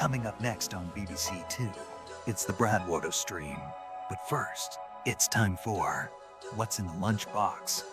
Coming up next on BBC Two, it's the Bradwater stream. But first, it's time for What's in the Lunchbox?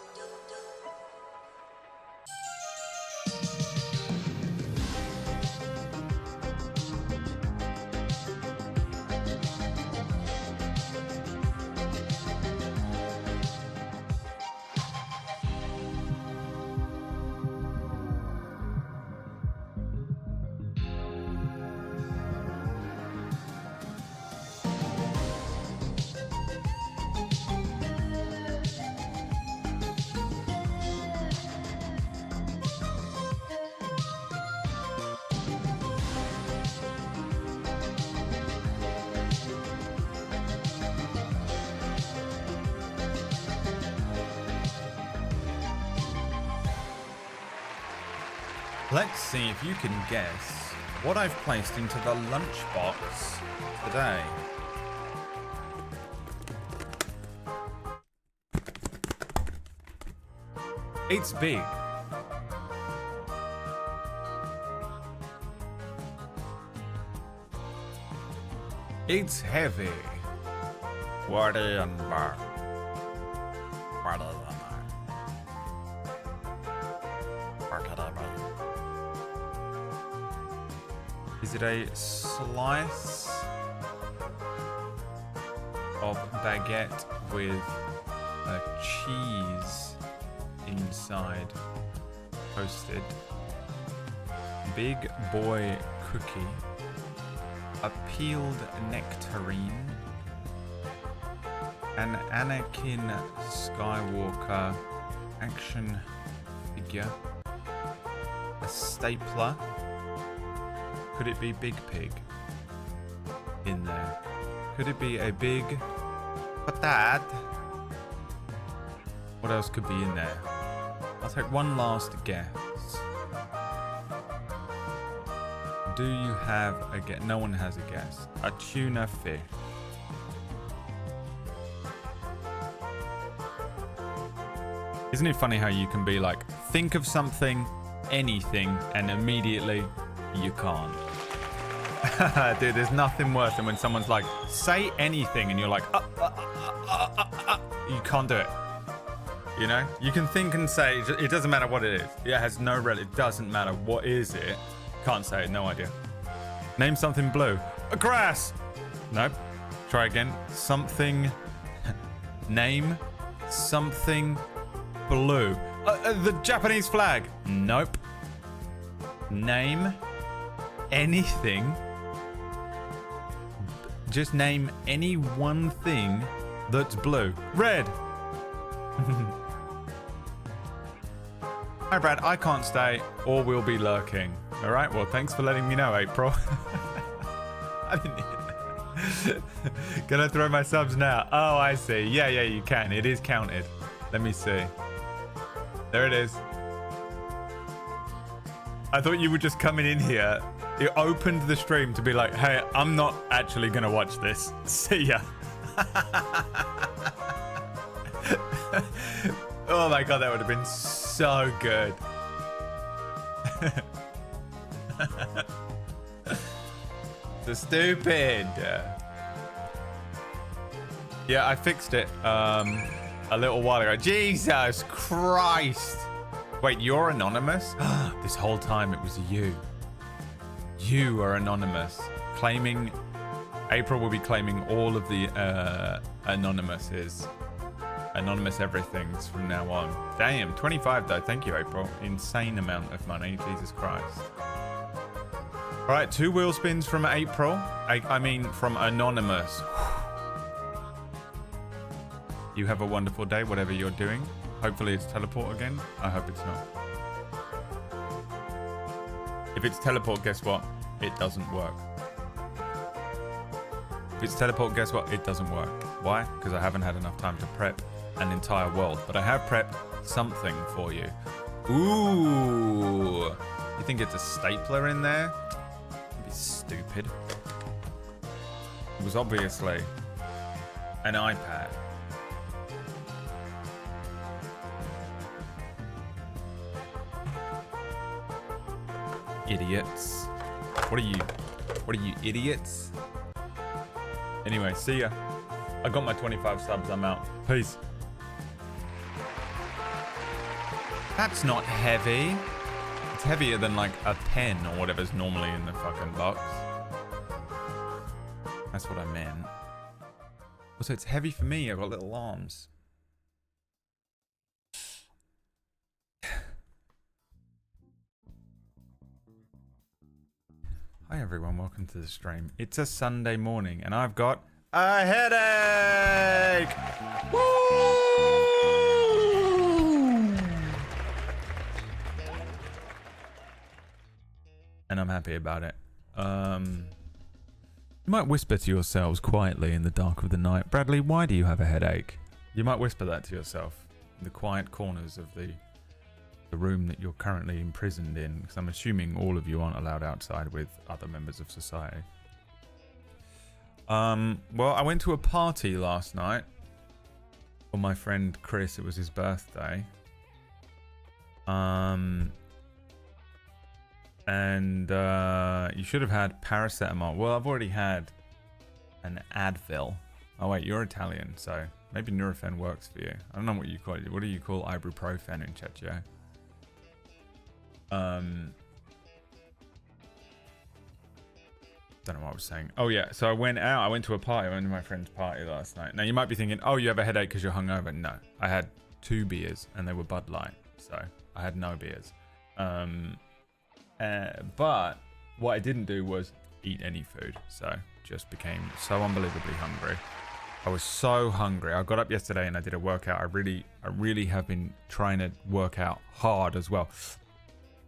Let's see if you can guess what I've placed into the lunchbox today. It's big. It's heavy. What in there? What is in there? What could it be? Is it a slice of baguette with a cheese inside toasted? Big boy cookie, a peeled nectarine, an Anakin Skywalker action figure, a stapler. Could it be Big Pig in there? Could it be a big patat? What else could be in there? I'll take one last guess. Do you have a guess? No one has a guess. A tuna fish. Isn't it funny how you can be like, think of something, anything, and immediately you can't. Dude, there's nothing worse than when someone's like, say anything, and you're like, you can't do it. You know? You can think and say, it doesn't matter what it is. It has no it doesn't matter what is it. Can't say it, no idea. Name something blue. A grass! Nope. Try again. Something. Name something blue. The Japanese flag. Nope. Name anything. Just name any one thing that's blue. Red. Hi Brad, I can't stay or we'll be lurking. Alright, well thanks for letting me know, April. I didn't Gonna throw my subs now. Oh, I see. Yeah, you can. It is counted. Let me see. There it is. I thought you were just coming in here. You opened the stream to be like, hey, I'm not actually going to watch this. See ya. Oh my God, that would have been so good. So stupid. Yeah, I fixed it a little while ago. Jesus Christ. Wait, you're anonymous? This whole time it was you. You are anonymous. Claiming... April will be claiming all of the anonymouses. Anonymous everythings from now on. Damn, 25 though. Thank you, April. Insane amount of money. Jesus Christ. All right, 2 wheel spins from April. I mean, from Anonymous. You have a wonderful day, whatever you're doing. Hopefully it's teleport again. I hope it's not. If it's teleport, guess what? It doesn't work. If it's teleport, guess what? It doesn't work. Why? Because I haven't had enough time to prep an entire world. But I have prepped something for you. Ooh. You think it's a stapler in there? That'd be stupid. It was obviously an iPad. Idiots. What are you? What are you, idiots? Anyway, see ya. I got my 25 subs. I'm out. Peace. That's not heavy. It's heavier than like a pen or whatever's normally in the fucking box. That's what I meant. Also, it's heavy for me. I've got little arms. Hi everyone, welcome to the stream. It's a Sunday morning and I've got a headache! Woo! And I'm happy about it. You might whisper to yourselves quietly in the dark of the night, Bradley, why do you have a headache? You might whisper that to yourself in the quiet corners of the room that you're currently imprisoned in, because I'm assuming all of you aren't allowed outside with other members of society. Well, I went to a party last night for my friend Chris. It was his birthday. And you should have had paracetamol. Well, I've already had an Advil. Oh wait, you're Italian, so maybe Nurofen works for you. I don't know what you call it. What do you call ibuprofen in Czechia? Don't know what I was saying. Oh yeah, so I went out. I went to a party. I went to my friend's party last night. Now you might be thinking, oh, you have a headache because you're hungover. No, I had 2 beers and they were Bud Light, so I had no beers. But what I didn't do was eat any food, so just became so unbelievably hungry. I was so hungry. I got up yesterday and I did a workout. I really have been trying to work out hard as well.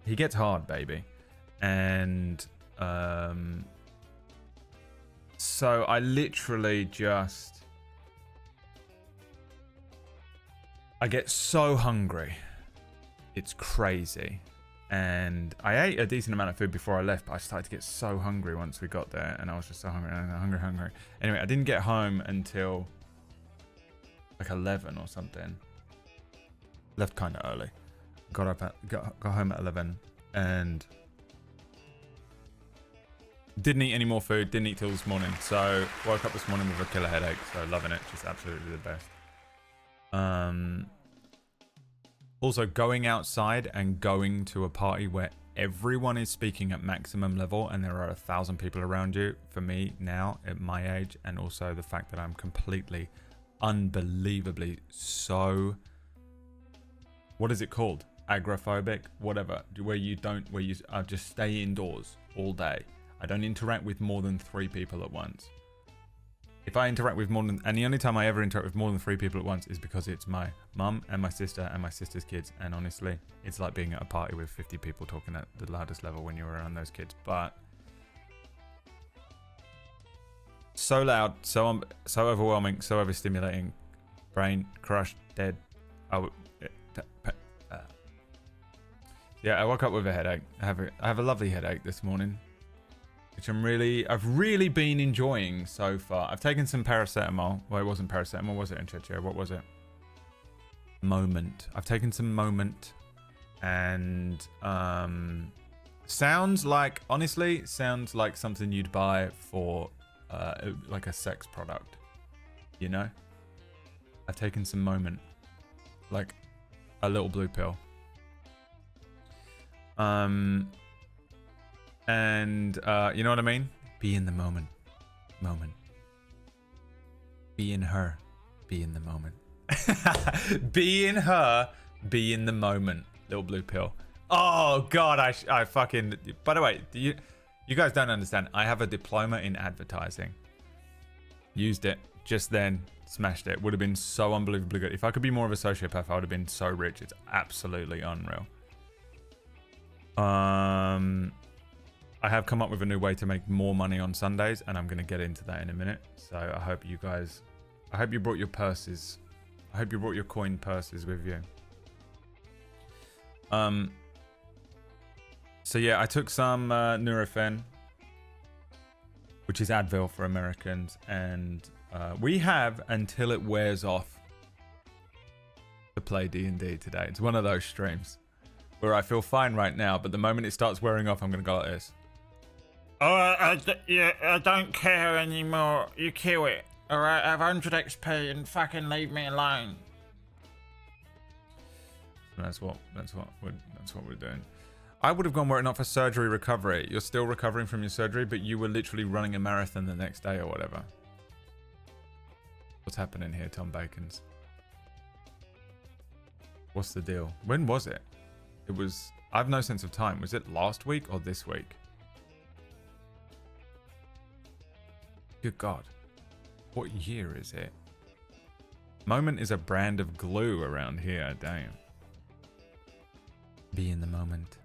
He gets hard, baby. And so I literally just, I get so hungry. It's crazy. And I ate a decent amount of food before I left, but I started to get so hungry once we got there. And I was just so hungry. Anyway, I didn't get home until like 11 or something. Left kind of early. Got home at 11 and didn't eat any more food. Didn't eat till this morning. So woke up this morning with a killer headache. So loving it. Just absolutely the best. Also going outside and going to a party where everyone is speaking at maximum level and there are 1,000 people around you. For me now at my age, and also the fact that I'm completely, unbelievably so. What is it called? Agoraphobic, whatever, where you just stay indoors all day. I don't interact with more than 3 people at once. If I interact with and the only time I ever interact with more than 3 people at once is because it's my mum and my sister and my sister's kids. And honestly, it's like being at a party with 50 people talking at the loudest level when you're around those kids. But so loud, so overwhelming, so overstimulating, brain crushed, dead. Yeah, I woke up with a headache. I have a lovely headache this morning, which I've really been enjoying so far. I've taken some paracetamol. Well, it wasn't paracetamol, was it in Czechia? What was it? Moment. I've taken some Moment, and sounds like something you'd buy for like a sex product, you know? I've taken some Moment, like a little blue pill. And you know what I mean? Be in the moment. Be in her. Be in the moment. Be in her. Be in the moment. Little blue pill. Oh God, I fucking. By the way, you guys don't understand. I have a diploma in advertising. Used it just then. Smashed it. Would have been so unbelievably good. If I could be more of a sociopath, I would have been so rich. It's absolutely unreal. I have come up with a new way to make more money on Sundays, and I'm going to get into that in a minute. So I hope you brought your purses. I hope you brought your coin purses with you. So yeah, I took some Nurofen, which is Advil for Americans, and we have until it wears off to play D&D today. It's one of those streams where I feel fine right now, but the moment it starts wearing off, I'm going to go like this. Yeah, I don't care anymore. You kill it. Alright, I have 100 XP and fucking leave me alone. That's what we're doing. I would have gone were it not for surgery recovery. You're still recovering from your surgery, but you were literally running a marathon the next day or whatever. What's happening here, Tom Bacons? What's the deal? When was it? It was... I have no sense of time. Was it last week or this week? Good God. What year is it? Moment is a brand of glue around here. Damn. Be in the moment.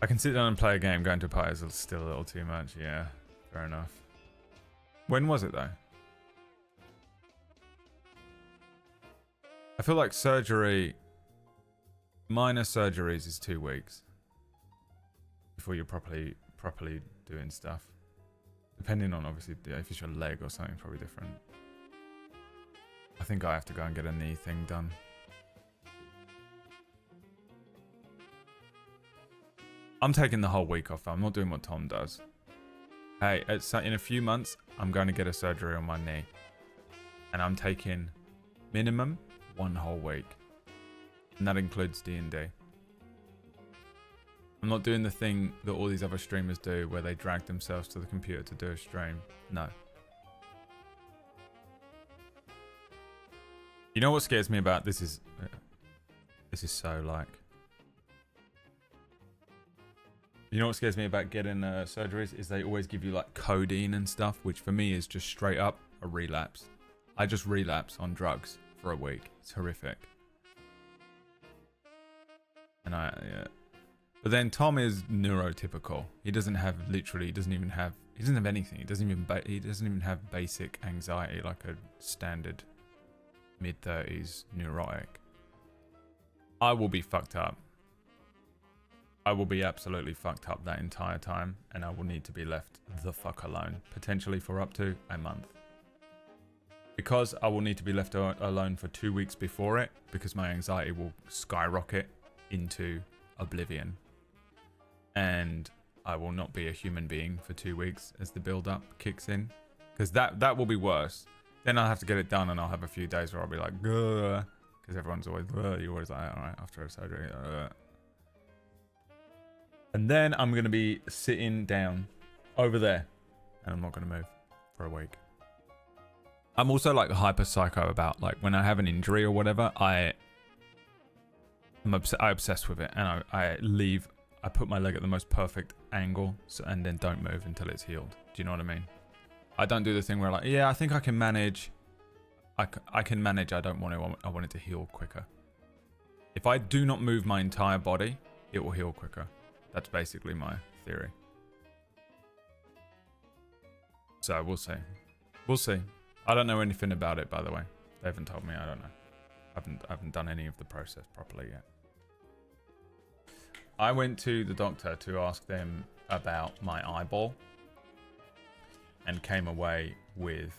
I can sit down and play a game. Going to a party is still a little too much. Yeah, fair enough. When was it though? I feel like surgery, minor surgeries is 2 weeks before you're properly doing stuff. Depending on obviously if it's your leg or something, probably different. I think I have to go and get a knee thing done. I'm taking the whole week off. I'm not doing what Tom does. Hey, in a few months, I'm going to get a surgery on my knee. And I'm taking minimum 1 whole week. And that includes D&D. I'm not doing the thing that all these other streamers do where they drag themselves to the computer to do a stream. No. You know what scares me about this is so like... You know what scares me about getting surgeries is they always give you like codeine and stuff, which for me is just straight up a relapse. I just relapse on drugs for a week. It's horrific. And yeah. But then Tom is neurotypical. He doesn't have he doesn't have anything. He doesn't even have basic anxiety like a standard mid-30s neurotic. I will be fucked up. I will be absolutely fucked up that entire time, and I will need to be left the fuck alone, potentially for up to a month. Because I will need to be left alone for 2 weeks before it, because my anxiety will skyrocket into oblivion. And I will not be a human being for 2 weeks as the build-up kicks in. Because that will be worse. Then I'll have to get it done, and I'll have a few days where I'll be like, because everyone's always, you're always like, alright, after a surgery, And then I'm going to be sitting down over there. And I'm not going to move for a week. I'm also like hyper psycho about like when I have an injury or whatever, I obsess with it. And I put my leg at the most perfect angle and then don't move until it's healed. Do you know what I mean? I don't do the thing where like, yeah, I think I can manage. I can manage. I don't want to. I want it to heal quicker. If I do not move my entire body, it will heal quicker. That's basically my theory. So we'll see. We'll see. I don't know anything about it, by the way. They haven't told me. I don't know. I haven't done any of the process properly yet. I went to the doctor to ask them about my eyeball and came away with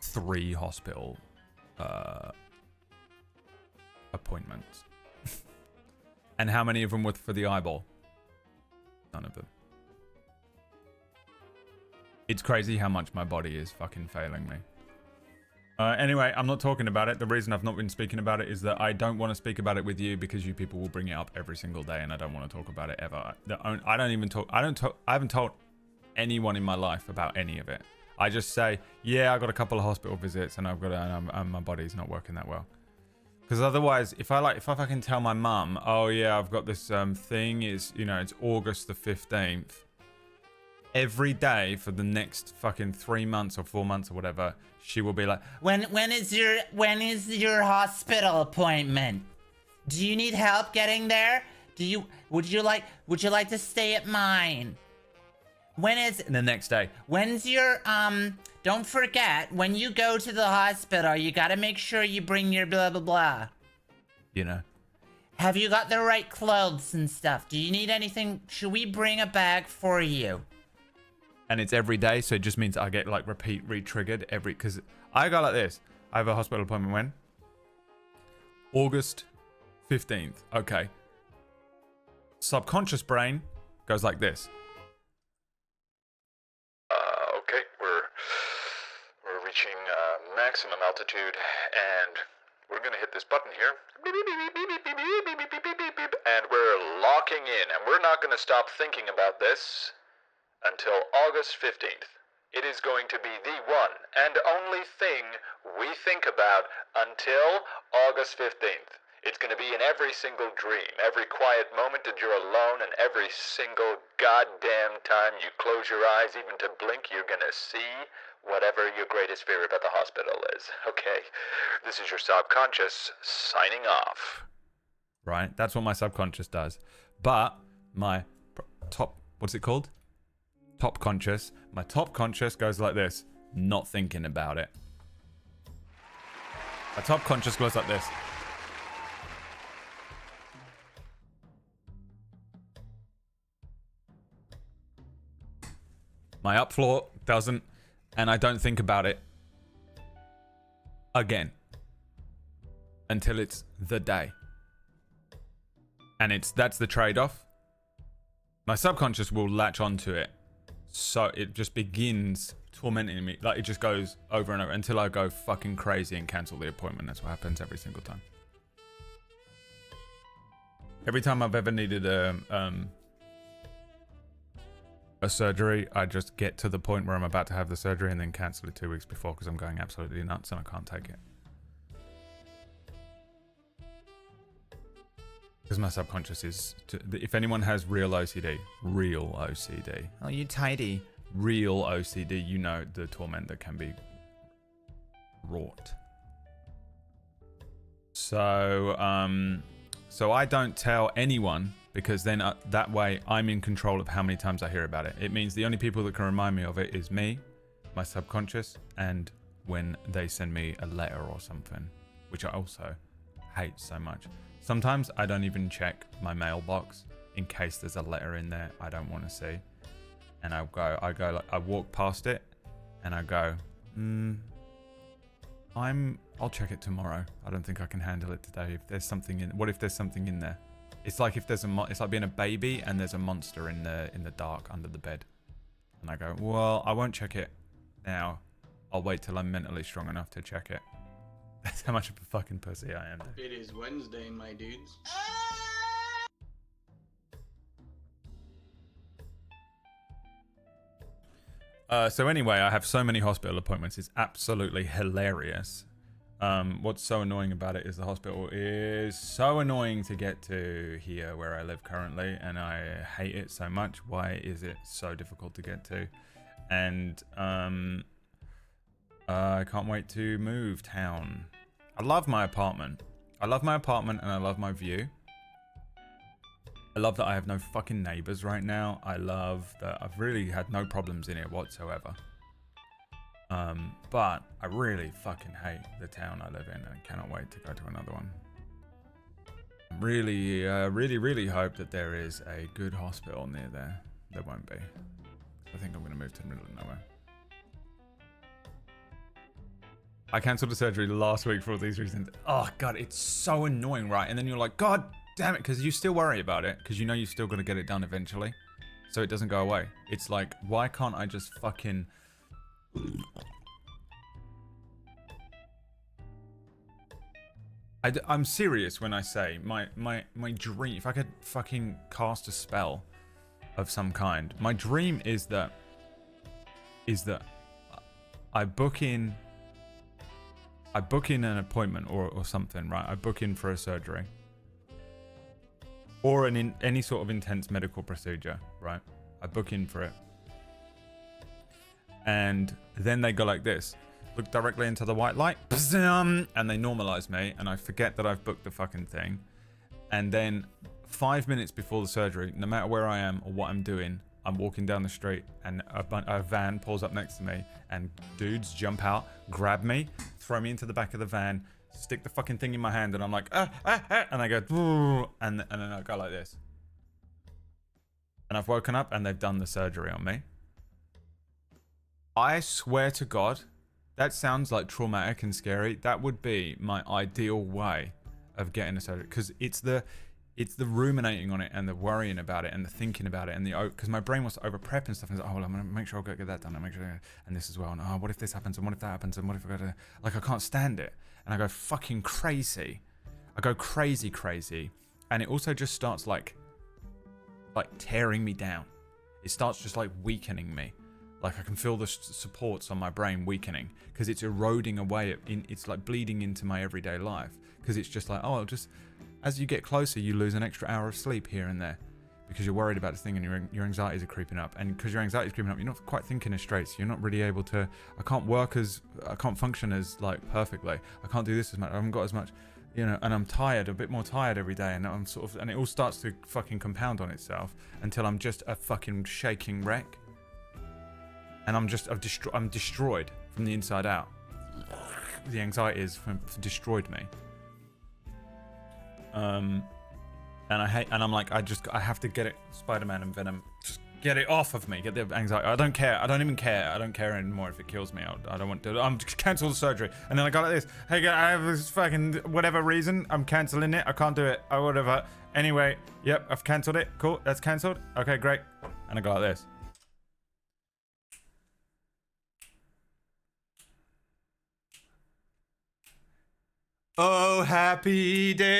3 hospital appointments. And how many of them were for the eyeball? None of them. It's crazy how much my body is fucking failing me. Anyway, I'm not talking about it. The reason I've not been speaking about it is that I don't want to speak about it with you because you people will bring it up every single day and I don't want to talk about it ever. I haven't told anyone in my life about any of it. I just say, yeah, I got a couple of hospital visits and my body's not working that well. Because otherwise, if I fucking tell my mum, oh yeah, I've got this thing, it's August the 15th. Every day for the next fucking 3 months or 4 months or whatever, she will be like, when is your hospital appointment? Do you need help getting there? Would you like to stay at mine? and the next day, When's your don't forget, when you go to the hospital, you gotta make sure you bring your blah blah blah. you know. Have you got the right clothes and stuff? Do you need anything? Should we bring a bag for you? And it's every day, so it just means I get like re-triggered because I go like this. I have a hospital appointment when? August 15th. Okay. subconscious brain goes like this. Okay, we're reaching maximum altitude, and we're gonna hit this button here. And we're locking in, and we're not gonna stop thinking about this until August 15th. It is going to be the one and only thing we think about until August 15th. It's going to be in every single dream, every quiet moment that you're alone, and every single goddamn time you close your eyes, even to blink, you're going to see whatever your greatest fear about the hospital is. Okay? This is your subconscious signing off. Right? That's what my subconscious does. But my top, what's it called? Top conscious. My top conscious goes like this, not thinking about it. My top conscious goes like this. My up floor doesn't, and I don't think about it again until it's the day. And that's the trade-off. My subconscious will latch onto it, so it just begins tormenting me. Like, it just goes over and over until I go fucking crazy and cancel the appointment. That's what happens every single time. Every time I've ever needed a surgery, I just get to the point where I'm about to have the surgery and then cancel it 2 weeks before because I'm going absolutely nuts and I can't take it. Because my subconscious is, if anyone has real OCD, oh, you tidy, real OCD, you know the torment that can be wrought. So I don't tell anyone, because then that way I'm in control of how many times I hear about it. It means the only people that can remind me of it is me, my subconscious, and when they send me a letter or something, which I also hate so much. Sometimes I don't even check my mailbox in case there's a letter in there I don't want to see. And I walk past it and I go, I'll check it tomorrow. I don't think I can handle it today. If there's something in, what if there's something in there? It's like if there's it's like being a baby and there's a monster in the dark under the bed. And I go, well, I won't check it now. I'll wait till I'm mentally strong enough to check it. That's how much of a fucking pussy I am. It is Wednesday, my dudes. So anyway, I have so many hospital appointments. It's absolutely hilarious. What's so annoying about it is the hospital is so annoying to get to here where I live currently, and I hate it so much. Why is it so difficult to get to? And I can't wait to move town. I love my apartment. I love my apartment and I love my view. I love that I have no fucking neighbors right now. I love that I've really had no problems in it whatsoever. But I really fucking hate the town I live in and I cannot wait to go to another one. Really hope that there is a good hospital near there. There won't be. I think I'm going to move to the middle of nowhere. I cancelled the surgery last week for all these reasons. Oh god, it's so annoying, right? And then you're like, god damn it, because you still worry about it, because you know you're still going to get it done eventually. So it doesn't go away. It's like, why can't I just fucking... I'm serious when I say my dream, if I could fucking cast a spell of some kind, my dream is that I book in an appointment or something, right? I book in for a surgery or any sort of intense medical procedure, right? I book in for it. And then they go like this. Look directly into the white light. And they normalize me. And I forget that I've booked the fucking thing. And then 5 minutes before the surgery, no matter where I am or what I'm doing, I'm walking down the street and a van pulls up next to me and dudes jump out, grab me, throw me into the back of the van, stick the fucking thing in my hand, and I'm like, and I go, and then I go like this. And I've woken up and they've done the surgery on me. I swear to God, that sounds like traumatic and scary. That would be my ideal way of getting a surgery, because It's the ruminating on it and the worrying about it and the thinking about it and because my brain wants to over prep and stuff. And it's like, oh, well, I'm gonna make sure I get that done. I make sure, and this as well. And oh, what if this happens? And what if that happens? And what if I go to like I can't stand it? And I go fucking crazy. I go crazy, and it also just starts like tearing me down. It starts just like weakening me. Like I can feel the supports on my brain weakening because it's eroding away. It's like bleeding into my everyday life because it's just like, oh, just as you get closer, you lose an extra hour of sleep here and there because you're worried about this thing and your anxieties are creeping up. And because your anxiety is creeping up, you're not quite thinking as straight. So you're not really able to. I can't function as like perfectly. I can't do this as much. I haven't got as much. You know, and I'm tired, a bit more tired every day, and I'm sort of, and it all starts to fucking compound on itself until I'm just a fucking shaking wreck, and I'm destroyed from the inside out. The anxiety has destroyed me. And I'm like, I have to get it, Spider-Man and Venom, just get it off of me, get the anxiety. I don't care. I don't even care. I don't care anymore if it kills me. I don't want to. I'm cancel the surgery. And then I got like this. Hey, I have this fucking whatever reason. I'm canceling it. I can't do it. Or whatever. Anyway, yep, I've cancelled it. Cool, that's cancelled. Okay, great. And I got like this. Oh, happy days.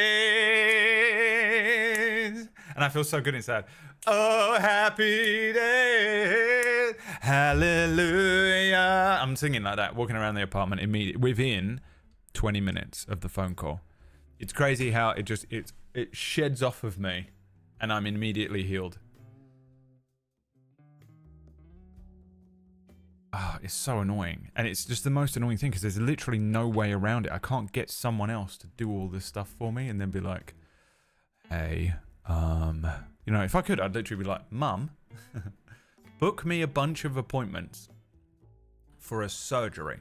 And I feel so good inside. Oh, happy days. Hallelujah. I'm singing like that, walking around the apartment immediately within 20 minutes of the phone call. It's crazy how it sheds off of me and I'm immediately healed. Oh, it's so annoying. And it's just the most annoying thing because there's literally no way around it. I can't get someone else to do all this stuff for me and then be like, hey, you know, if I could, I'd literally be like, Mum, book me a bunch of appointments for a surgery.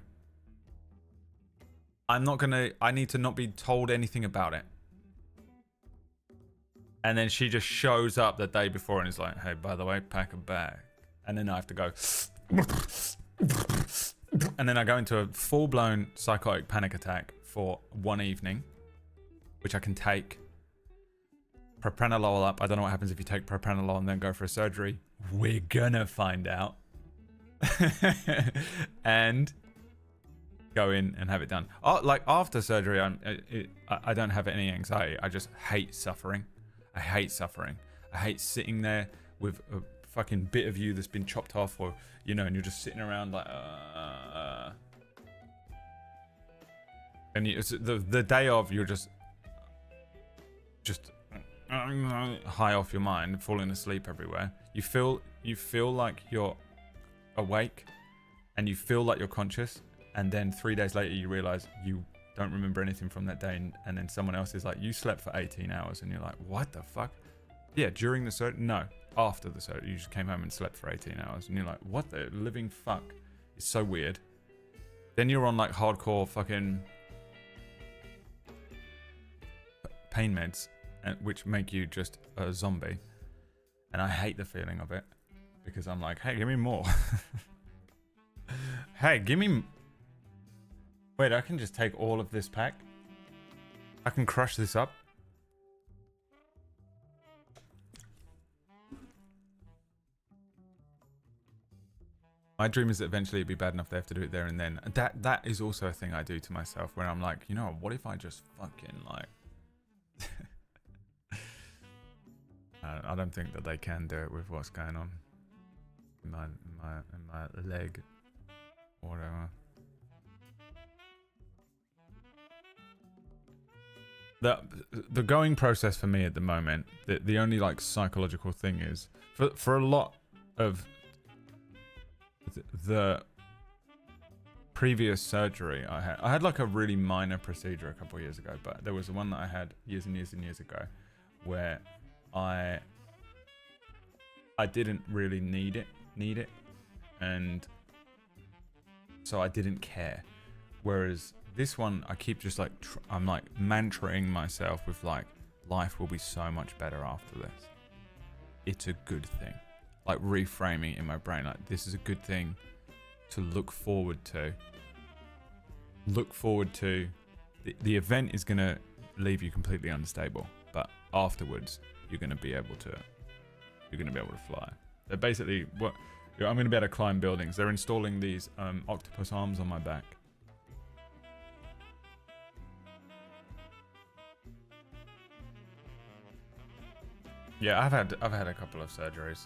I need to not be told anything about it. And then she just shows up the day before and is like, hey, by the way, pack a bag. And then I have to go, and then I go into a full-blown psychotic panic attack for one evening, which I can take propranolol up. I don't know what happens if you take propranolol and then go for a surgery. We're gonna find out. And go in and have it done. Oh, like after surgery, I don't have any anxiety. I just hate suffering. I hate suffering. I hate sitting there with a fucking bit of you that's been chopped off, or you know, and you're just sitting around like and the day of, you're just high off your mind, falling asleep everywhere. You feel like you're awake and you feel like you're conscious, and then 3 days later you realize you don't remember anything from that day, and then someone else is like, you slept for 18 hours, and you're like, what the fuck? Yeah, during the surgery? No, after the surgery. You just came home and slept for 18 hours, and you're like, what the living fuck? It's so weird. Then you're on like hardcore fucking pain meds, which make you just a zombie. And I hate the feeling of it, because I'm like, hey, give me more. Hey, give me... Wait, I can just take all of this pack? I can crush this up? My dream is that eventually it'd be bad enough they have to do it there and then. That is also a thing I do to myself, where I'm like, you know, what if I just fucking like... I don't think that they can do it with what's going on in my leg or whatever. The going process for me at the moment, the only like psychological thing is for a lot of the previous surgery I had like a really minor procedure a couple of years ago, but there was one that I had years and years and years ago where I didn't really need it, and so I didn't care. Whereas this one, I keep just like I'm like mantraing myself with like, life will be so much better after this. It's a good thing. Like reframing in my brain, like this is a good thing to look forward to. Look forward to. The event is gonna leave you completely unstable. But afterwards, you're going to be able to fly. They're basically what I'm going to be able to climb buildings. They're installing these octopus arms on my back. Yeah, I've had a couple of surgeries.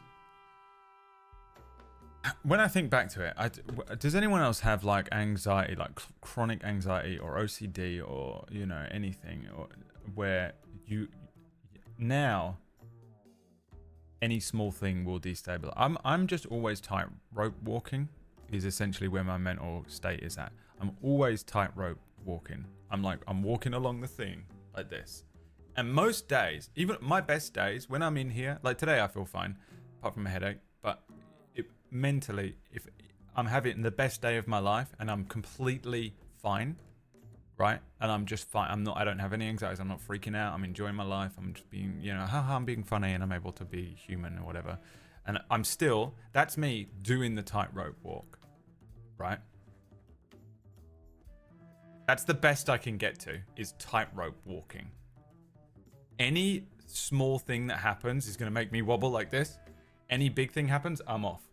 When I think back to it, does anyone else have like anxiety, like chronic anxiety or OCD or anything, or where you now any small thing will destabilize? I'm just always tightrope walking is essentially where my mental state is at. I'm always tightrope walking. I'm walking along the thing like this. And most days, even my best days, when I'm in here, like today I feel fine, apart from a headache, but mentally, if I'm having the best day of my life and I'm completely fine, right? And I'm just fine. I don't have any anxieties. I'm not freaking out. I'm enjoying my life. I'm just being, I'm being funny and I'm able to be human or whatever. And that's me doing the tightrope walk, right? That's the best I can get to is tightrope walking. Any small thing that happens is going to make me wobble like this. Any big thing happens, I'm off.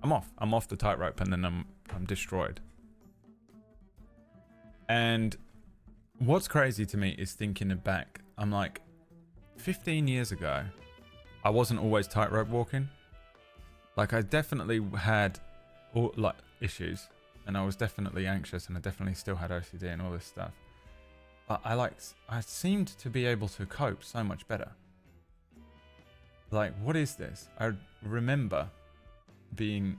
I'm off the tightrope, and then I'm destroyed. And what's crazy to me is thinking back. I'm like, 15 years ago, I wasn't always tightrope walking. Like I definitely had issues, and I was definitely anxious, and I definitely still had OCD and all this stuff. But I seemed to be able to cope so much better. Like, what is this? I remember being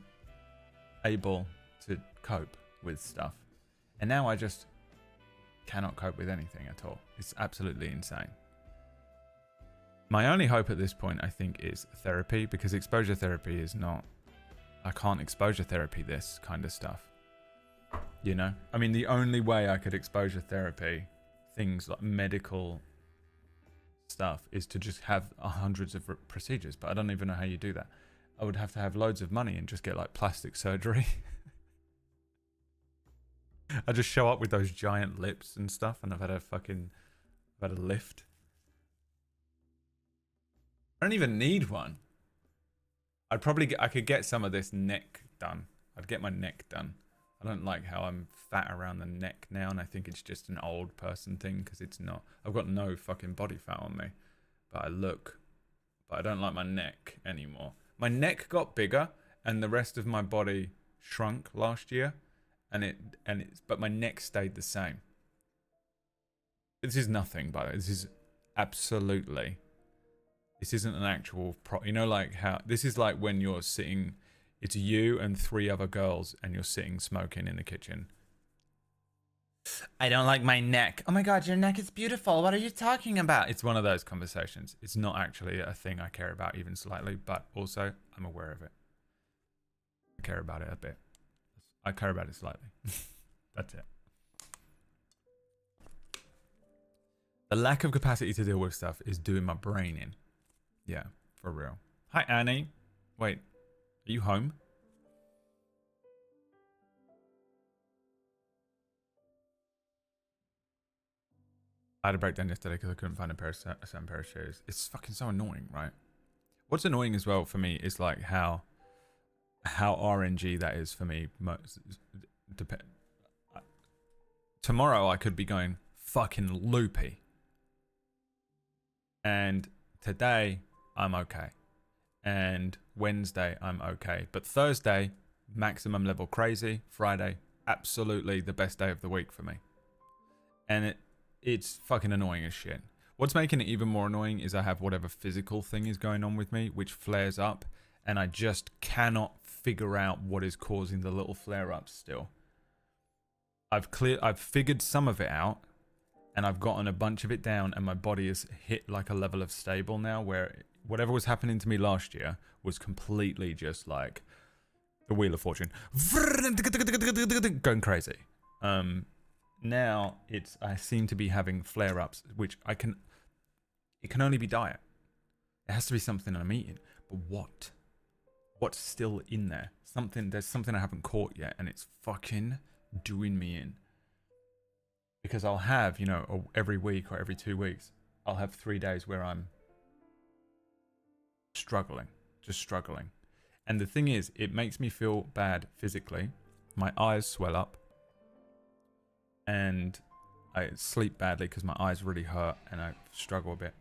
able to cope with stuff. And now I just cannot cope with anything at all. It's absolutely insane. My only hope at this point, I think, is therapy, because exposure therapy is not... I can't exposure therapy this kind of stuff. I mean, the only way I could exposure therapy things like medical stuff is to just have hundreds of procedures, but I don't even know how you do that. I would have to have loads of money and just get like plastic surgery. I just show up with those giant lips and stuff, and I've had a lift. I don't even need one. I could get some of this neck done. I'd get my neck done. I don't like how I'm fat around the neck now, and I think it's just an old person thing, because it's not. I've got no fucking body fat on me, but I don't like my neck anymore. My neck got bigger, and the rest of my body shrunk last year, but my neck stayed the same. This is nothing, by the way. This isn't an actual like how this is like when you're sitting. It's you and 3 other girls, and you're sitting smoking in the kitchen. I don't like my neck. Oh my god, your neck is beautiful. What are you talking about? It's one of those conversations. It's not actually a thing I care about even slightly, but also I'm aware of it. I care about it a bit. I care about it slightly. That's it. The lack of capacity to deal with stuff is doing my brain in. Yeah, for real. Hi, Annie. Wait. Are you home? I had a breakdown yesterday because I couldn't find a certain pair of shoes. It's fucking so annoying, right? What's annoying as well for me is like how RNG that is for me. Tomorrow I could be going fucking loopy. And today I'm okay. And Wednesday I'm okay, but Thursday maximum level crazy. Friday absolutely the best day of the week for me, and it's fucking annoying as shit. What's making it even more annoying is I have whatever physical thing is going on with me, which flares up, and I just cannot figure out what is causing the little flare-ups still. I've figured some of it out, and I've gotten a bunch of it down, and my body has hit like a level of stable now where whatever was happening to me last year was completely just like the Wheel of Fortune. Going crazy. Now I seem to be having flare-ups, which it can only be diet. It has to be something I'm eating. But what? What's still in there? There's something I haven't caught yet, and it's fucking doing me in. Because I'll have, you know, every week or every 2 weeks, I'll have 3 days where I'm struggling, just struggling. And the thing is, it makes me feel bad physically. My eyes swell up. And I sleep badly because my eyes really hurt and I struggle a bit.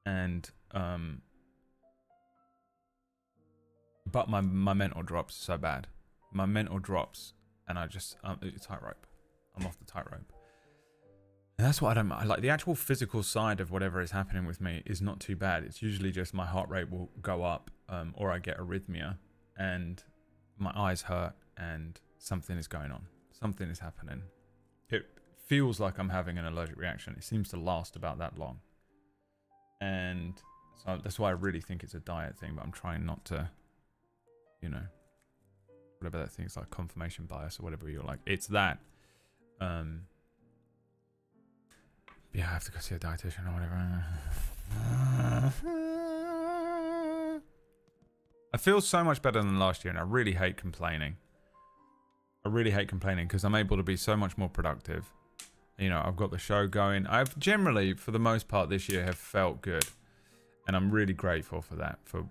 And, but my mental drops so bad. My mental drops and I just, tightrope. I'm off the tightrope. And that's what I don't like. The actual physical side of whatever is happening with me is not too bad. It's usually just my heart rate will go up, or I get arrhythmia and my eyes hurt and something is going on. Something is happening. It feels like I'm having an allergic reaction. It seems to last about that long. And so that's why I really think it's a diet thing, but I'm trying not to, you know, whatever that thing is, like confirmation bias or whatever you're like. It's that. Yeah, I have to go see a dietitian or whatever. I feel so much better than last year, and I really hate complaining. I really hate complaining because I'm able to be so much more productive. You know, I've got the show going. I've generally, for the most part this year, have felt good. And I'm really grateful for that, for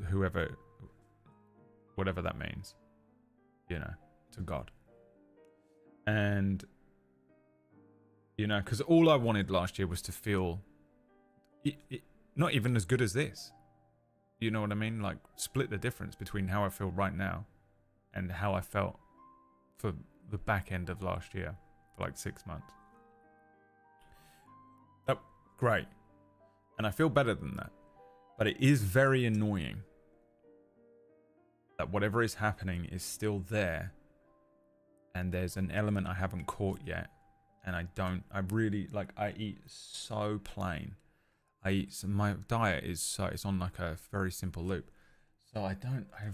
whoever, whatever that means, you know, to God. And, you know, because all I wanted last year was to feel not even as good as this. You know what I mean? Like, split the difference between how I feel right now and how I felt for the back end of last year, for like 6 months. That great. And I feel better than that. But it is very annoying that whatever is happening is still there. And there's an element I haven't caught yet. And I really, like, I eat so plain. My diet is it's on like a very simple loop. So I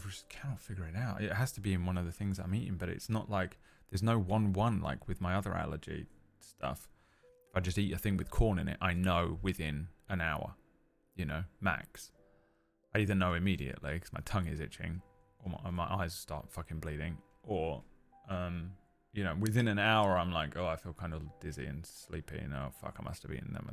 just cannot figure it out. It has to be in one of the things I'm eating, but it's not like, there's no one like with my other allergy stuff. If I just eat a thing with corn in it, I know within an hour, you know, max. I either know immediately because my tongue is itching, or my eyes start fucking bleeding, or, you know, within an hour, I'm like, oh, I feel kind of dizzy and sleepy, and oh, fuck, I must have eaten them.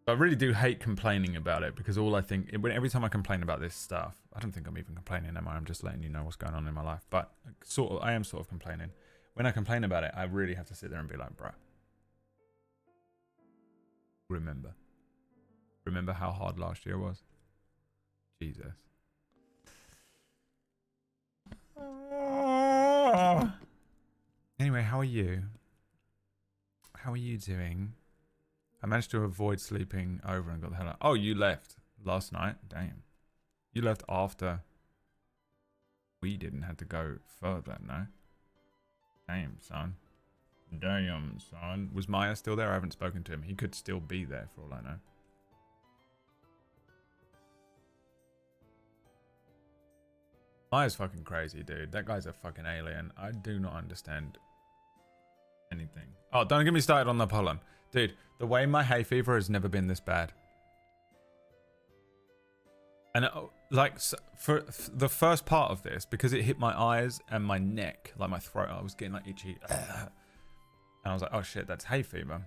I really do hate complaining about it, because all I think, every time I complain about this stuff, I don't think I'm even complaining, am I? I'm just letting you know what's going on in my life. But I am sort of complaining. When I complain about it, I really have to sit there and be like, bruh, remember how hard last year was? Jesus. Anyway, how are you? How are you doing? I managed to avoid sleeping over and got the hell out. Oh, you left last night? Damn. You left after we didn't have to go further, no? Damn, son. Damn, son. Was Maya still there? I haven't spoken to him. He could still be there for all I know. Maya's fucking crazy, dude. That guy's a fucking alien. I do not understand anything. Oh, don't get me started on the pollen. Dude, the way my hay fever has never been this bad. And like, for the first part of this, because it hit my eyes and my neck, like my throat, I was getting like itchy. And I was like, oh shit, that's hay fever.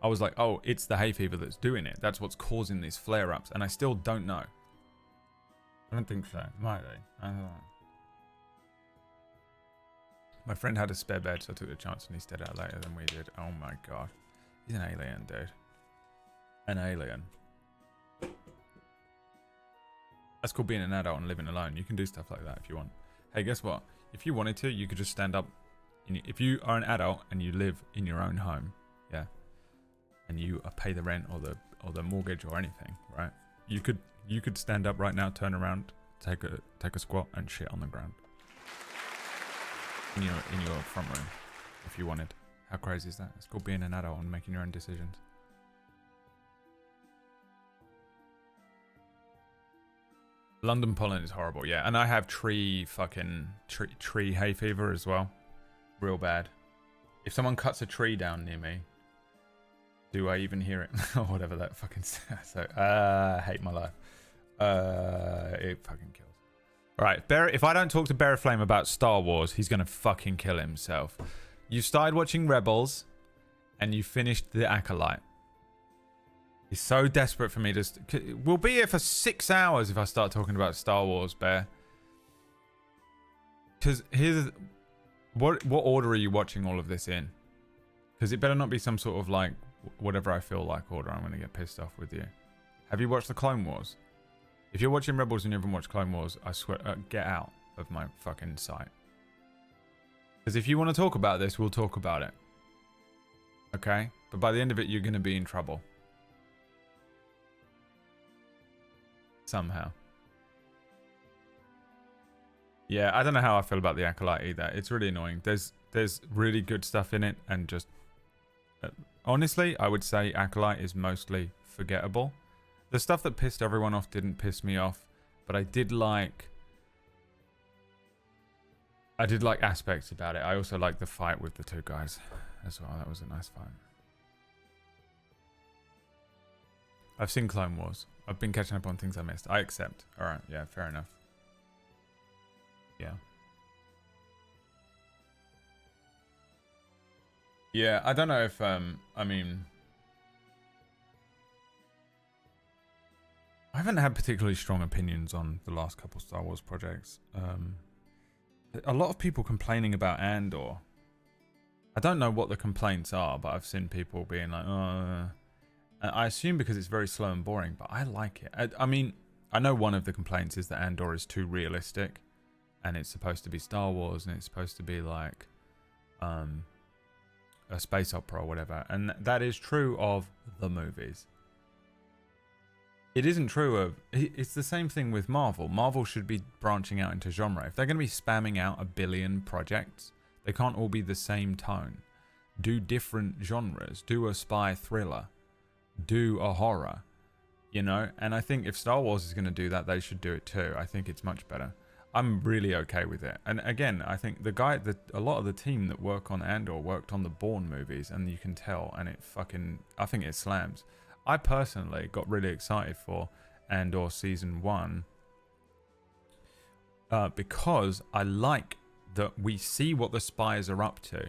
I was like, oh, it's the hay fever that's doing it. That's what's causing these flare-ups. And I still don't know. I don't think so. Might they? I don't know. My friend had a spare bed, so I took the chance and he stayed out later than we did. Oh my god. He's an alien, dude. An alien. That's called being an adult and living alone. You can do stuff like that if you want. Hey, guess what? If you wanted to, you could just stand up. If you are an adult and you live in your own home, yeah, and you pay the rent or the mortgage or anything, right? You could stand up right now, turn around, take a squat, and shit on the ground. In your front room, if you wanted. How crazy is that? It's called being an adult and making your own decisions. London pollen is horrible, yeah. And I have tree hay fever as well. Real bad. If someone cuts a tree down near me, do I even hear it? Or whatever that fucking says. So, I hate my life. It fucking kills. All right, if I don't talk to Bear Flame about Star Wars, he's gonna fucking kill himself. You started watching Rebels, and you finished The Acolyte. He's so desperate for me to. We'll be here for 6 hours if I start talking about Star Wars, Bear. Because here's what order are you watching all of this in? Because it better not be some sort of like whatever I feel like order. I'm gonna get pissed off with you. Have you watched the Clone Wars? If you're watching Rebels and you haven't watched Clone Wars, I swear, get out of my fucking sight. Because if you want to talk about this, we'll talk about it. Okay? But by the end of it, you're going to be in trouble. Somehow. Yeah, I don't know how I feel about the Acolyte either. It's really annoying. There's really good stuff in it, and just... honestly, I would say Acolyte is mostly forgettable. The stuff that pissed everyone off didn't piss me off, but I did like aspects about it. I also liked the fight with the two guys as well. That was a nice fight. I've seen Clone Wars. I've been catching up on things I missed. I accept. All right, yeah, fair enough. Yeah. Yeah, I don't know if I mean, I haven't had particularly strong opinions on the last couple Star Wars projects. A lot of people complaining about Andor. I don't know what the complaints are, but I've seen people being like, I assume because it's very slow and boring, but I like it. I mean, I know one of the complaints is that Andor is too realistic, and it's supposed to be Star Wars, and it's supposed to be like a space opera or whatever, and that is true of the movies. It isn't true of... It's the same thing with Marvel. Marvel should be branching out into genre. If they're going to be spamming out 1 billion projects, they can't all be the same tone. Do different genres. Do a spy thriller. Do a horror. You know? And I think if Star Wars is going to do that, they should do it too. I think it's much better. I'm really okay with it. And again, I think a lot of the team that work on Andor worked on the Bourne movies, and you can tell, and I think it slams. I personally got really excited for Andor Season 1 because I like that we see what the spies are up to.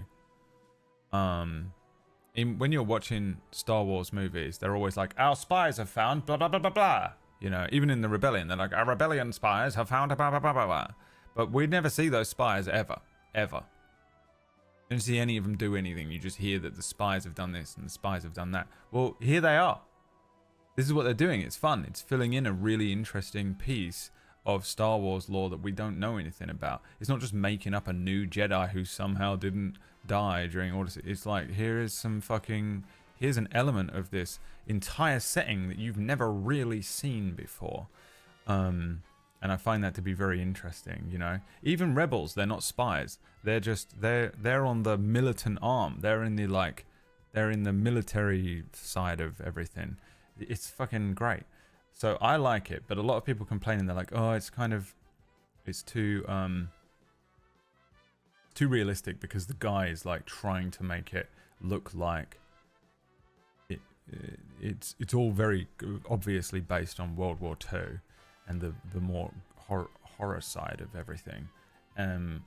When you're watching Star Wars movies, they're always like, our spies have found blah, blah, blah, blah, blah. You know, even in the Rebellion, they're like, our Rebellion spies have found blah, blah, blah, blah, blah. But we never see those spies ever. Ever. You don't see any of them do anything. You just hear that the spies have done this and the spies have done that. Well, here they are. This is what they're doing. It's fun. It's filling in a really interesting piece of Star Wars lore that we don't know anything about. It's not just making up a new Jedi who somehow didn't die during Order. It's like, here's an element of this entire setting that you've never really seen before. And I find that to be very interesting, you know. Even Rebels, they're not spies. They're on the militant arm. They're in the military side of everything. It's fucking great. So I like it, but a lot of people complaining, they're like, oh, it's too realistic because the guy is like trying to make it look like it's all very obviously based on World War II and the more horror side of everything. And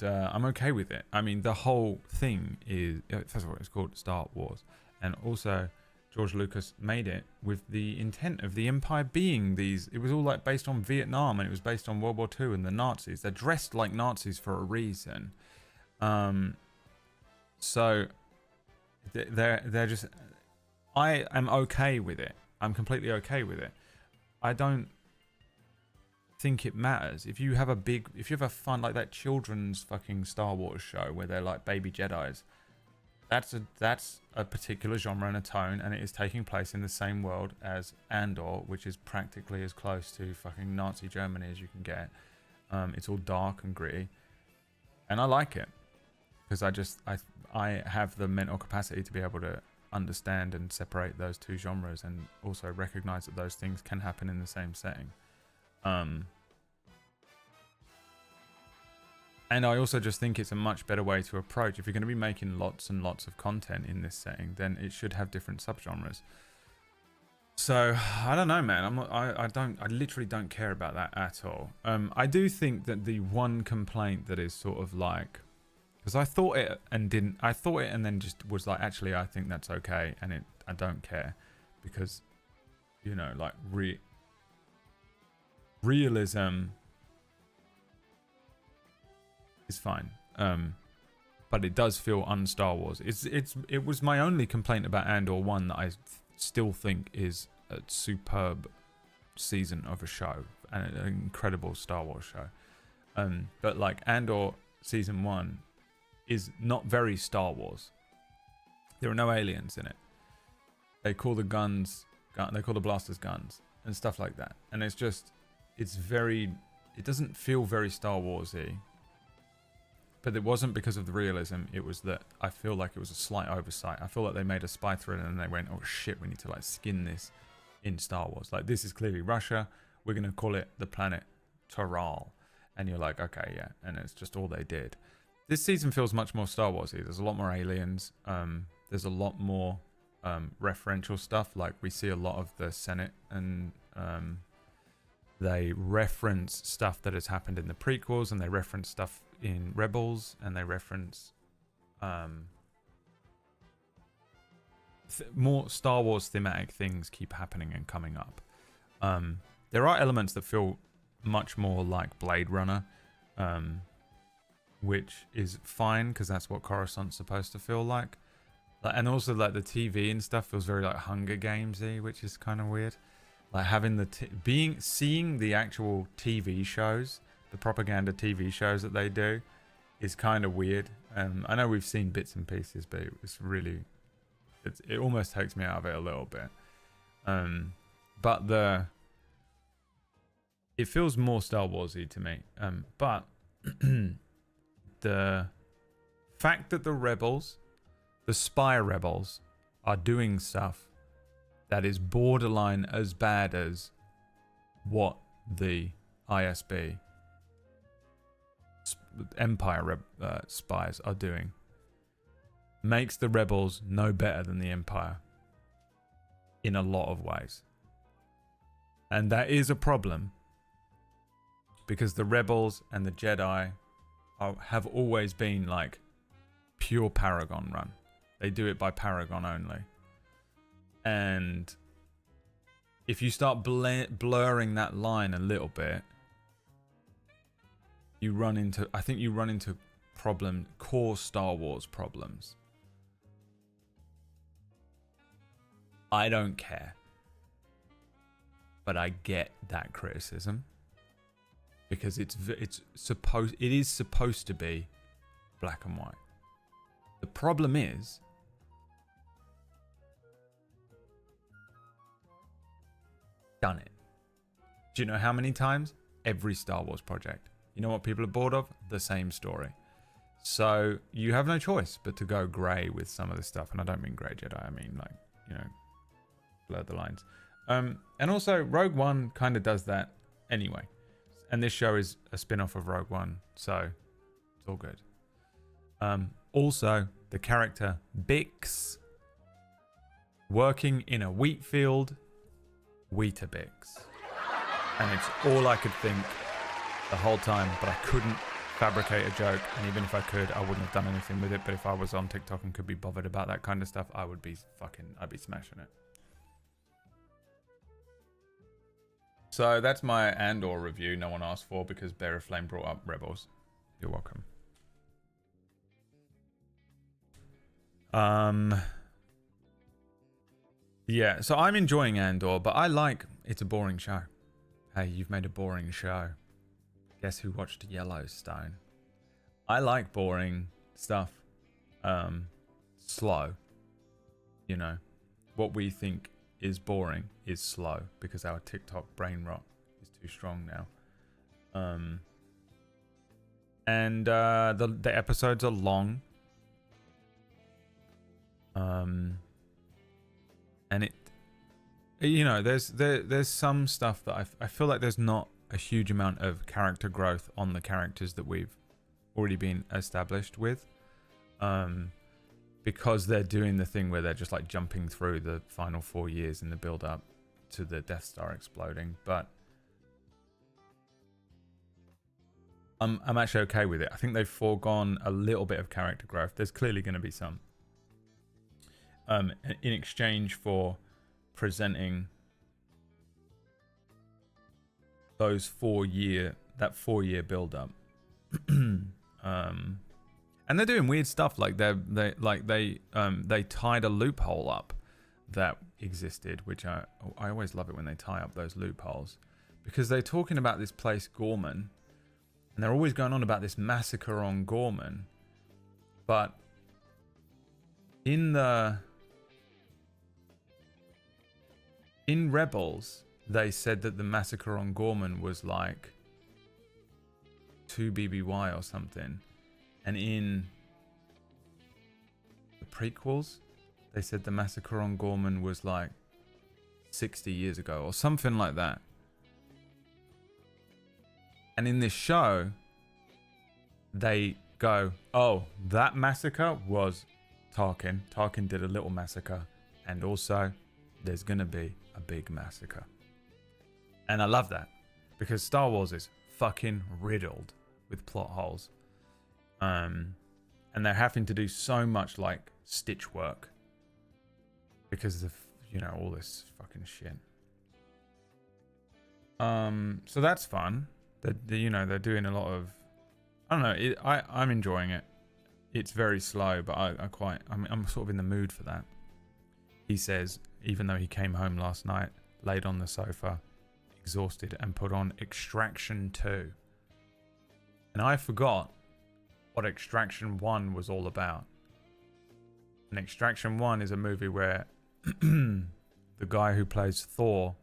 I'm okay with it. I mean, the whole thing is, first of all, it's called Star Wars, and also George Lucas made it with the intent of the Empire being these. It was all like based on Vietnam, and it was based on World War II and the Nazis. They're dressed like Nazis for a reason. So they're just. I am okay with it. I'm completely okay with it. I don't think it matters if you have a fun like that children's fucking Star Wars show where they're like baby Jedis. That's a particular genre and a tone, and it is taking place in the same world as Andor, which is practically as close to fucking Nazi Germany as you can get. It's all dark and gritty, and I like it because I have the mental capacity to be able to understand and separate those two genres, and also recognize that those things can happen in the same setting. And I also just think it's a much better way to approach. If you're going to be making lots and lots of content in this setting, then it should have different subgenres. So I don't know, man. I literally don't care about that at all. I do think that the one complaint that is sort of like, because I thought it and then just was like, actually, I think that's okay, and I don't care, because, you know, like realism is fine. But it does feel un-Star Wars. It was my only complaint about Andor 1 that I still think is a superb season of a show and an incredible Star Wars show. But like Andor season 1 is not very Star Wars. There are no aliens in it. They call the they call the blasters guns and stuff like that. And it doesn't feel very Star Warsy. But it wasn't because of the realism. It was that I feel like it was a slight oversight. I feel like they made a spy thriller and they went, oh shit, we need to like skin this in Star Wars. Like, this is clearly Russia. We're going to call it the planet Taral. And you're like, okay, yeah. And it's just all they did. This season feels much more Star Warsy. There's a lot more aliens. There's a lot more referential stuff. Like, we see a lot of the Senate, and they reference stuff that has happened in the prequels, and they reference stuff in Rebels, and they reference more Star Wars thematic things keep happening and coming up. There are elements that feel much more like Blade Runner, which is fine because that's what Coruscant's supposed to feel like. And also like the TV and stuff feels very like Hunger Gamesy, which is kind of weird. Like having seeing the actual TV shows, the propaganda TV shows that they do, is kind of weird. I know we've seen bits and pieces, but it almost takes me out of it a little bit. But it feels more Star Warsy to me. But the fact that the spy rebels, are doing stuff that is borderline as bad as what the ISB Empire spies are doing, makes the rebels no better than the Empire in a lot of ways. And that is a problem, because the rebels and the Jedi have always been like pure Paragon run. They do it by Paragon only. And if you start blurring that line a little bit, I think you run into core Star Wars problems. I don't care, but I get that criticism, because it is supposed to be black and white. The problem is, done it. Do you know how many times? Every Star Wars project. You know what people are bored of? The same story. So you have no choice but to go grey with some of this stuff. And I don't mean grey Jedi. I mean, like, you know, blur the lines. And also, Rogue One kind of does that anyway. And this show is a spin-off of Rogue One. So it's all good. Also, the character Bix, working in a wheat field, Weetabix. And it's all I could think the whole time, but I couldn't fabricate a joke, and even if I could, I wouldn't have done anything with it. But if I was on TikTok and could be bothered about that kind of stuff, I'd be smashing it. So that's my Andor review. No one asked for, because Bear of Flame brought up Rebels. You're welcome. Yeah, so I'm enjoying Andor, but it's a boring show. Hey, you've made a boring show. Guess who watched Yellowstone? I like boring stuff. Slow. You know, what we think is boring is slow, because our TikTok brain rot is too strong now. And the episodes are long. And it, you know, there's some stuff that I feel like there's not a huge amount of character growth on the characters that we've already been established with, because they're doing the thing where they're just like jumping through the final 4 years in the build up to the Death Star exploding, but I'm actually okay with it. I think they've foregone a little bit of character growth. There's clearly going to be some. In exchange for presenting those 4 year build up. And they're doing weird stuff, like they tied a loophole up that existed, which I always love it when they tie up those loopholes, because they're talking about this place Gorman, and they're always going on about this massacre on Gorman, but in Rebels they said that the massacre on Gorman was like 2 BBY or something. And in the prequels, they said the massacre on Gorman was like 60 years ago or something like that. And in this show, they go, oh, that massacre was Tarkin. Tarkin did a little massacre. And also, there's going to be a big massacre. And I love that, because Star Wars is fucking riddled with plot holes. And they're having to do so much like stitch work because of, you know, all this fucking shit. So that's fun. They're doing a lot of, I don't know, I'm enjoying it. It's very slow, but I'm sort of in the mood for that. He says, even though he came home last night, laid on the sofa, exhausted, and put on Extraction 2. And I forgot what Extraction 1 was all about. And Extraction 1 is a movie where the guy who plays Thor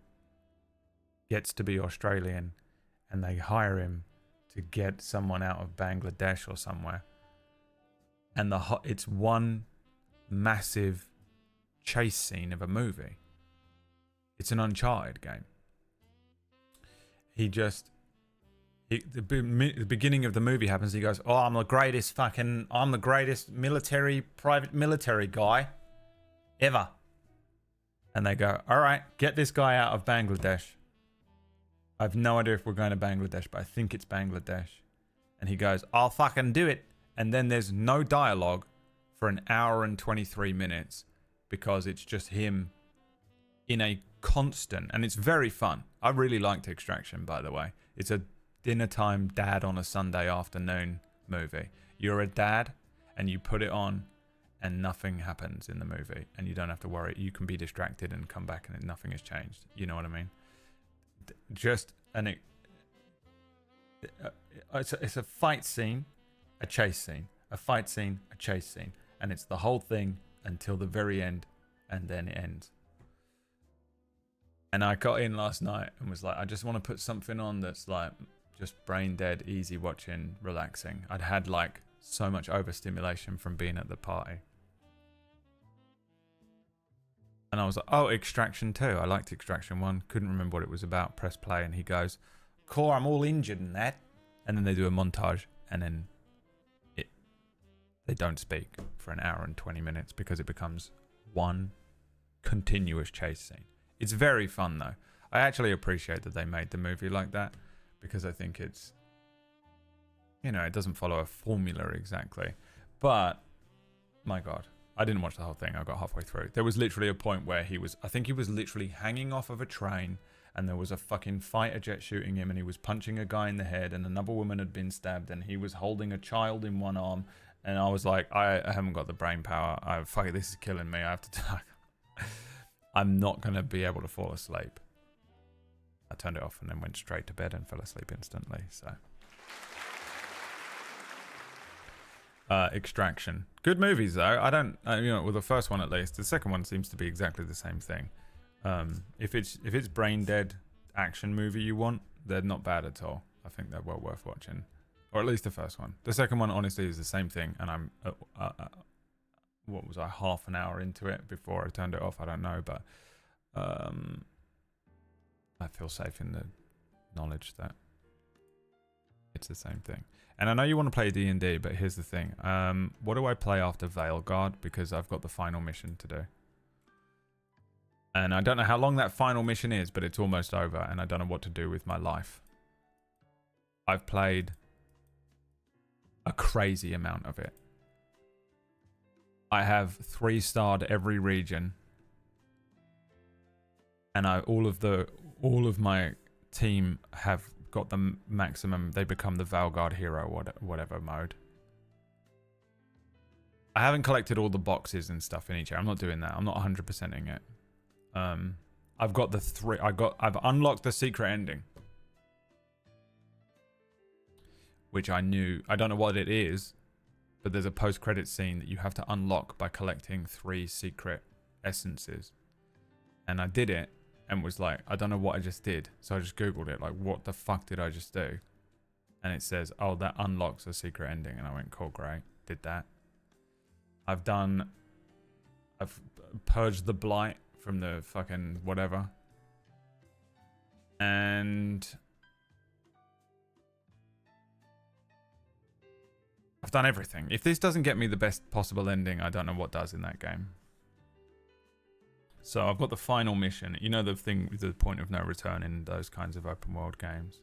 gets to be Australian, and they hire him to get someone out of Bangladesh or somewhere. And it's one massive chase scene of a movie. It's an Uncharted game. The beginning of the movie happens. He goes, "Oh, I'm the greatest private military guy ever." And they go, "All right, get this guy out of Bangladesh." I have no idea if we're going to Bangladesh, but I think it's Bangladesh. And he goes, "I'll fucking do it." And then there's no dialogue for an hour and 23 minutes because it's just him in a constant, and it's very fun. I really liked Extraction, by the way. It's a dinner time dad on a Sunday afternoon movie. You're a dad and you put it on and nothing happens in the movie and you don't have to worry. You can be distracted and come back and nothing has changed. You know what I mean? It's a fight scene, a chase scene, a fight scene, a chase scene, and it's the whole thing until the very end, and then it ends. And I got in last night and was like, I just want to put something on that's like just brain dead, easy watching, relaxing. I'd had like so much overstimulation from being at the party. And I was like, oh, Extraction 2. I liked Extraction 1. Couldn't remember what it was about. Press play and he goes, "Core, I'm all injured in that." And then they do a montage and then they don't speak for an hour and 20 minutes because it becomes one continuous chase scene. It's very fun though. I actually appreciate that they made the movie like that because I think it's, you know, it doesn't follow a formula exactly. But my God, I didn't watch the whole thing. I got halfway through. There was literally a point where I think he was literally hanging off of a train and there was a fucking fighter jet shooting him and he was punching a guy in the head and another woman had been stabbed and he was holding a child in one arm. And I was like, I haven't got the brain power. Fuck it, this is killing me. I have to I'm not going to be able to fall asleep. I turned it off and then went straight to bed and fell asleep instantly. So, Extraction. Good movies though. I don't, well, the first one at least. The second one seems to be exactly the same thing. If it's brain dead action movie you want, they're not bad at all. I think they're well worth watching. Or at least the first one. The second one, honestly, is the same thing. And I'm, what was I, half an hour into it before I turned it off? I don't know. But I feel safe in the knowledge that it's the same thing. And I know you want to play D&D, but here's the thing. What do I play after Veilguard? Because I've got the final mission to do. And I don't know how long that final mission is, but it's almost over, and I don't know what to do with my life. I've played a crazy amount of it. I have 3-starred every region, and all of my team have got the maximum. They become the Valgard hero, whatever mode. I haven't collected all the boxes and stuff in each area. I'm not doing that. I'm not 100%ing it. I've got I've unlocked the secret ending, which I knew. I don't know what it is, but there's a post-credit scene that you have to unlock by collecting 3 secret essences. And I did it and was like, I don't know what I just did. So I just Googled it, like, what the fuck did I just do? And it says, oh, that unlocks a secret ending. And I went, cool, great. Did that. I've purged the blight from the fucking whatever. And I've done everything. If this doesn't get me the best possible ending, I don't know what does in that game. So I've got the final mission. You know the thing with the point of no return in those kinds of open world games.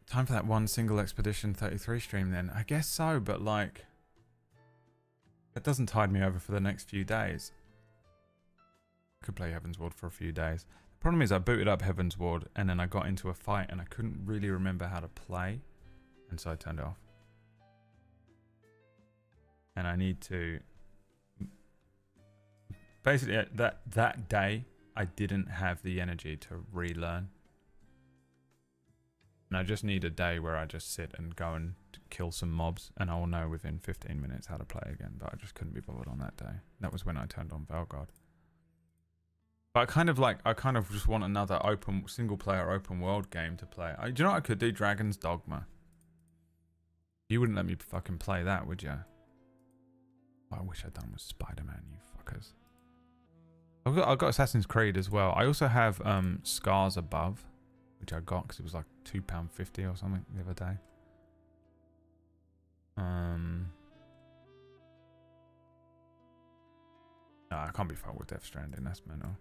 Time for that one single Expedition 33 stream then. I guess so, but like, that doesn't tide me over for the next few days. I could play Heavensward for a few days. The problem is I booted up Heavensward and then I got into a fight and I couldn't really remember how to play. And so I turned it off. And I need to... Basically, that day, I didn't have the energy to relearn. And I just need a day where I just sit and go and kill some mobs, and I will know within 15 minutes how to play again. But I just couldn't be bothered on that day. That was when I turned on Valgard. But I kind of just want another single player open world game to play. Do you know what I could do? Dragon's Dogma. You wouldn't let me fucking play that, would you? What I wish I'd done was Spider-Man, you fuckers. I've got Assassin's Creed as well. I also have Scars Above, which I got because it was like £2.50 or something the other day. No, I can't be fucked with Death Stranding. That's mental.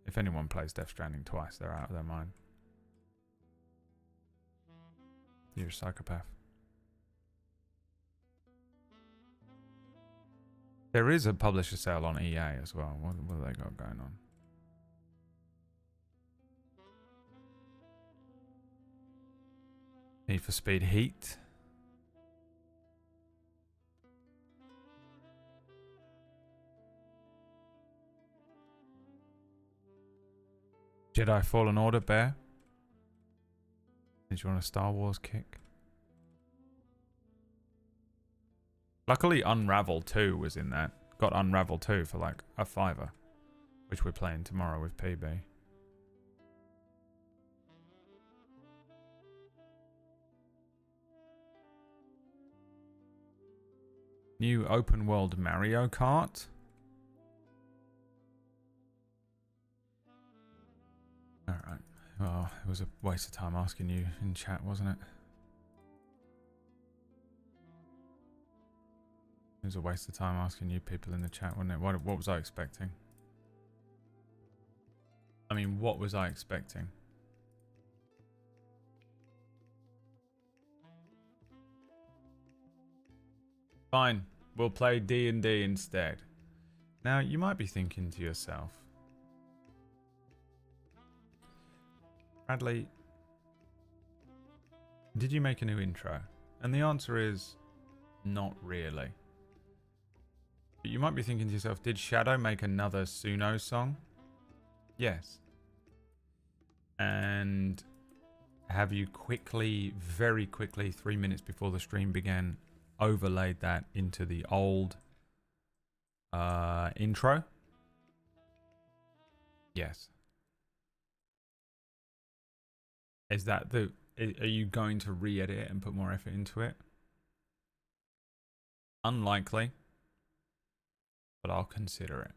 If anyone plays Death Stranding twice, they're out of their mind. You're a psychopath. There is a publisher sale on EA as well. What have they got going on? Need for Speed Heat. Jedi Fallen Order, Bear. Did you want a Star Wars kick? Luckily, Unravel 2 was in that. Got Unravel 2 for like a £5, which we're playing tomorrow with PB. New open world Mario Kart. Alright. Well, it was a waste of time asking you in chat, wasn't it? It was a waste of time asking you people in the chat, wasn't it? What was I expecting? I mean, what was I expecting? Fine, we'll play D&D instead. Now, you might be thinking to yourself, Bradley, did you make a new intro? And the answer is, not really. But you might be thinking to yourself, did Shadow make another Suno song? Yes. And have you quickly, very quickly, 3 minutes before the stream began, overlaid that into the old intro? Yes. Is that are you going to re-edit it and put more effort into it? Unlikely. But I'll consider it.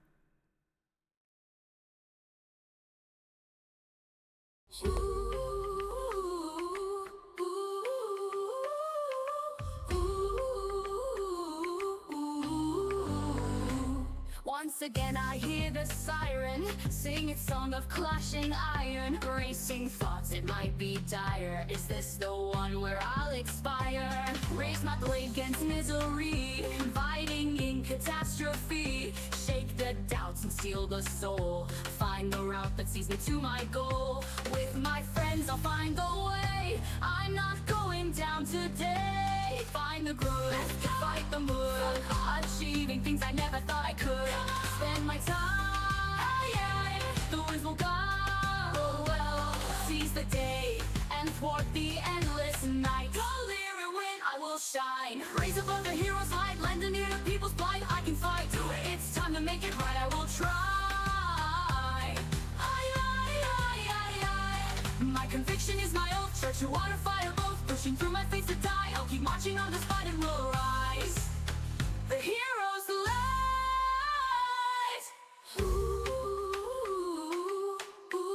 Once again I hear the siren sing its song of clashing iron. Racing thoughts, it might be dire. Is this the one where I'll expire? Raise my blade against misery, inviting in catastrophe. Shake the doubts and steal the soul. Find the route that sees me to my goal. With my friends I'll find the way. I'm not going down today. Find the good, fight the mood, achieving things I never thought I could. Spend my time, the winds will go well. Seize the day and thwart the endless night. Clear and win, I will shine. Raise above the hero's light, lend an ear to people's plight. I can fight, it's time to make it right. I will try. My conviction is my oath. Church and water, fire both. Pushing through my face to die. I'll keep marching on despite and will rise. The hero's light. Ooh, ooh,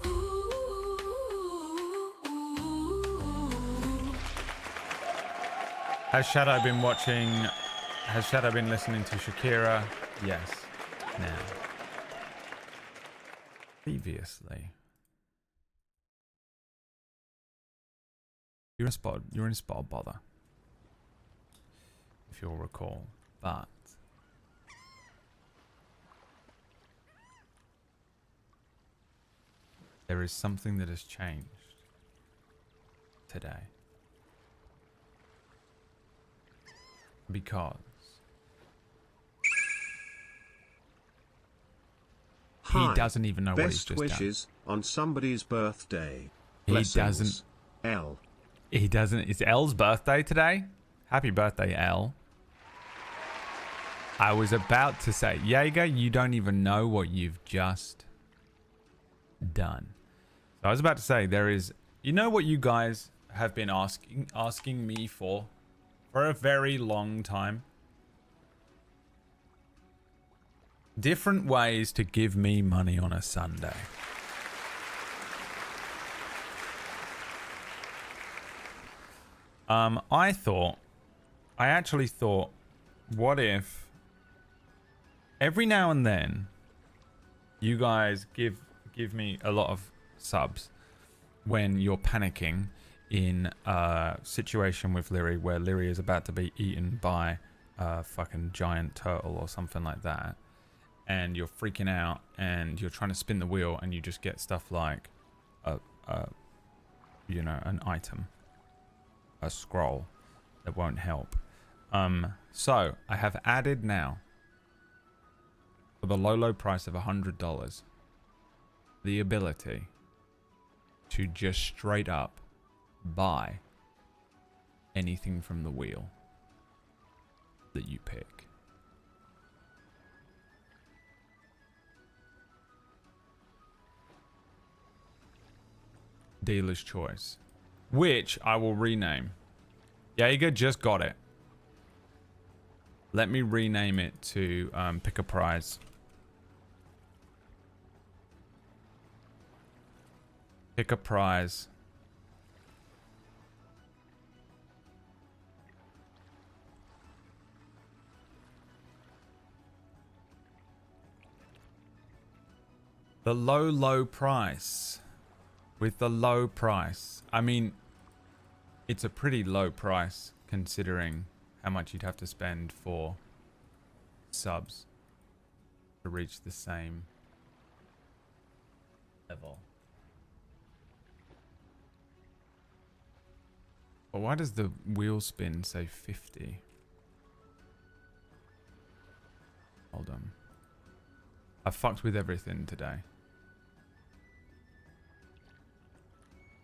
ooh, ooh. Has Shadow been watching? Has Shadow been listening to Shakira? Yes. Now. Previously. You're in a spot of bother. If you'll recall. But there is something that has changed today. Because he doesn't even know what he's Best just wishes done. on somebody's birthday. He Blessings. doesn't. L. He doesn't. It's Elle's birthday today. Happy birthday, Elle. I was about to say, Jaeger, you don't even know what you've just done. So I was about to say, there is, you know what you guys have been asking me for a very long time? Different ways to give me money on a Sunday. I actually thought, what if every now and then you guys give me a lot of subs when you're panicking in a situation with Lyri where Lyri is about to be eaten by a fucking giant turtle or something like that, and you're freaking out and you're trying to spin the wheel and you just get stuff like an item, a scroll that won't help. So I have added now, for the low price of $100, the ability to just straight up buy anything from the wheel that you pick. Dealer's choice, which I will rename. Jaeger just got it. Let me rename it to pick a prize. Pick a prize. The low price. With the low price. I mean, it's a pretty low price considering how much you'd have to spend for subs to reach the same level. But why does the wheel spin say 50? Hold on. I fucked with everything today.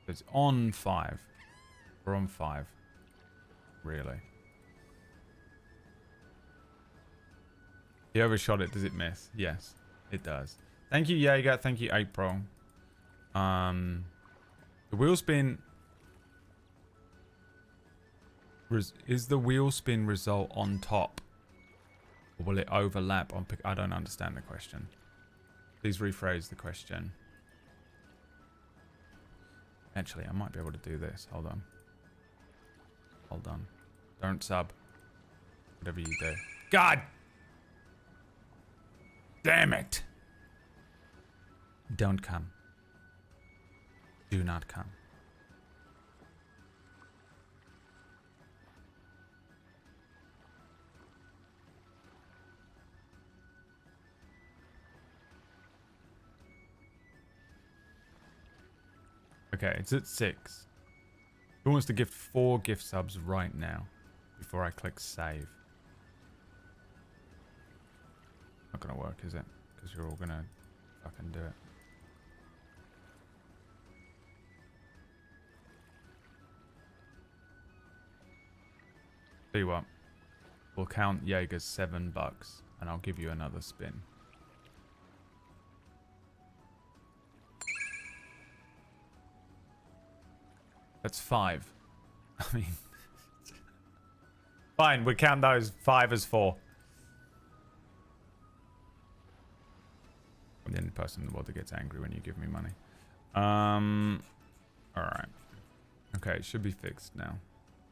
It's on 5. We're on 5. Really. If you overshot it, does it miss? Yes, it does. Thank you, Jaeger. Thank you, April. The wheel spin... Is the wheel spin result on top? Or will it overlap on... I don't understand the question. Please rephrase the question. Actually, I might be able to do this. Hold on. Hold on. Don't sub. Whatever you do. God Damn it. Don't come. Do not come. Okay, it's at 6. Who wants to gift 4 gift subs right now before I click save? Not gonna work, is it? Because you're all gonna fucking do it. Tell you what, we'll count Jaeger's $7 and I'll give you another spin. That's 5. I mean, fine, we count those 5 as 4. I'm the only person in the world that gets angry when you give me money. Alright. Okay, it should be fixed now.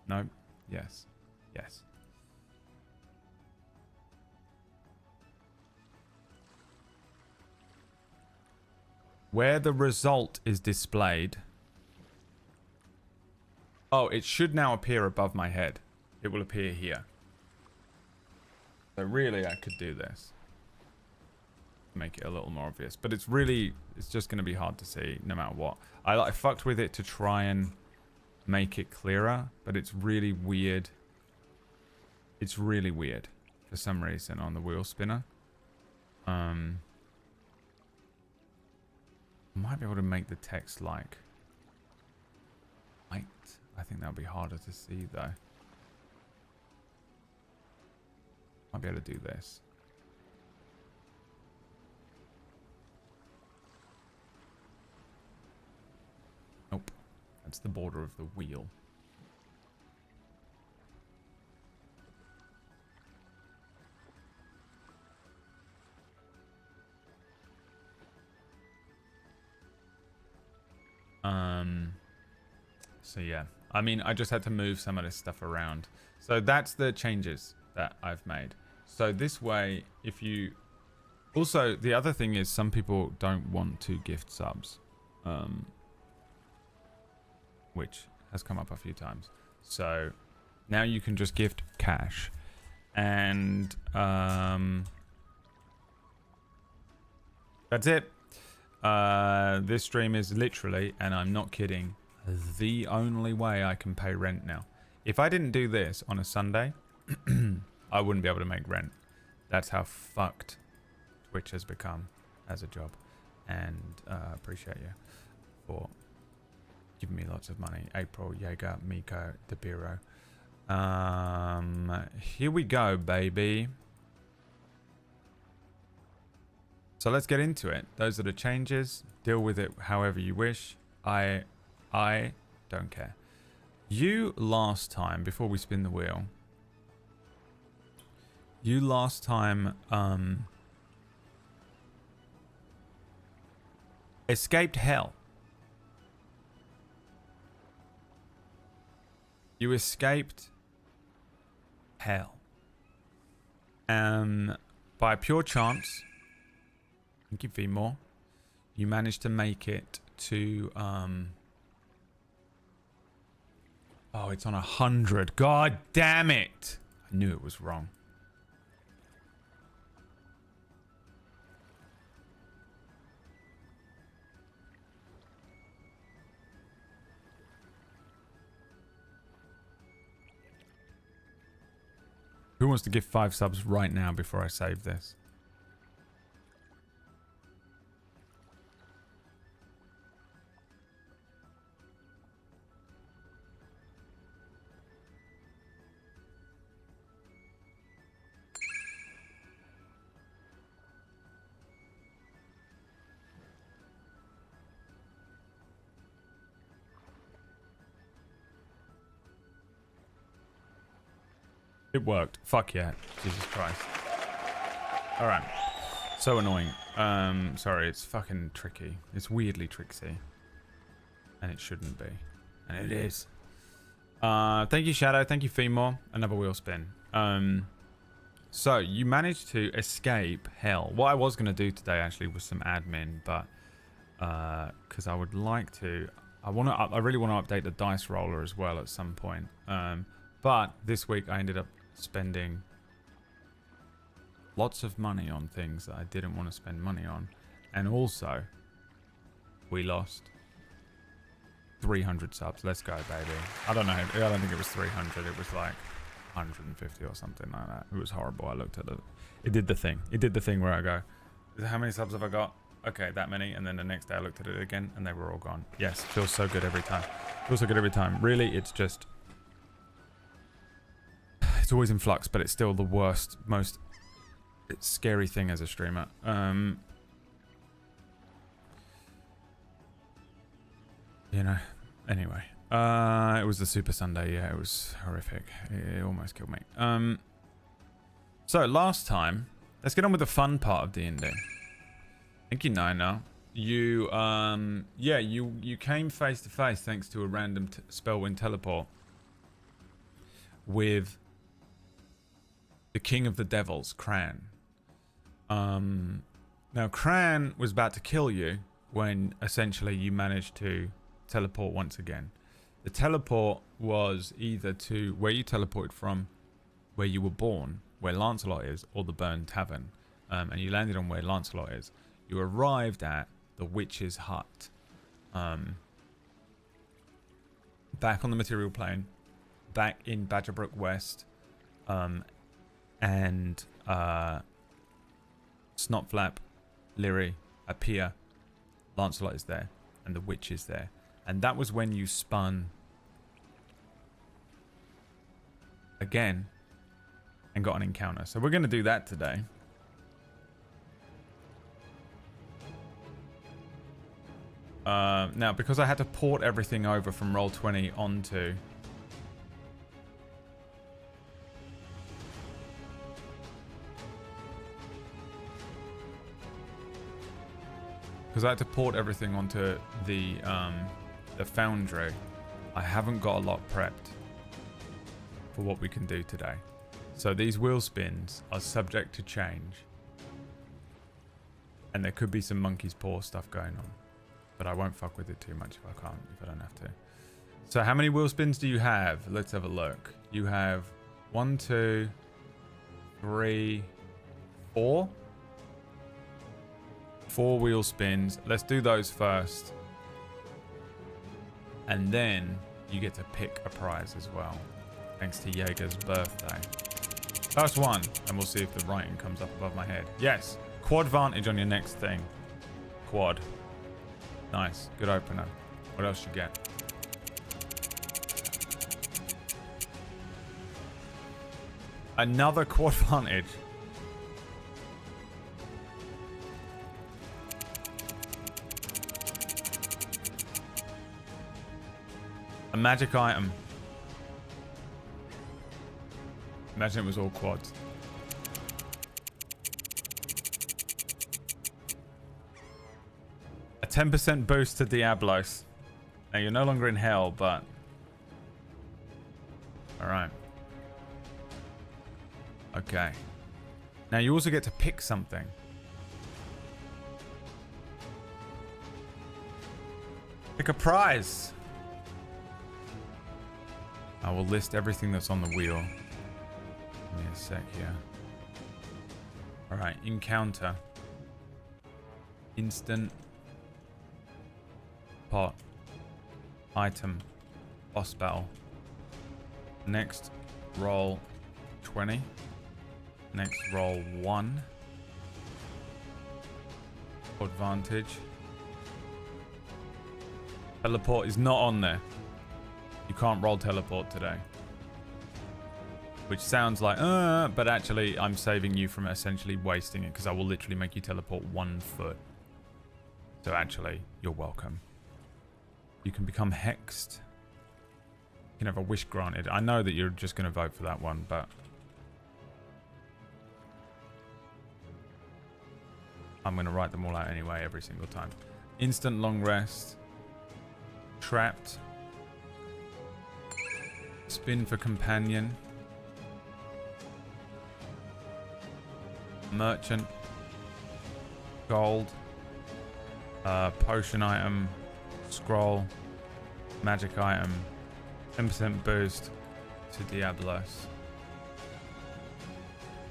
Nope. Yes. Yes. Where the result is displayed. Oh, it should now appear above my head. It will appear here. So really, I could do this. Make it a little more obvious. But it's just going to be hard to see no matter what. I fucked with it to try and make it clearer, but it's really weird. It's really weird for some reason on the wheel spinner. I might be able to make the text like white. I think that'll be harder to see though. Might be able to do this. Nope. That's the border of the wheel. So yeah, I mean, I just had to move some of this stuff around. So that's the changes that I've made. So this way, if you... Also, the other thing is some people don't want to gift subs. Which has come up a few times. So now you can just gift cash. And that's it. This stream is literally, and I'm not kidding, the only way I can pay rent now. If I didn't do this on a Sunday, I wouldn't be able to make rent. That's how fucked Twitch has become as a job. And appreciate you for giving me lots of money. April, Jaeger, Miko, Debiro. Here we go, baby. So let's get into it. Those are the changes. Deal with it however you wish. I don't care. You last time, before we spin the wheel, you last time escaped hell. You escaped hell. By pure chance, thank you, Vmore, you managed to make it to oh, it's on 100. God damn it. I knew it was wrong. Who wants to give 5 subs right now before I save this? It worked. Fuck yeah. Jesus Christ. Alright. So annoying. Sorry, it's fucking tricky. It's weirdly tricksy. And it shouldn't be. And it is. Thank you, Shadow. Thank you, Femore. Another wheel spin. So you managed to escape hell. What I was going to do today actually was some admin, but because I would like to, I really want to update the dice roller as well at some point. But this week I ended up spending lots of money on things that I didn't want to spend money on, and also we lost 300 subs. Let's go, baby. I don't know. I don't think it was 300. It was like 150 or something like that. It was horrible. I looked at it. It did the thing. It did the thing where I go, how many subs have I got? Okay, that many. And then the next day I looked at it again and they were all gone. Yes, feels so good every time. Feels so good every time. Really, it's just... It's always in flux, but it's still the worst, most scary thing as a streamer. You know, anyway. It was the Super Sunday, yeah, it was horrific. It almost killed me. So last time, let's get on with the fun part of D&D. Thank you, Nina. You, yeah, you came face to face thanks to a random Spellwind teleport with the King of the Devils, Cran. Now Cran was about to kill you when essentially you managed to teleport once again. The teleport was either to where you teleported from, where you were born, where Lancelot is, or the Burn Tavern. And you landed on where Lancelot is. You arrived at the Witch's Hut. Back on the material plane. Back in Badgerbrook West. And Snotflap, Lyri appear. Lancelot is there. And the witch is there. And that was when you spun again and got an encounter. So we're going to do that today. Now, because I had to port everything over from Roll20 onto... Because I had to port everything onto the Foundry, I haven't got a lot prepped for what we can do today. So these wheel spins are subject to change. And there could be some monkey's paw stuff going on. But I won't fuck with it too much if I don't have to. So how many wheel spins do you have? Let's have a look. You have 1, 2, 3, 4. 4 wheel spins. Let's do those first. And then you get to pick a prize as well. Thanks to Jaeger's birthday. First one. And we'll see if the writing comes up above my head. Yes. Quad vantage on your next thing. Quad. Nice. Good opener. What else you get? Another quad vantage. A magic item. Imagine it was all quads. A 10% boost to Diablos. Now you're no longer in hell, but... Alright. Okay. Now you also get to pick something. Pick a prize. I will list everything that's on the wheel. Give me a sec here. Alright, encounter. Instant. Pot. Item. Boss battle. Next, roll 20. Next, roll 1. Advantage. Teleport is not on there. You can't roll teleport today. Which sounds like, but actually I'm saving you from essentially wasting it because I will literally make you teleport 1 foot. So actually, you're welcome. You can become hexed. You can have a wish granted. I know that you're just going to vote for that one, but... I'm going to write them all out anyway every single time. Instant long rest. Trapped. Spin for companion. merchant, gold, potion item, scroll, magic item, 10% boost to Diablos.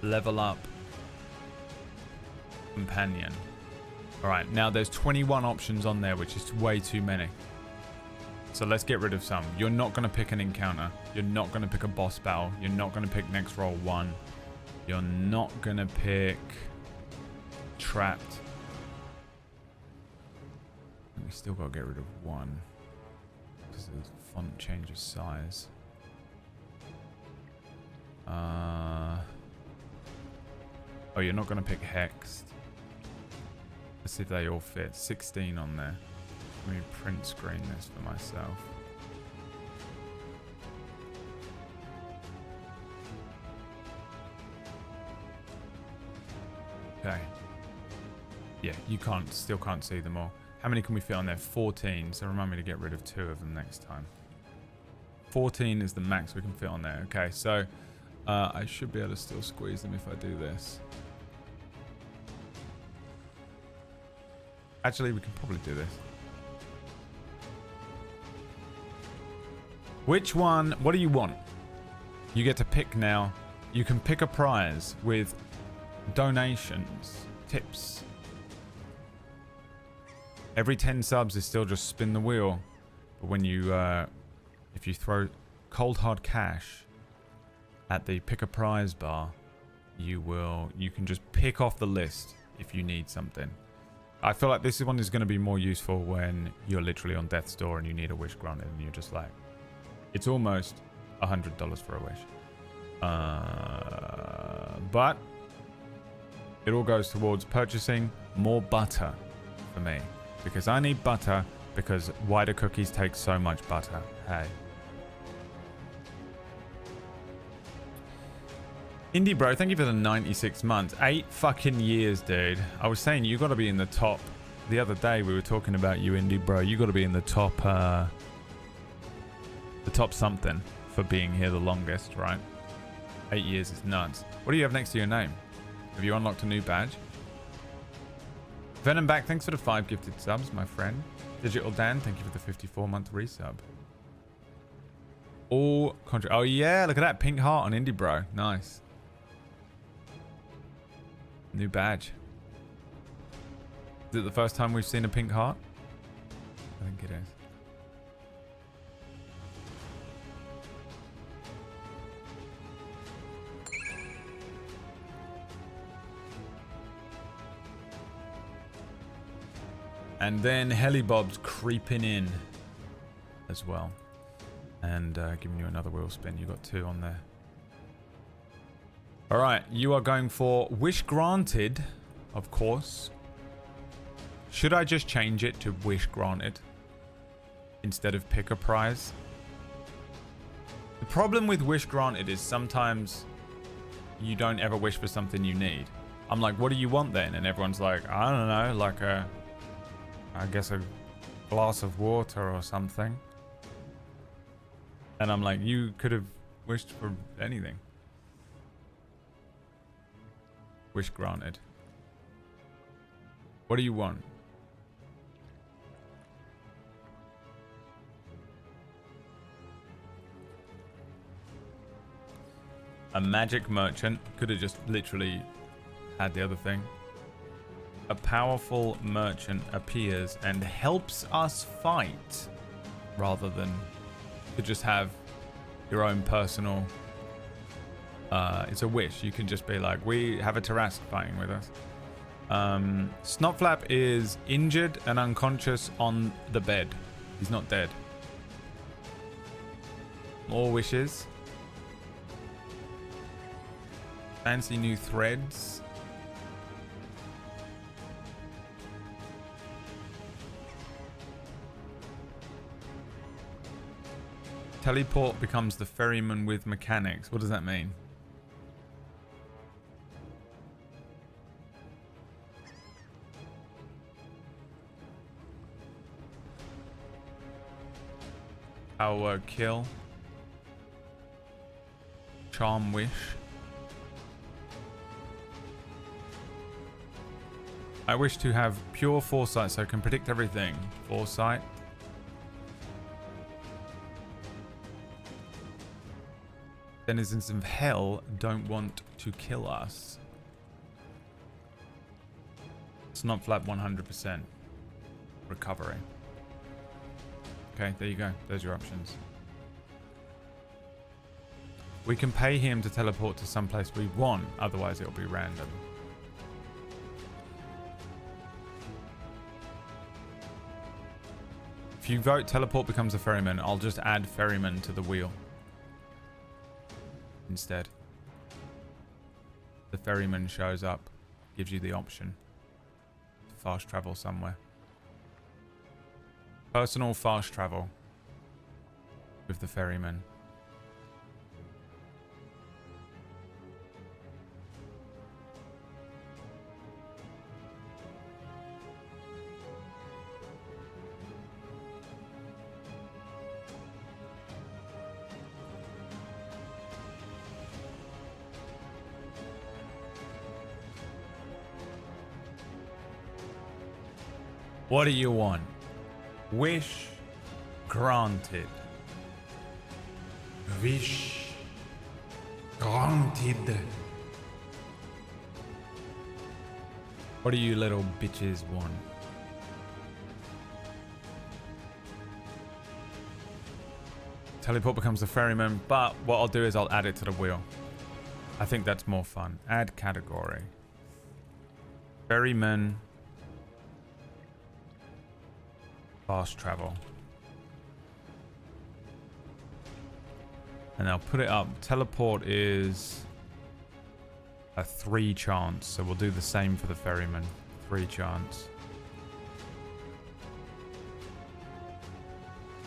Level up, companion. Alright, now there's 21 options on there, which is way too many. So let's get rid of some. You're not going to pick an encounter. You're not going to pick a boss battle. You're not going to pick next roll 1. You're not going to pick trapped. We still got to get rid of 1 because the font changes size. Oh, you're not going to pick hexed. Let's see if they all fit. 16 on there. Let me print screen this for myself. Okay. Yeah, you still can't see them all. How many can we fit on there? 14. So remind me to get rid of 2 of them next time. 14 is the max we can fit on there. Okay, so I should be able to still squeeze them if I do this. Actually, we can probably do this. Which one? What do you want? You get to pick now. You can pick a prize with donations, tips. Every 10 subs is still just spin the wheel. But when you, if you throw cold hard cash at the pick a prize bar, you can just pick off the list if you need something. I feel like this one is going to be more useful when you're literally on death's door and you need a wish granted and you're just like, it's almost $100 for a wish. But it all goes towards purchasing more butter for me. Because I need butter because wider cookies take so much butter. Hey. Indie Bro, thank you for the 96 months. 8 fucking years, dude. I was saying you got to be in the top. The other day we were talking about you, Indie Bro. You got to be in the top something for being here the longest, right? 8 years is nuts. What do you have next to your name? Have you unlocked a new badge? Venom back, thanks for the 5 gifted subs, my friend. Digital Dan, thank you for the 54-month resub. Oh yeah, look at that pink heart on Indie Bro. Nice. New badge. Is it the first time we've seen a pink heart? I think it is. And then Helibob's creeping in as well. And giving you another wheel spin. You got 2 on there. Alright, you are going for Wish Granted, of course. Should I just change it to Wish Granted instead of Pick a Prize? The problem with Wish Granted is sometimes you don't ever wish for something you need. I'm like, what do you want then? And everyone's like, I don't know, like I guess a glass of water or something. And I'm like, you could have wished for anything. Wish granted. What do you want? A magic merchant. Could have just literally had the other thing. A powerful merchant appears and helps us fight, rather than to just have your own personal. It's a wish. You can just be like, we have a Tarrasque fighting with us. Snotflap is injured and unconscious on the bed. He's not dead. More wishes. Fancy new threads. Teleport becomes the ferryman with mechanics. What does that mean? Power kill. Charm wish. I wish to have pure foresight so I can predict everything. Foresight. Denizens of hell don't want to kill us. It's not flat 100%. Recovery. Okay, there you go. There's your options. We can pay him to teleport to some place we want, otherwise it'll be random. If you vote teleport becomes a ferryman, I'll just add ferryman to the wheel. Instead. The ferryman shows up, gives you the option to fast travel somewhere. Personal fast travel with the ferryman. What do you want? Wish granted. Wish granted. What do you little bitches want? Teleport becomes the ferryman, but what I'll do is I'll add it to the wheel. I think that's more fun. Add category. Ferryman. Fast travel. And I'll put it up. Teleport is a 3 chance. So we'll do the same for the ferryman. 3 chance.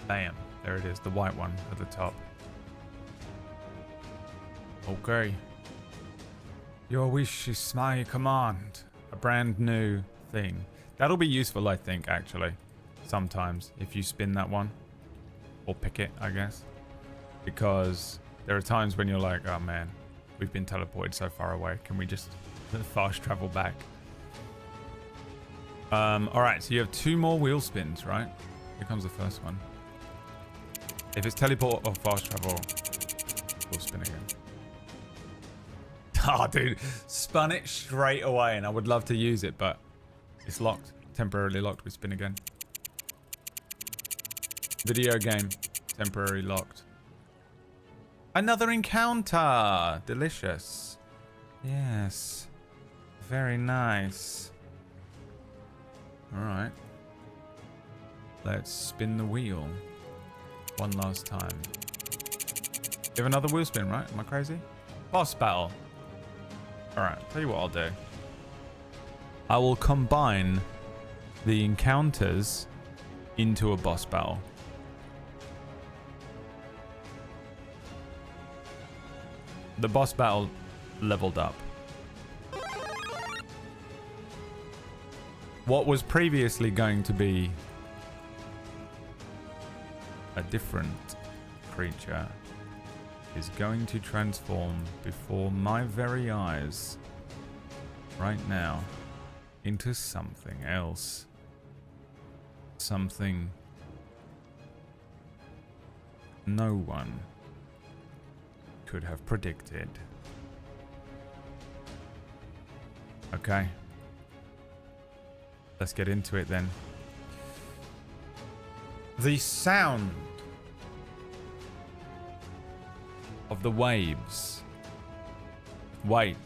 Bam. There it is. The white one at the top. Okay. Your wish is my command. A brand new thing. That'll be useful, I think, actually. Sometimes, if you spin that one. Or pick it, I guess. Because there are times when you're like, oh man, we've been teleported so far away. Can we just fast travel back? Alright, so you have 2 more wheel spins, right? Here comes the first one. If it's teleport or fast travel, we'll spin again. Oh, dude. Spun it straight away, and I would love to use it, but it's locked. Temporarily locked. We spin again. Video game. Temporarily locked. Another encounter. Delicious. Yes. Very nice. Alright. Let's spin the wheel. One last time. You have another wheel spin, right? Am I crazy? Boss battle. Alright, tell you what I'll do. I will combine the encounters into a boss battle. The boss battle leveled up. What was previously going to be a different creature is going to transform before my very eyes right now into something else. Something no one could have predicted. Okay. Let's get into it then. The sound of the waves. Wait.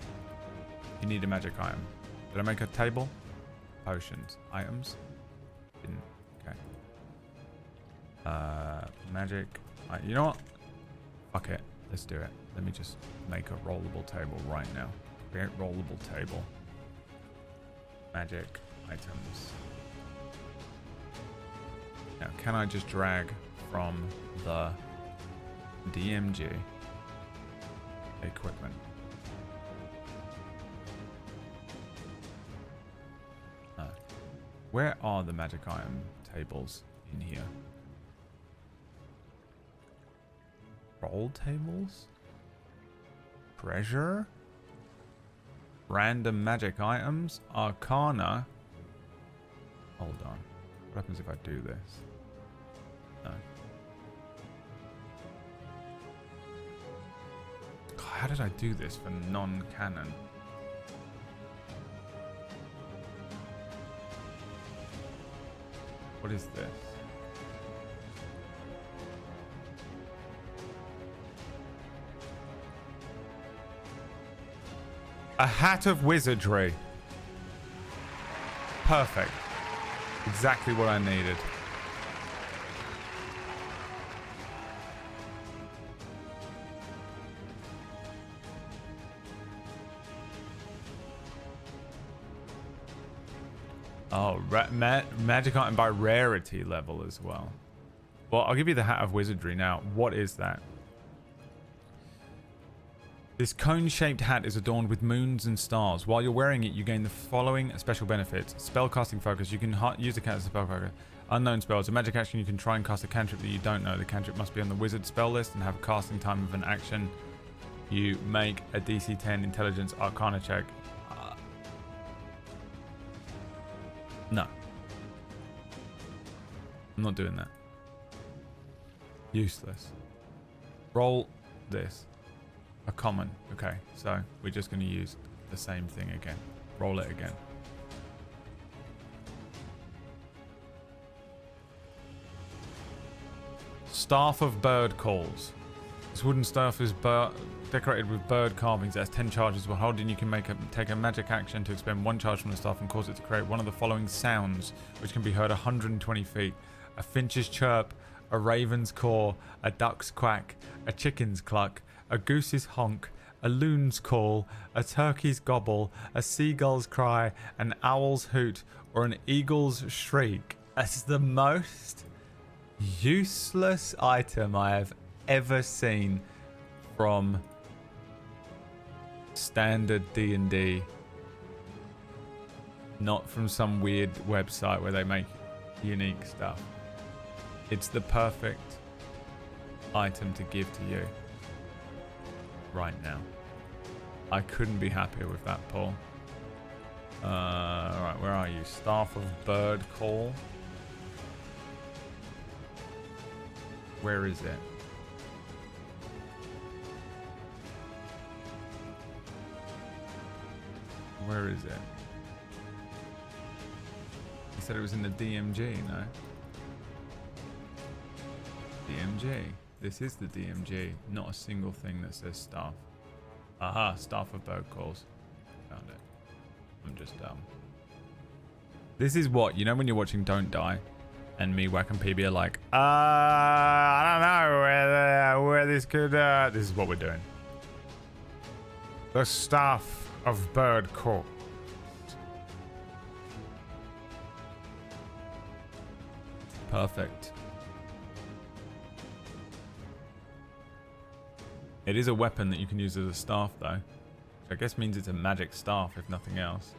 You need a magic item. Did I make a table? Potions. Items? Didn't. Okay. Magic. You know what? Fuck it. Let's do it. Let me just make a rollable table right now. Create rollable table. Magic items. Now, can I just drag from the DMG equipment? Where are the magic item tables in here? Roll tables? Treasure? Random magic items? Arcana? Hold on. What happens if I do this? No. God, how did I do this for non-canon? What is this? A hat of wizardry. Perfect. Exactly what I needed. Oh, magic item by rarity level as well. Well, I'll give you the hat of wizardry now. What is that? This cone-shaped hat is adorned with moons and stars. While you're wearing it, you gain the following special benefits. Spellcasting focus. You can use the cat as a spell focus. Unknown spells. A magic action, you can try and cast a cantrip that you don't know. The cantrip must be on the wizard spell list and have a casting time of an action. You make a DC 10 intelligence arcana check. No. I'm not doing that. Useless. Roll this. A common. Okay, so we're just going to use the same thing again. Roll it again. Staff of Bird Calls. This wooden staff is decorated with bird carvings. It has 10 charges. While holding, you can take a magic action to expend 1 charge from the staff and cause it to create one of the following sounds, which can be heard 120 feet. A finch's chirp, a raven's caw, a duck's quack, a chicken's cluck, a goose's honk, a loon's call, a turkey's gobble, a seagull's cry, an owl's hoot, or an eagle's shriek. That's the most useless item I have ever seen from standard D&D. Not from some weird website where they make unique stuff. It's the perfect item to give to you right now. I couldn't be happier with that, Paul. Alright, where are you? Staff of Bird Call. Where is it? Where is it? He said it was in the DMG, no? DMG. This is the DMG. Not a single thing that says staff. Aha, Staff of Bird Calls. Found it. I'm just dumb. This is what, you know when you're watching Don't Die and me, Whack and PB are like, I don't know where this could, this is what we're doing. The Staff of Bird Calls. Perfect. It is a weapon that you can use as a staff, though. Which I guess means it's a magic staff, if nothing else.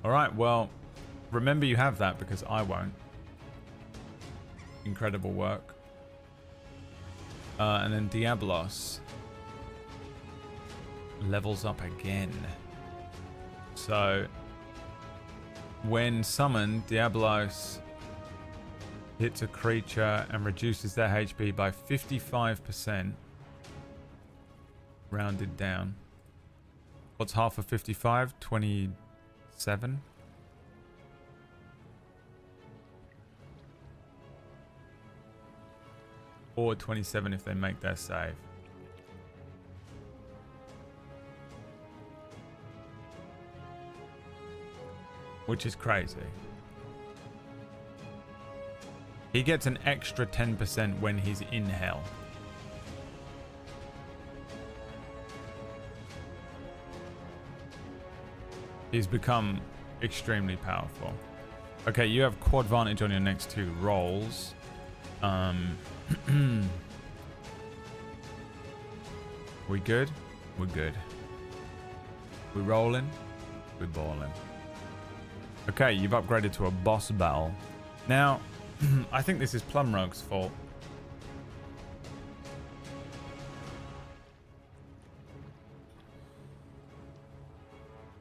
Alright, well, remember you have that because I won't. Incredible work. And then Diablos levels up again. So, when summoned, Diablos hits a creature and reduces their HP by 55%. Rounded down. What's half of 55? 27? Or 27 if they make their save. Which is crazy. He gets an extra 10% when he's in hell. He's become extremely powerful. Okay, you have quad advantage on your next 2 rolls. We good? We're good. We rolling? We're balling. Okay, you've upgraded to a boss battle. Now, I think this is Plumrogue's fault.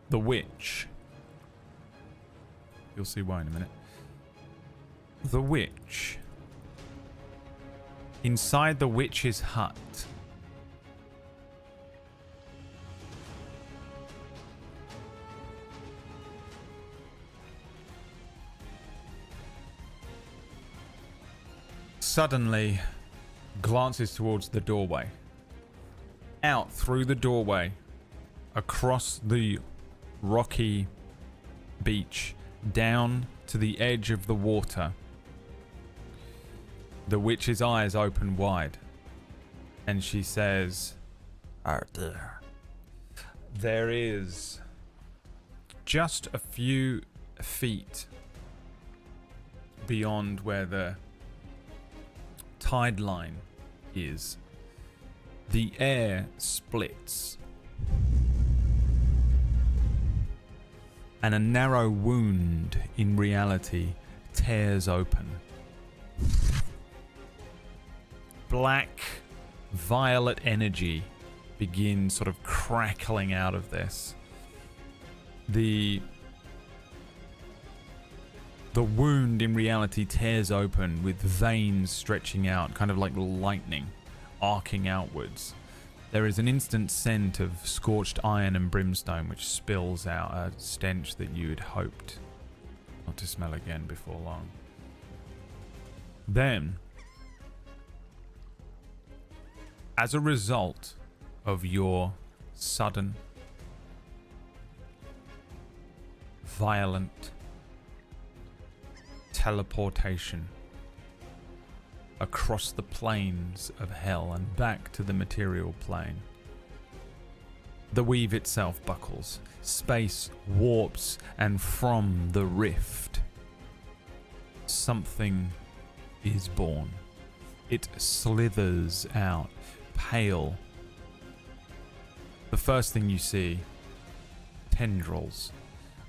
The witch You'll see why in a minute. The witch. Inside the witch's hut. Suddenly glances towards the doorway. Out through the doorway, across the rocky beach, down to the edge of the water. The witch's eyes open wide, and she says, "Oh dear." There is just a few feet beyond where the tide line is. The air splits, and a narrow wound in reality tears open. Black, violet energy begins sort of crackling out of this. The wound in reality tears open with veins stretching out, kind of like lightning, arcing outwards. There is an instant scent of scorched iron and brimstone which spills out, a stench that you had hoped not to smell again before long. Then, as a result of your sudden, violent teleportation across the plains of hell and back to the material plane, the weave itself buckles, space warps, and from the rift, something is born. It slithers out, pale. The first thing you see, tendrils,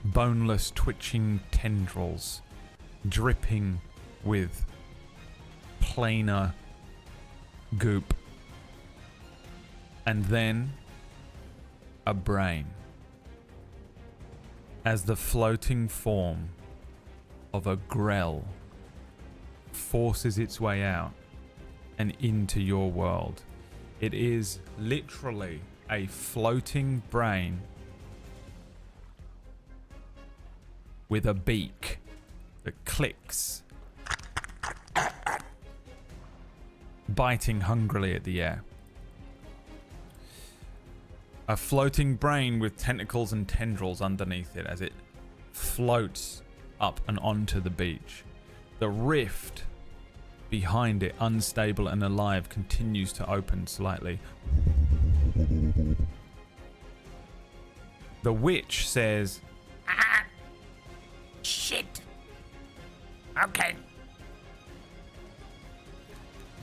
boneless, twitching tendrils, dripping with planar goop, and then a brain as the floating form of a grell forces its way out and into your world. It is literally a floating brain with a beak that clicks, biting hungrily at the air. A floating brain with tentacles and tendrils underneath it as it floats up and onto the beach. The rift behind it, unstable and alive, continues to open slightly. The witch says, Shit. Okay.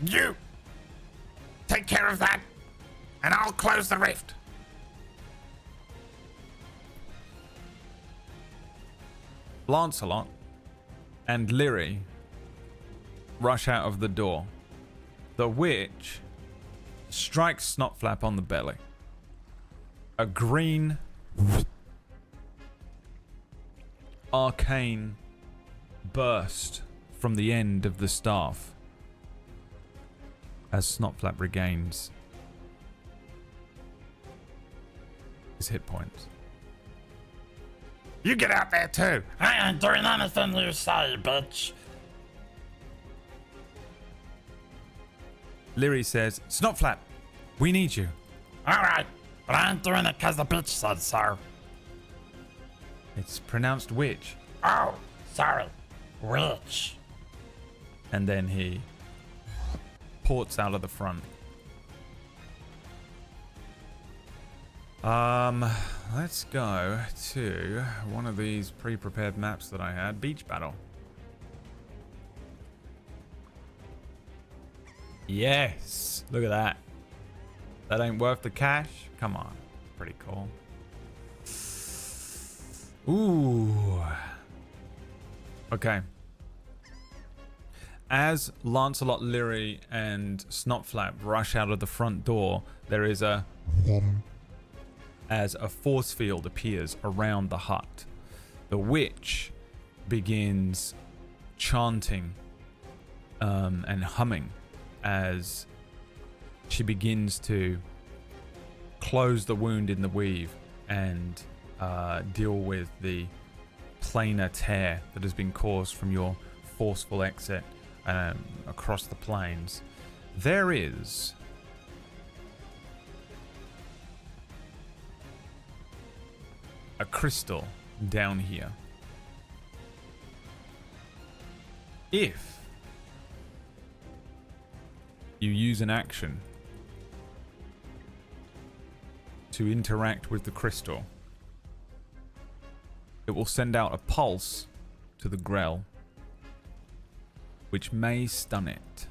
You take care of that, and I'll close the rift. Lancelot and Lyri rush out of the door. The witch strikes Snotflap on the belly. A green arcane burst from the end of the staff as Snotflap regains his hit points. You get out there too. I ain't doing anything you say, bitch. Lyri says, Snotflap, we need you. Alright, but I ain't doing it because the bitch said so. It's pronounced witch. Oh, sorry. Witch. And then he ports out of the front. Let's go to one of these pre-prepared maps that I had. Beach battle. Yes, look at that. That ain't worth the cash? Come on, pretty cool. Ooh. Okay. As Lancelot, Lyri, and Snotflap rush out of the front door, there is as a force field appears around the hut. The witch begins chanting and humming as she begins to close the wound in the weave and deal with the planar tear that has been caused from your forceful exit across the plains. There is a crystal down here. If you use an action to interact with the crystal, it will send out a pulse to the Grell, which may stun it.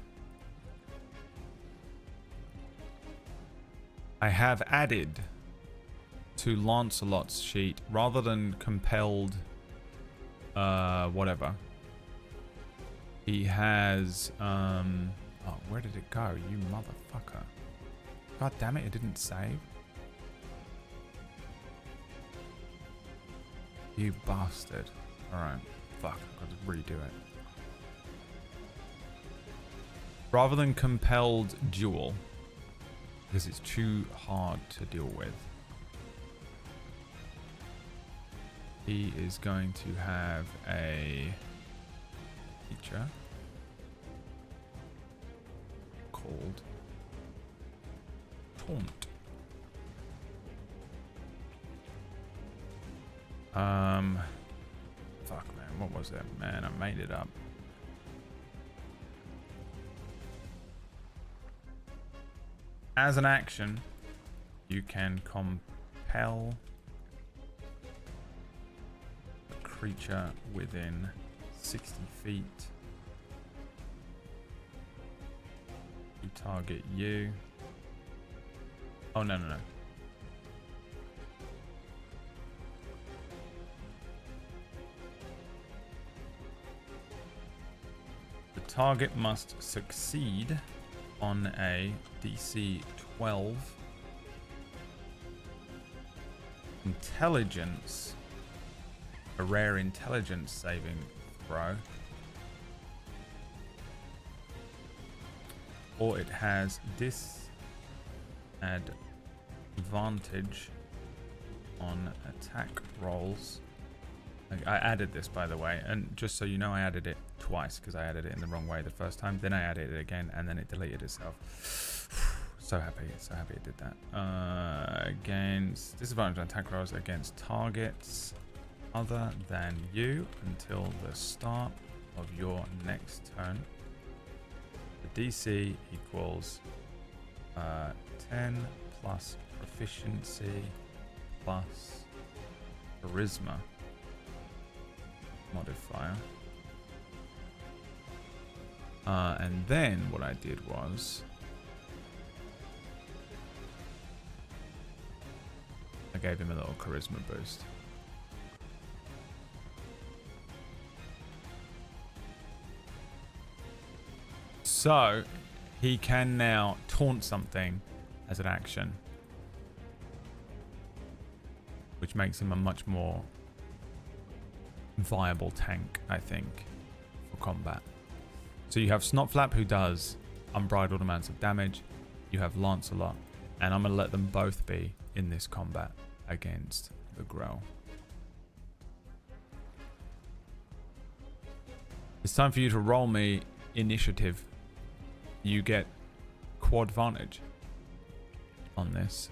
I have added to Lancelot's sheet, rather than compelled whatever, he has oh, where did it go, you motherfucker? God damn it, it didn't save. You bastard. Alright, fuck, I've got to redo it. Rather than compelled duel, because it's too hard to deal with, he is going to have a feature called Taunt. Fuck, man, what was that? Man, I made it up. As an action, you can compel a creature within 60 feet to target you. Oh, no. The target must succeed on a DC 12 intelligence, a rare intelligence saving throw, or it has disadvantage on attack rolls. I added this, by the way, and just so you know, I added it twice because I added it in the wrong way the first time. Then I added it again, and then it deleted itself. So happy it did that. Against disadvantage on attack rolls against targets other than you until the start of your next turn. The DC equals 10 plus proficiency plus charisma modifier. And then what I did was I gave him a little charisma boost. So he can now taunt something as an action, which makes him a much more viable tank, I think, for combat. So you have Snotflap, who does unbridled amounts of damage. You have Lancelot, and I'm going to let them both be in this combat against the Grell. It's time for you to roll me initiative. You get quad advantage on this.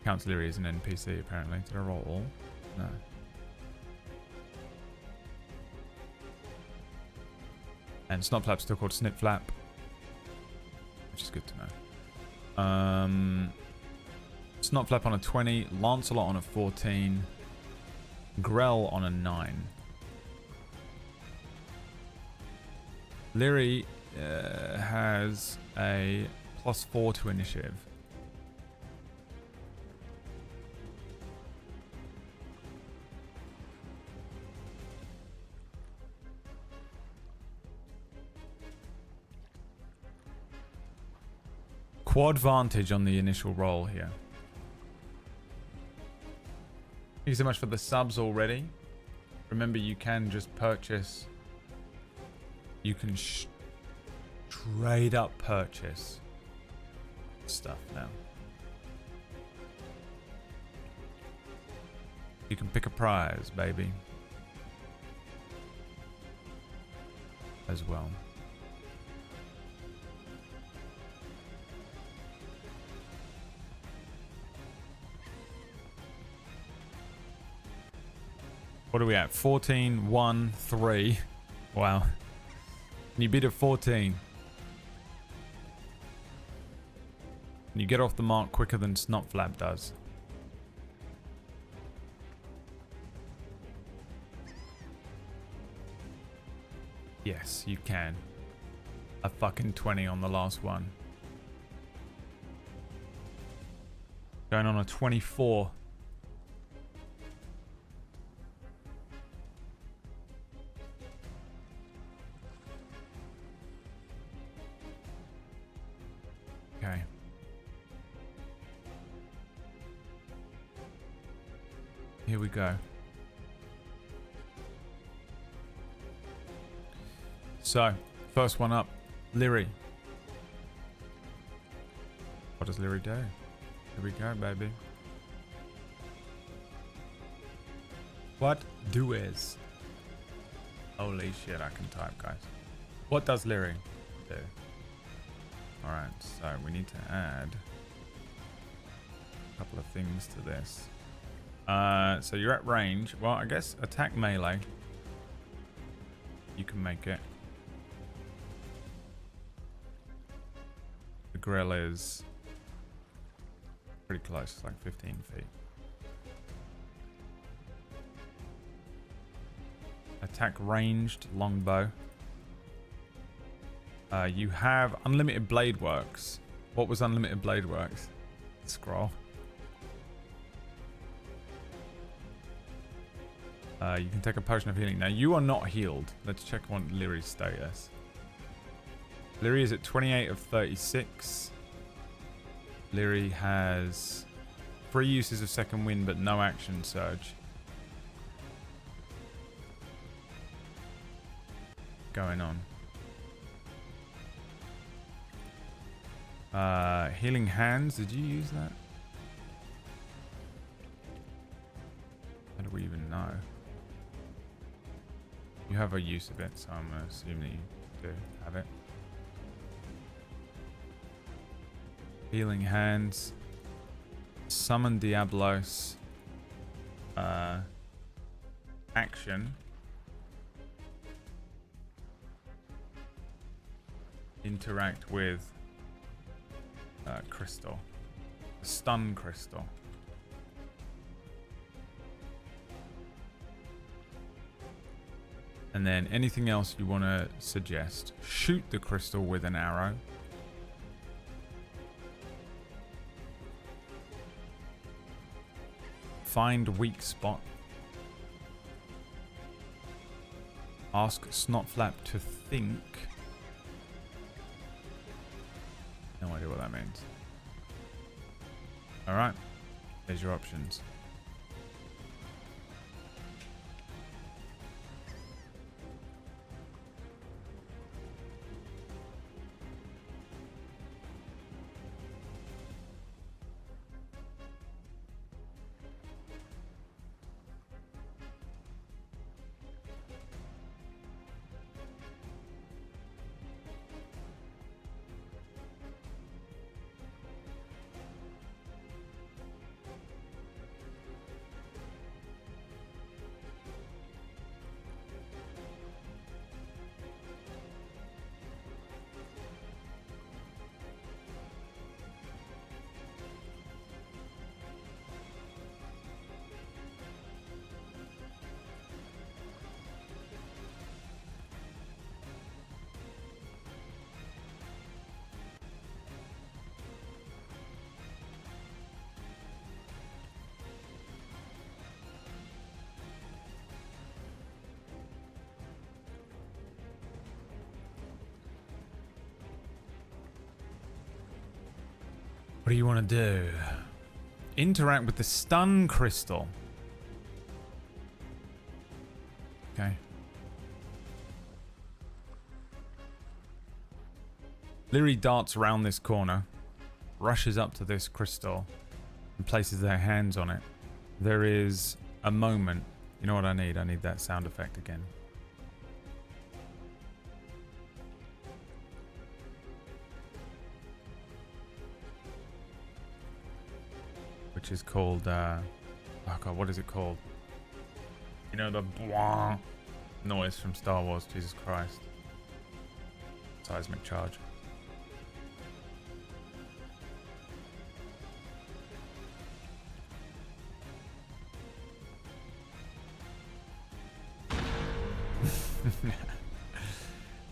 Count Leary is an NPC, apparently. Did I roll all? No. And Snotflap's still called Snipflap, which is good to know. Snotflap on a 20, Lancelot on a 14, Grell on a 9. Leary has a +4 to initiative. Quad advantage on the initial roll here. Thank you so much for the subs already. Remember, you can just purchase. You can straight up purchase stuff now. You can pick a prize, baby. As well. What are we at? 14, 1, 3. Wow. Can you beat a 14? Can you get off the mark quicker than Snotflap does? Yes, you can. A fucking 20 on the last one. Going on a 24. Okay. Here we go. So, first one up, Lyri. What does Lyri do? Here we go, baby. What does? Holy shit, I can type, guys. What does Lyri do? Alright, so we need to add a couple of things to this. So you're at range. Well, I guess attack melee. You can make it. The grill is pretty close, like 15 feet. Attack ranged longbow. You have unlimited blade works. What was unlimited blade works? Scroll. You can take a potion of healing. Now you are not healed. Let's check on Lyri's status. Lyri is at 28 of 36. Lyri has 3 uses of second wind, but no action surge. Going on. Healing hands. Did you use that? How do we even know? You have a use of it, so I'm assuming you do have it. Healing hands. Summon Diablos. Action. Interact with crystal. A stun crystal. And then anything else you want to suggest. Shoot the crystal with an arrow. Find weak spot. Ask Snotflap to think. No idea what that means. Alright. There's your options. What do you want to do? Interact with the stun crystal. Okay. Leary darts around this corner, rushes up to this crystal, and places their hands on it. There is a moment. You know what I need? I need that sound effect again. Which is called, oh god, what is it called? You know, the blah noise from Star Wars, Jesus Christ. Seismic charge.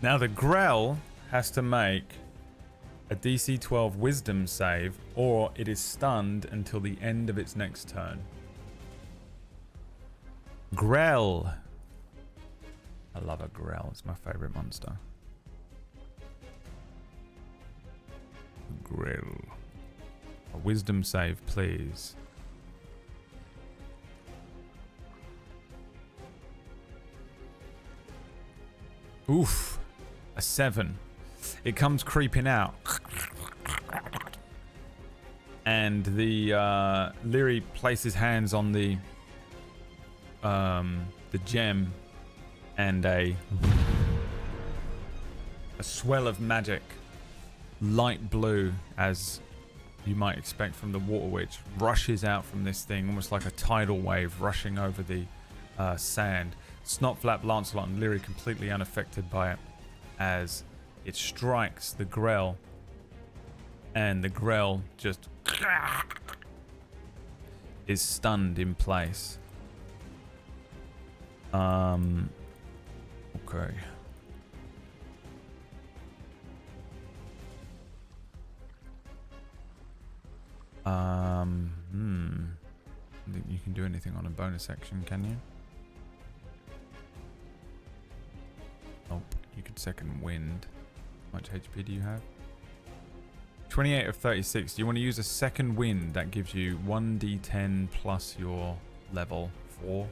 Now the Grell has to make a DC 12 Wisdom save, or it is stunned until the end of its next turn. Grell. I love a Grell. It's my favorite monster. Grell. A Wisdom save, please. Oof. A 7. It comes creeping out. And the Leary places hands on the gem, and a swell of magic, light blue, as you might expect from the Water Witch, rushes out from this thing, almost like a tidal wave rushing over the sand. Snotflap, Lancelot, and Leary completely unaffected by it as it strikes the Grell, and the Grell just is stunned in place. Okay. I don't think you can do anything on a bonus action, can you? Nope. You could second wind. How much HP do you have? 28 of 36. Do you want to use a second wind? That gives you 1d10 plus your level 4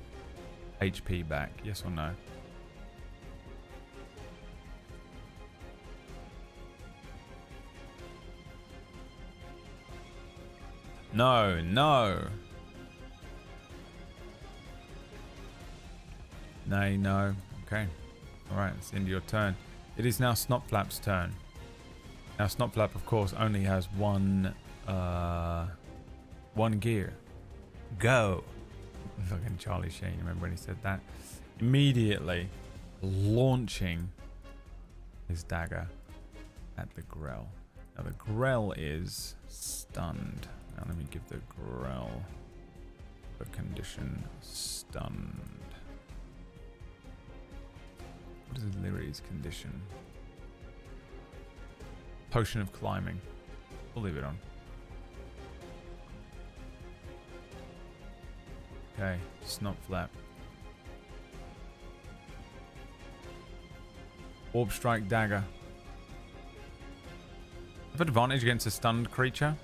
HP back. Yes or no? No, no. Nay, no. Okay. Alright, it's the end of your turn. It is now Snotflap's turn. Now Snotflap, of course, only has one gear. Go. Fucking Charlie Sheen, remember when he said that? Immediately launching his dagger at the Grell. Now the Grell is stunned. Now let me give the Grell the condition stunned. What is Leary's condition? Potion of climbing. We'll leave it on. Okay, Snotflap. Orb strike dagger. Have advantage against a stunned creature.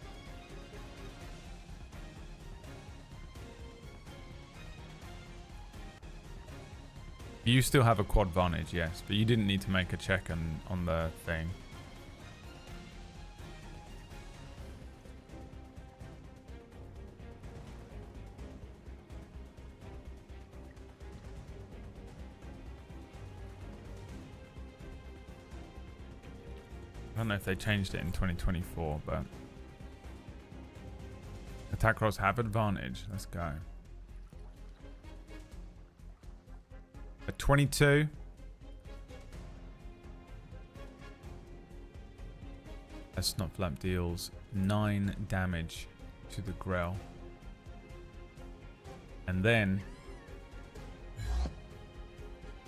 You still have a quad advantage, yes, but you didn't need to make a check on the thing. I don't know if they changed it in 2024, but attack rolls have advantage. Let's go. A 22. A Snotflap deals 9 damage to the Grell. And then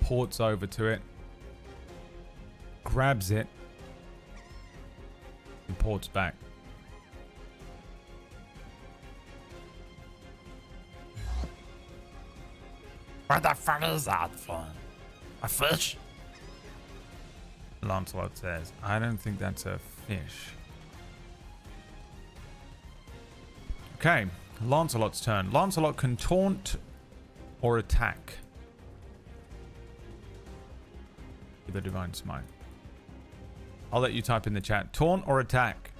ports over to it, grabs it, and ports back. What the fuck is that for? A fish? Lancelot says, I don't think that's a fish. Okay, Lancelot's turn. Lancelot can taunt or attack. with a divine smite. I'll let you type in the chat. Taunt or attack?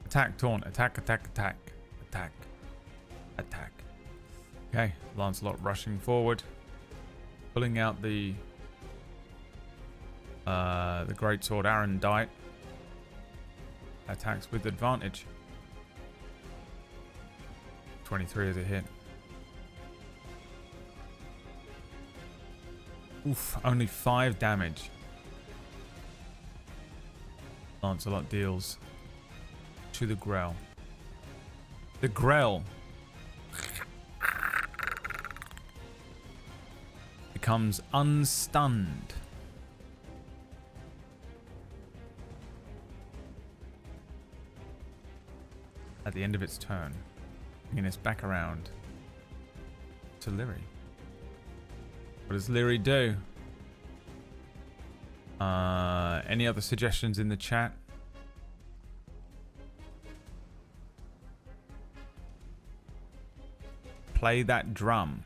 Attack, taunt, attack, attack, attack, attack, attack. Okay, Lancelot rushing forward, pulling out the greatsword Arendite. Attacks with advantage. 23 as a hit. Oof, only 5 damage. Lancelot deals to the Grell. The Grell becomes unstunned. At the end of its turn, bringing us back around to Lyri. What does Lyri do? Any other suggestions in the chat? Play that drum.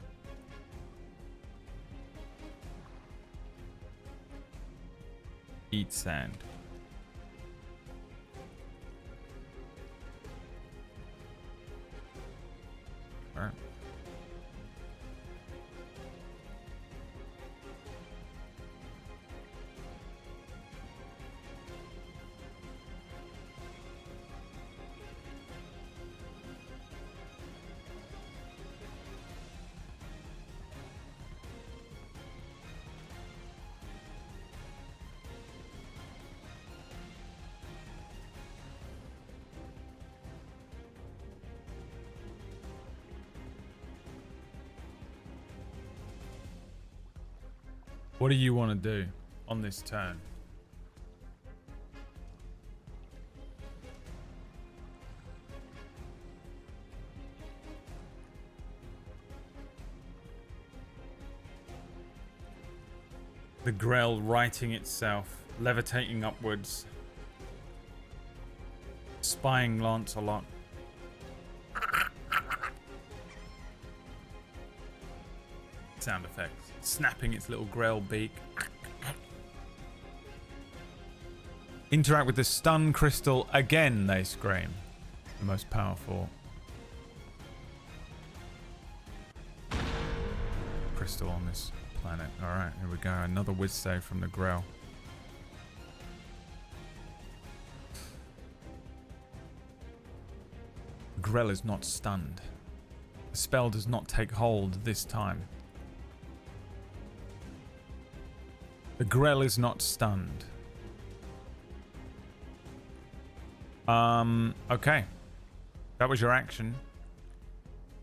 Eat sand. All right. What do you want to do on this turn? The Grell righting itself, levitating upwards, spying Lancelot. Sound effects. Snapping its little Grell beak. Interact with the stun crystal again, they scream. The most powerful crystal on this planet. Alright, here we go. Another whiz save from the Grell. Grell is not stunned. The spell does not take hold this time. The Grell is not stunned. Okay. That was your action.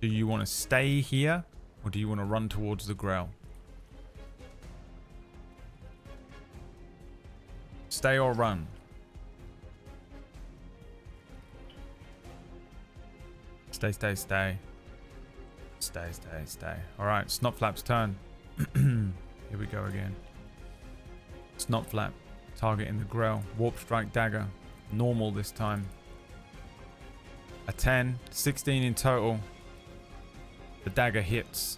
Do you want to stay here? Or do you want to run towards the Grell? Stay or run? Stay, stay, stay. Stay, stay, stay. Alright, Snotflap's turn. Here we go again. Snotflap, targeting the Grell. Warp Strike Dagger. Normal this time. A 10. 16 in total. The dagger hits.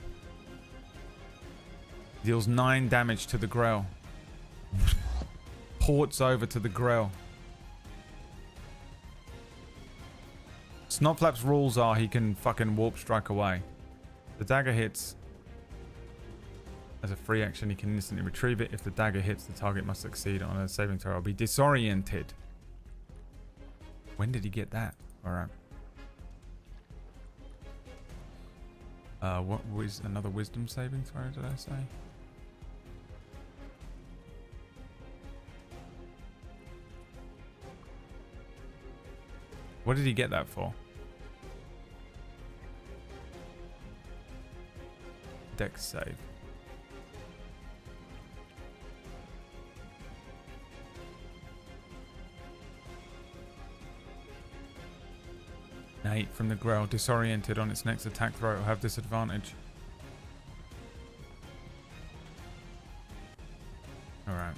Deals 9 damage to the Grell. Ports over to the Grell. Snotflap's rules are he can fucking Warp Strike away. The dagger hits. As a free action, he can instantly retrieve it. If the dagger hits, the target must succeed on a saving throw or be disoriented. When did he get that? Alright. What was another wisdom saving throw, did I say? What did he get that for? Dex save. An 8 from the Grell. Disoriented on its next attack throw. It will have disadvantage. Alright.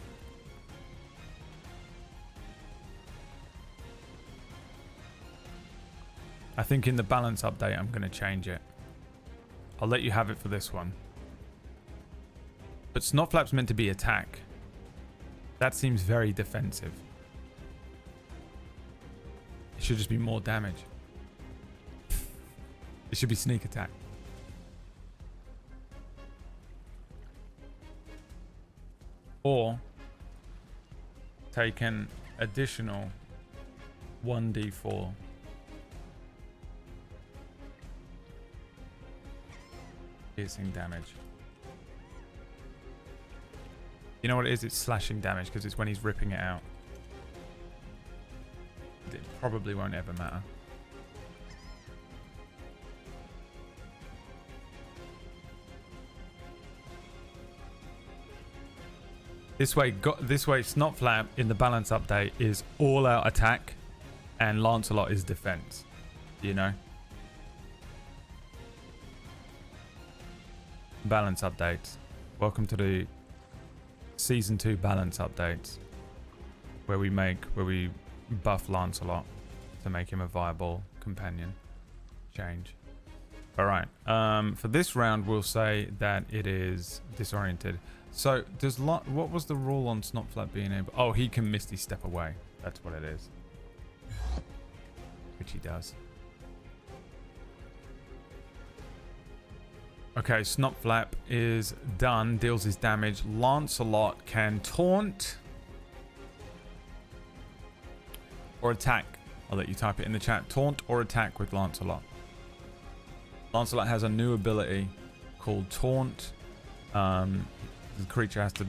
I think in the balance update, I'm going to change it. I'll let you have it for this one. But Snotflap's meant to be attack. That seems very defensive. It should just be more damage. It should be sneak attack. Or take an additional 1d4. Piercing damage. You know what it is? It's slashing damage because it's when he's ripping it out. It probably won't ever matter. This way, Snotflap in the balance update is all out attack, and Lancelot is defense. You know. Balance updates. Welcome to the season 2 balance updates, where we buff Lancelot to make him a viable companion. Change. All right. For this round, we'll say that it is disoriented. So what was the rule on Snotflap being able? Oh, he can Misty Step away. That's what it is. Which he does. Okay, Snotflap is done, deals his damage. Lancelot can taunt or attack. I'll let you type it in the chat. Taunt or attack with Lancelot. Lancelot has a new ability called Taunt. The creature has to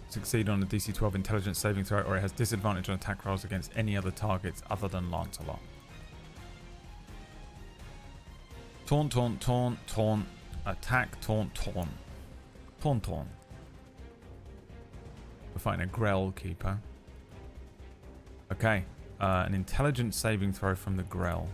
succeed on a DC 12 intelligence saving throw, or it has disadvantage on attack rolls against any other targets other than Lancelot. Taunt, taunt, taunt, taunt. Attack, taunt, taunt. Taunt, taunt. We're fighting a Grell Keeper. Okay. An intelligence saving throw from the Grell.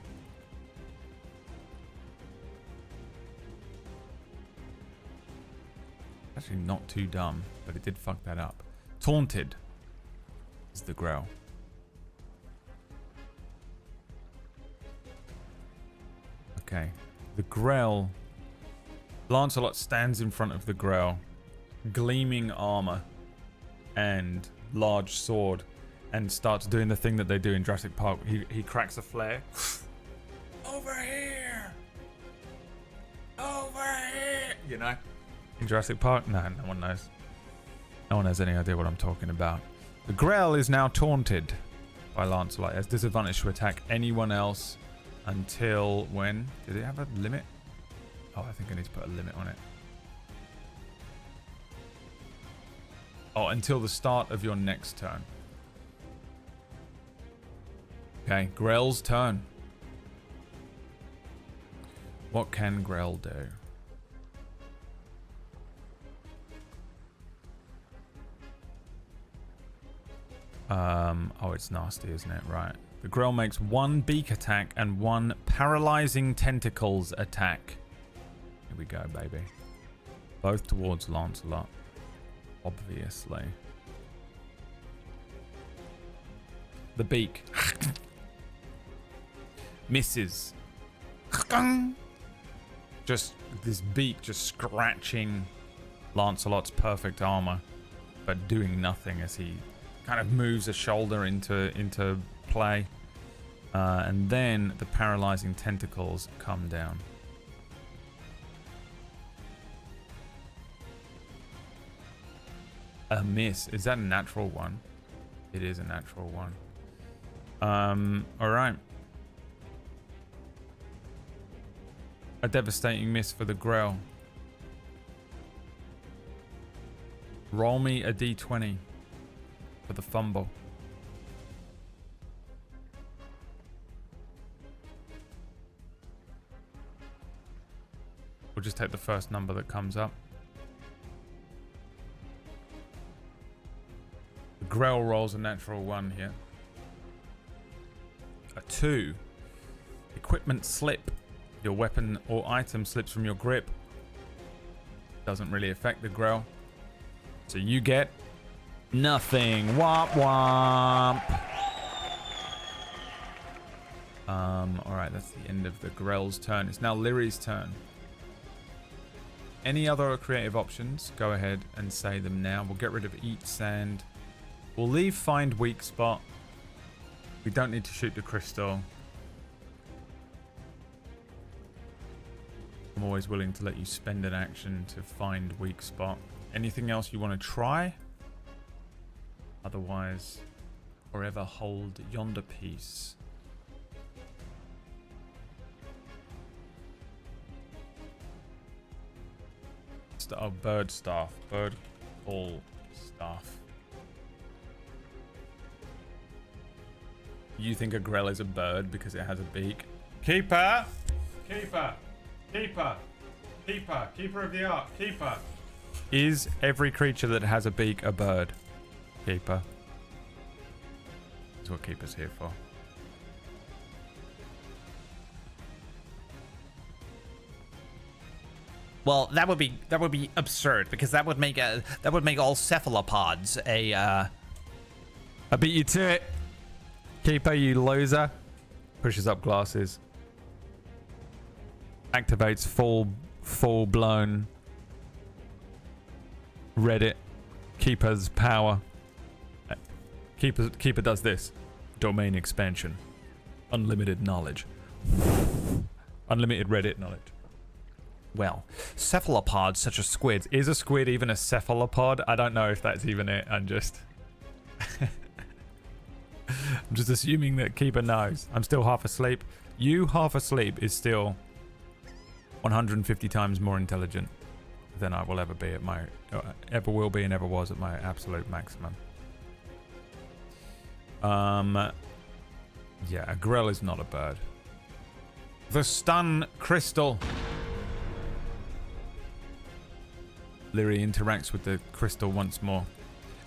Actually not too dumb, but it did fuck that up. Taunted is the Grell. Okay. The Grell... Lancelot stands in front of the Grell, gleaming armor and large sword, and starts doing the thing that they do in Jurassic Park. He cracks a flare. Over here! Over here! You know? In Jurassic Park? No one knows. No one has any idea what I'm talking about. The Grell is now taunted by Lancelot. It has disadvantage to attack anyone else until when? Did it have a limit? Oh, I think I need to put a limit on it. Oh, until the start of your next turn. Okay, Grell's turn. What can Grell do? Oh, it's nasty, isn't it? Right. The Grell makes 1 beak attack and 1 paralyzing tentacles attack. Here we go, baby. Both towards Lancelot. Obviously. The beak. Misses. Just this beak just scratching Lancelot's perfect armor, but doing nothing as he kind of moves a shoulder into play. And then the paralyzing tentacles come down. A miss. Is that a natural one? It is a natural one. Alright. A devastating miss for the Grell. Roll me a d20 for the fumble. We'll just take the first number that comes up. The Grell rolls a natural 1 here. A 2. Equipment slip. Your weapon or item slips from your grip. Doesn't really affect the Grell. So you get nothing. Womp womp. Alright, that's the end of the Grell's turn. It's now Lyri's turn. Any other creative options? Go ahead and say them now. We'll get rid of Eat Sand. We'll leave Find Weak Spot. We don't need to shoot the crystal. I'm always willing to let you spend an action to find weak spot. Anything else you want to try? Otherwise, forever hold yonder piece. Oh, bird staff. Bird call staff. You think a Grell is a bird because it has a beak? Keeper! Keeper! Keeper! Keeper! Keeper of the Ark! Keeper! Is every creature that has a beak a bird? Keeper. That's what Keeper's here for. Well, that would be absurd because that would make all cephalopods a. I beat you to it. Keeper, you loser. Pushes up glasses. Activates full blown Reddit. Keeper's power. Keeper does this. Domain expansion. Unlimited knowledge. Unlimited Reddit knowledge. Well, cephalopods such as squids. Is a squid even a cephalopod? I don't know if that's even it. I'm just assuming that Keeper knows. I'm still half asleep. You half asleep is still 150 times more intelligent than I will ever be at my ever will be and ever was at my absolute maximum. Yeah, a Grell is not a bird. The stun crystal. Lyri interacts with the crystal once more,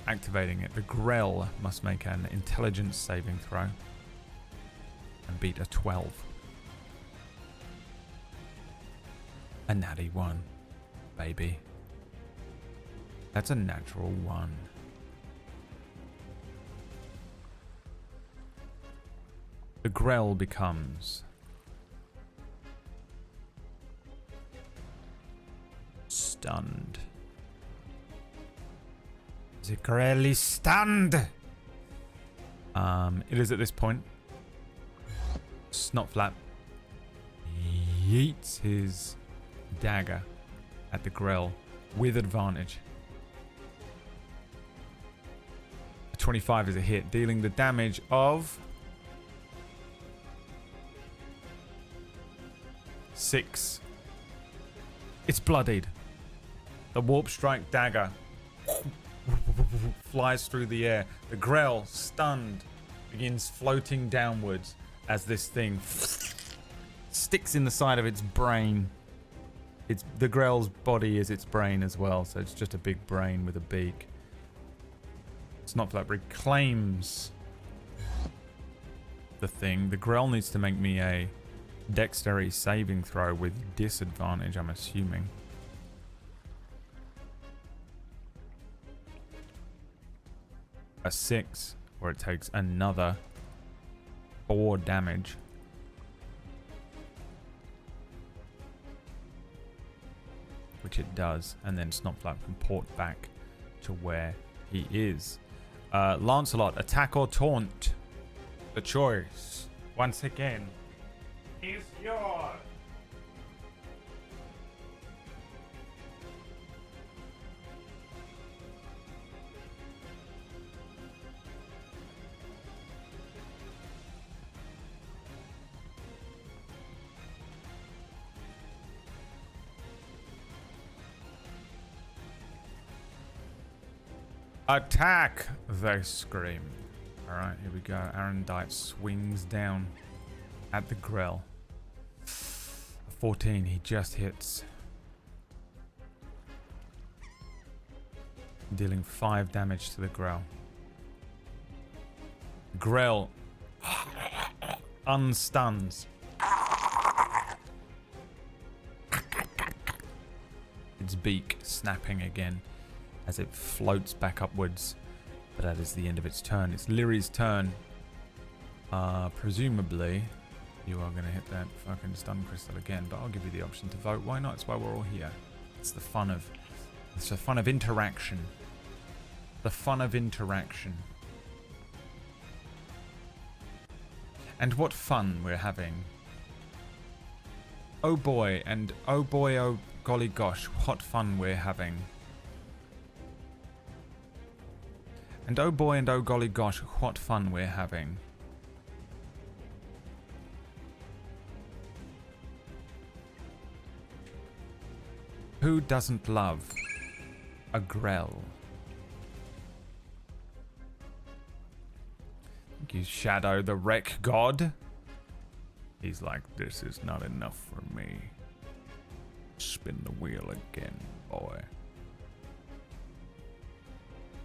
activating it. The Grell must make an intelligence saving throw and beat a 12. A natty 1, baby. That's a natural 1. The Grell becomes stunned. The Grell is stunned. It is at this point. Snotflap yeets his dagger at the Grell with advantage. A 25 is a hit, dealing the damage of 6. It's bloodied. The Warp Strike dagger flies through the air. The Grell, stunned, begins floating downwards as this thing sticks in the side of its brain. It's the Grell's body is its brain as well, so it's just a big brain with a beak. Snotflap reclaims the thing. The Grell needs to make me a dexterity saving throw with disadvantage, I'm assuming. A 6, where it takes another 4 damage. Which it does, and then Snotflap can port back to where he is. Lancelot, attack or taunt? The choice, once again, is yours. Attack! They scream. Alright, here we go. Arendite swings down at the Grell. 14, he just hits. Dealing 5 damage to the Grell. Grell unstuns. Its beak snapping again as it floats back upwards. But that is the end of its turn. It's Lyri's turn. Presumably, You are going to hit that fucking stun crystal again, but I'll give you the option to vote. Why not? It's why we're all here. It's the fun of interaction. The fun of interaction. And what fun we're having. Oh boy, and oh boy, oh golly gosh, what fun we're having. And oh boy, and oh golly gosh, what fun we're having. Who doesn't love a Grell? Thank you, Shadow the Wreck God. He's like, this is not enough for me. Spin the wheel again, boy.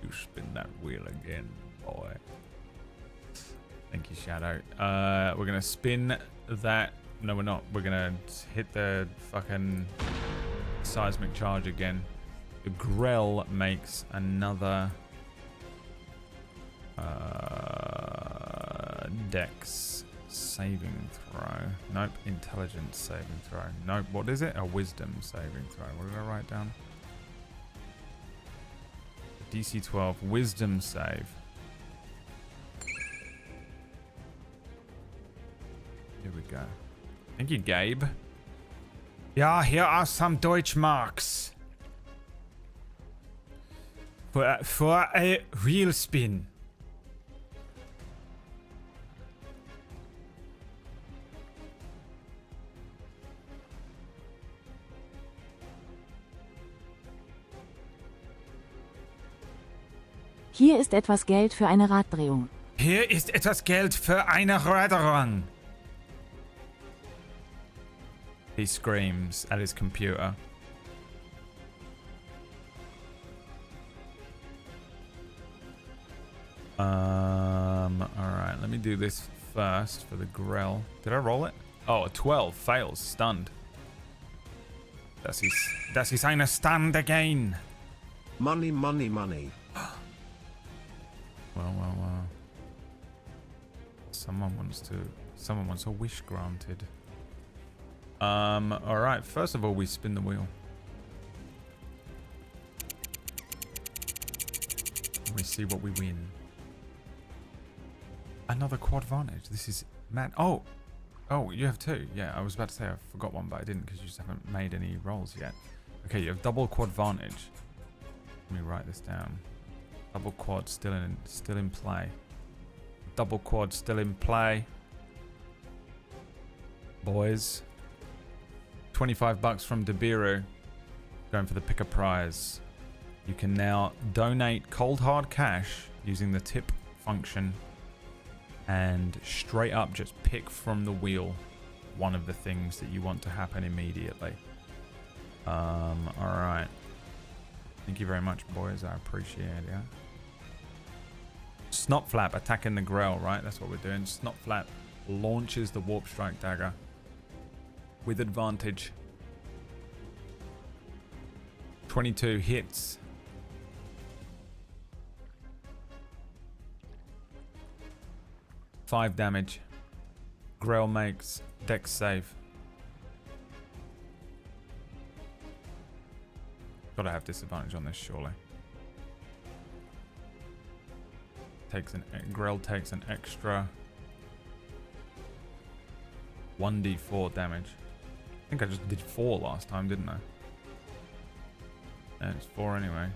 You spin that wheel again, boy. Thank you, Shadow. We're gonna spin that. No, we're not. We're gonna hit the fucking seismic charge again. The Grell makes another Dex saving throw. Nope. Intelligence saving throw. Nope. What is it? A wisdom saving throw. What did I write down? DC 12 wisdom save. Here we go. Thank you, Gabe. Yeah, here are some Deutschmarks. For a wheel spin. Hier ist etwas Geld für eine Raddrehung. Hier ist etwas Geld für eine Raddrehung. He screams at his computer. Alright, let me do this first for the Grell. Did I roll it? Oh, a 12. Fails. Stunned. Das ist eine Stand again. Money, money, money. Well. Someone wants a wish granted. Alright, first of all, we spin the wheel. We see what we win. Another quad vantage. This is mad. Oh, you have two. Yeah, I was about to say I forgot one, but I didn't because you just haven't made any rolls yet. Okay, you have double quad vantage. Let me write this down. Double quad still in play. Double quad still in play. Boys. $25 from Debiru. Going for the pick a prize. You can now donate cold hard cash using the tip function and straight up just pick from the wheel one of the things that you want to happen immediately. Alright. Thank you very much, boys. I appreciate it. Yeah? Snotflap attacking the Grell, right? That's what we're doing. Snotflap launches the Warp Strike Dagger with advantage. 22 hits. Five damage. Grell makes Dex save. Gotta have disadvantage on this, surely. Grell takes an extra 1d4 damage. I think I just did 4 last time, didn't I? And it's 4 anyway.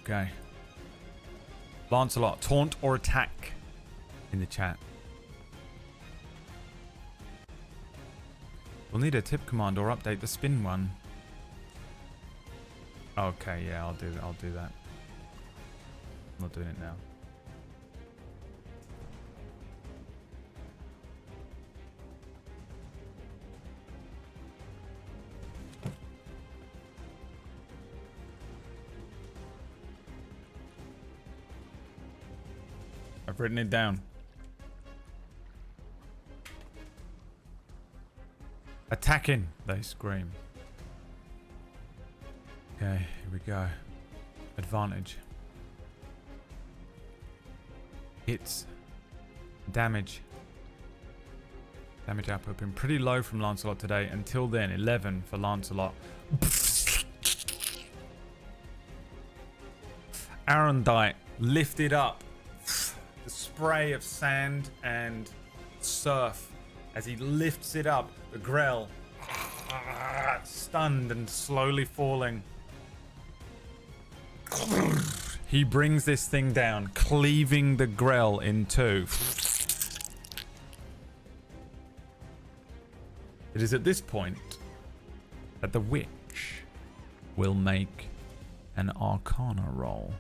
Okay. Lancelot, taunt or attack in the chat. We'll need a tip command or update the spin one. Okay, yeah, I'll do that. I'm not doing it now. I've written it down. Attacking, they scream. Okay, here we go. Advantage. its damage output been pretty low from Lancelot today. Until then, 11 for Lancelot. Arundite lifted up the spray of sand and surf as he lifts it up. The Grell stunned and slowly falling. He brings this thing down, cleaving the Grell in two. It is at this point that the witch will make an Arcana roll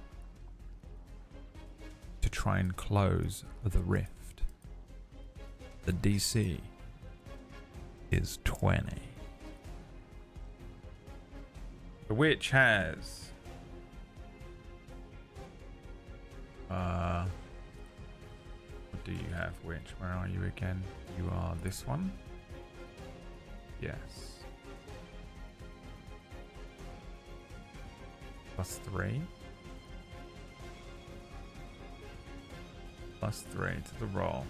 to try and close the rift. The DC is 20. The witch has what do you have, witch? Where are you again? You are this one. Yes. +3. +3 to the roll.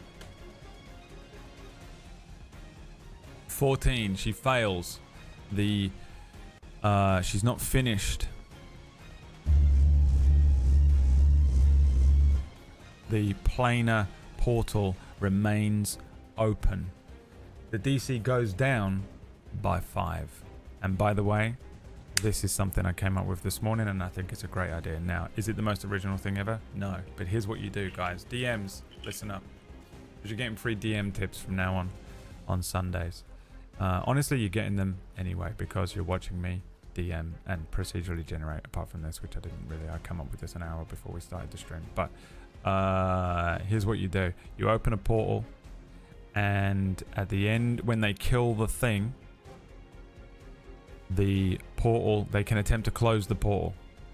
14. She fails. She's not finished. The planar portal remains open. The DC goes down by 5. And by the way, this is something I came up with this morning and I think it's a great idea. Now, is it the most original thing ever? No. But here's what you do, guys. DMs, listen up. Because you're getting free DM tips from now on Sundays. Honestly, you're getting them anyway because you're watching me DM and procedurally generate, apart from this, which I come up with this an hour before we started the stream. But here's what you do. You open a portal and at the end, when they kill the thing, the portal, they can attempt to close the portal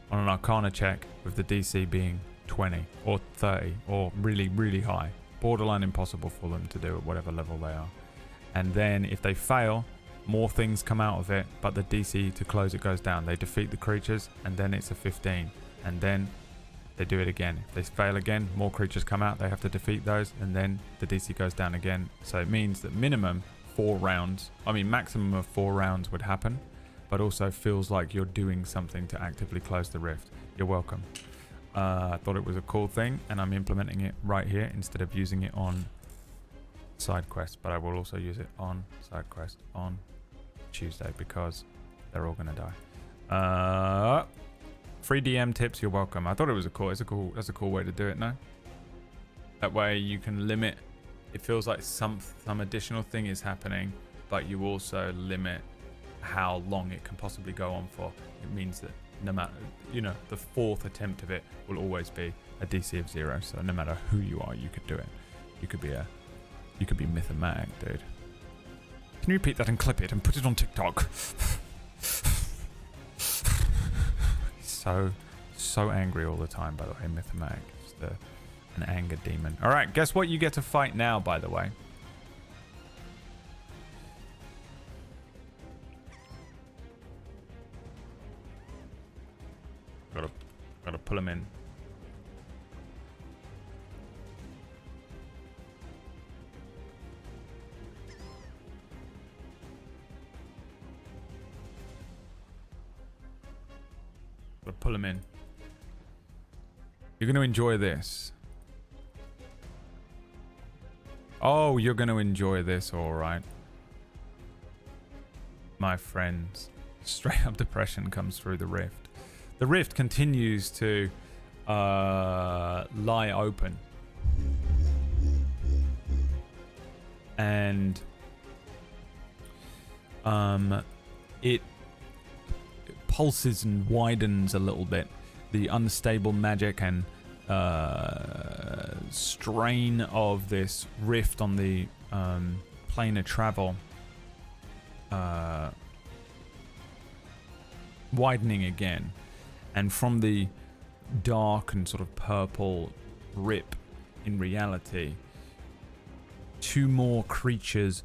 on an Arcana check with the DC being 20 or 30 or really, really high. Borderline impossible for them to do at whatever level they are. And then if they fail, more things come out of it, but the DC to close it goes down. They defeat the creatures and then it's a 15. And then they do it again. If they fail again, more creatures come out. They have to defeat those and then the DC goes down again. So it means that maximum of 4 rounds would happen. But also feels like you're doing something to actively close the rift. You're welcome. I thought it was a cool thing, and I'm implementing it right here instead of using it on side quest. But I will also use it on side quest on Tuesday because they're all gonna die. Free DM tips. You're welcome. I thought it was that's a cool way to do it. No, that way you can limit. It feels like some additional thing is happening, but you also limit how long it can possibly go on for. It means that no matter, the 4th attempt of it will always be a DC of 0. So no matter who you are, you could do it. You could be Mythomatic, dude. Can you repeat that and clip it and put it on TikTok? so angry all the time, by the way. Mythomatic is an anger demon. All right, guess what you get to fight now, by the way. Gotta pull him in. Gotta pull him in. You're gonna enjoy this. Oh, you're gonna enjoy this, alright. My friends. Straight up depression comes through the rift. The rift continues to lie open. And it pulses and widens a little bit. The unstable magic and strain of this rift on the plane of travel widening again. And from the dark and sort of purple rip in reality, 2 more creatures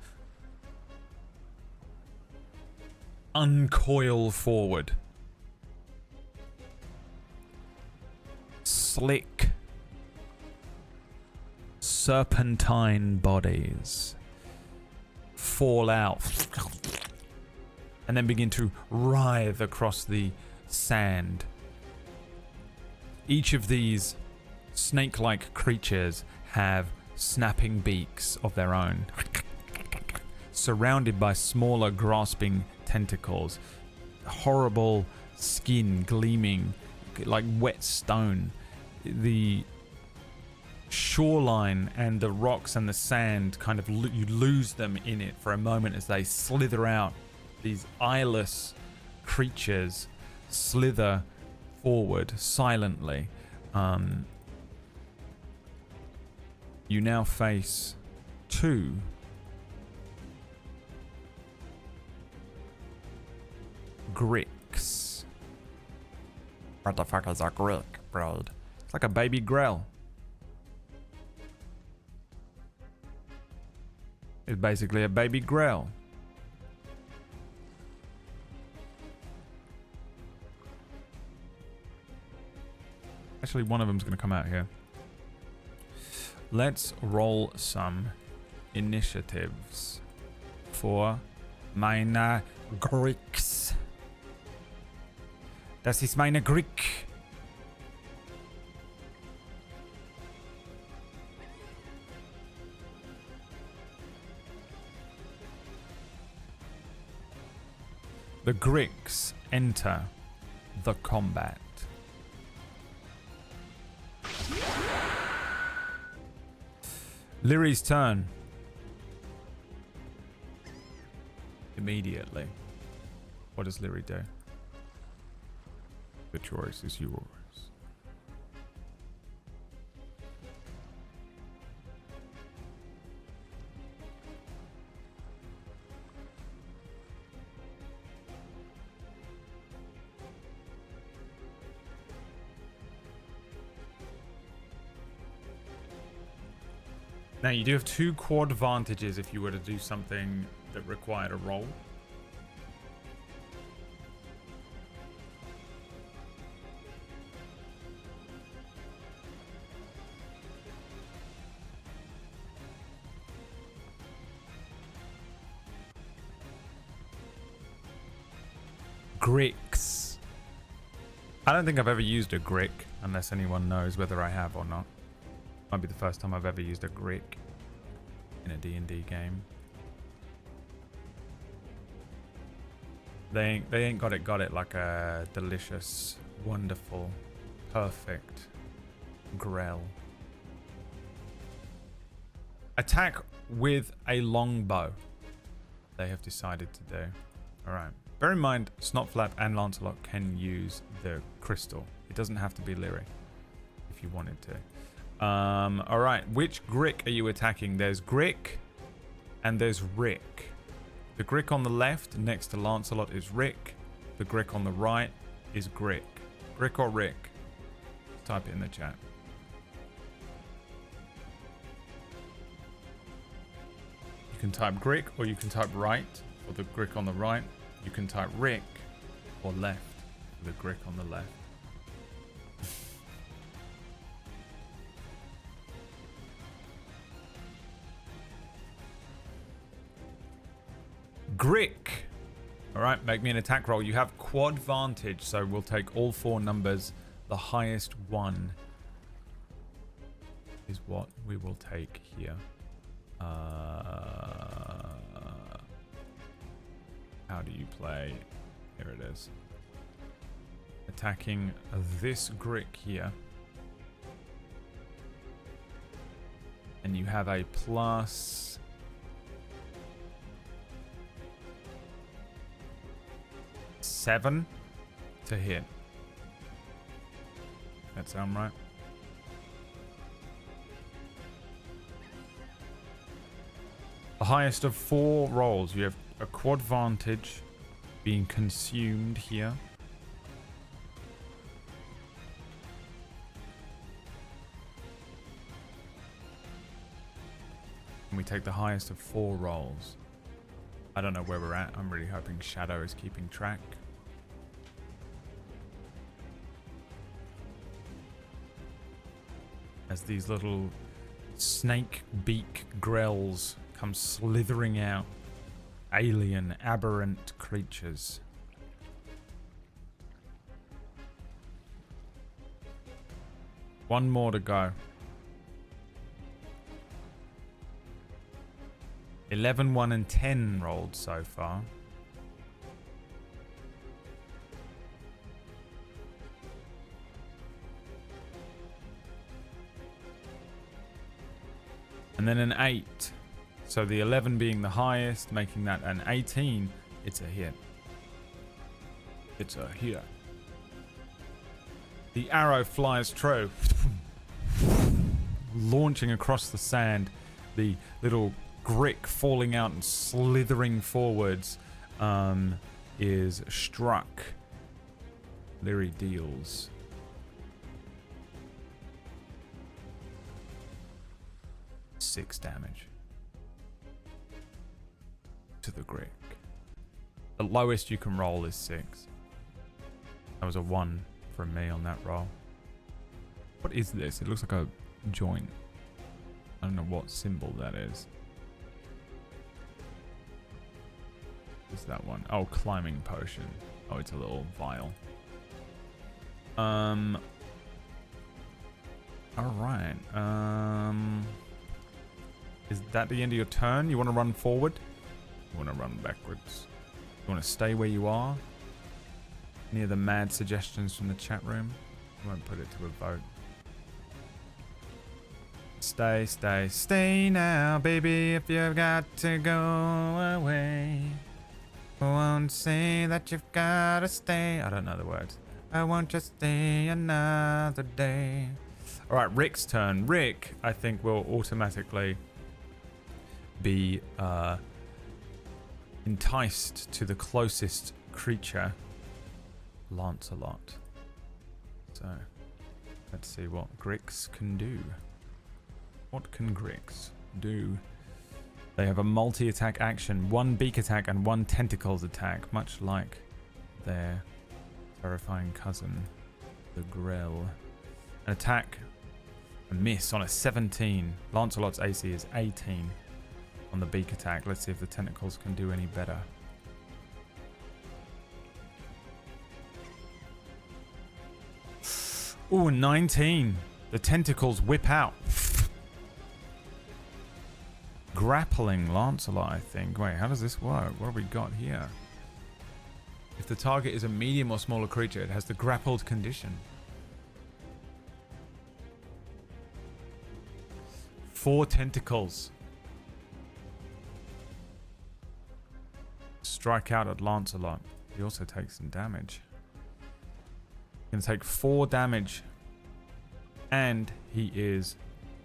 uncoil forward. Slick, serpentine bodies fall out and then begin to writhe across the sand. Each of these snake-like creatures have snapping beaks of their own, surrounded by smaller grasping tentacles, horrible skin gleaming like wet stone. The shoreline and the rocks and the sand kind of you lose them in it for a moment as they slither out. These eyeless creatures slither forward silently. You now face 2 Gricks. What the fuck is a Grick, bro? It's like a baby Grell. It's basically a baby Grell. Actually, one of them's going to come out here. Let's roll some initiatives for meine Gricks. Das ist meine Grick. The Gricks enter the combat. Lyri's turn. Immediately. What does Lyri do? The choice is yours. Now, you do have 2 quad advantages if you were to do something that required a roll. Gricks. I don't think I've ever used a Grick, unless anyone knows whether I have or not. Might be the first time I've ever used a Grick in a D&D game. They ain't got it like a delicious, wonderful, perfect Grell. Attack with a longbow. They have decided to do. Alright. Bear in mind, Snotflap and Lancelot can use the crystal. It doesn't have to be Lyri if you wanted to. Alright, which Grick are you attacking? There's Grick and there's Rick. The Grick on the left next to Lancelot is Rick. The Grick on the right is Grick. Grick or Rick? Type it in the chat. You can type Grick or you can type right for the Grick on the right. You can type Rick or left for the Grick on the left. Grick. Alright, make me an attack roll. You have quad vantage, so we'll take all 4 numbers. The highest one is what we will take here. How do you play? Here it is. Attacking this Grick here. And you have a plus... +7 to hit. That sound right? The highest of 4 rolls. You have a quad vantage being consumed here. And we take the highest of 4 rolls. I don't know where we're at. I'm really hoping Shadow is keeping track. As these little snake beak grells come slithering out. Alien, aberrant creatures. One more to go. 11, 1, and 10 rolled so far. And then an 8. So the 11 being the highest, making that an 18. It's a hit. It's a hit. The arrow flies true. Launching across the sand. The little Grick falling out and slithering forwards is struck. Leary deals 6 damage to the Grick. The lowest you can roll is 6. That was a 1 from me on that roll. What is this? It looks like a joint. I don't know what symbol that is. What's that one? Oh, climbing potion. Oh, it's a little vial. All right. Is that the end of your turn? You want to run forward? You want to run backwards? You want to stay where you are? Any of the mad suggestions from the chat room? I won't put it to a vote. Stay, stay, stay now, baby, if you've got to go away. I won't say that you've gotta stay. I don't know the words. I won't just stay another day. Alright, Rick's turn. Rick, I think, will automatically be enticed to the closest creature, Lancelot. So, let's see what Grix can do. What can Grix do? They have a multi-attack action, 1 beak attack and 1 tentacles attack, much like their terrifying cousin, the Grell. An attack, a miss on a 17. Lancelot's AC is 18 on the beak attack. Let's see if the tentacles can do any better. Ooh, 19. The tentacles whip out. Grappling Lancelot, I think. Wait, how does this work? What have we got here? If the target is a medium or smaller creature, it has the grappled condition. 4 tentacles. Strike out at Lancelot. He also takes some damage. He can take 4 damage. And he is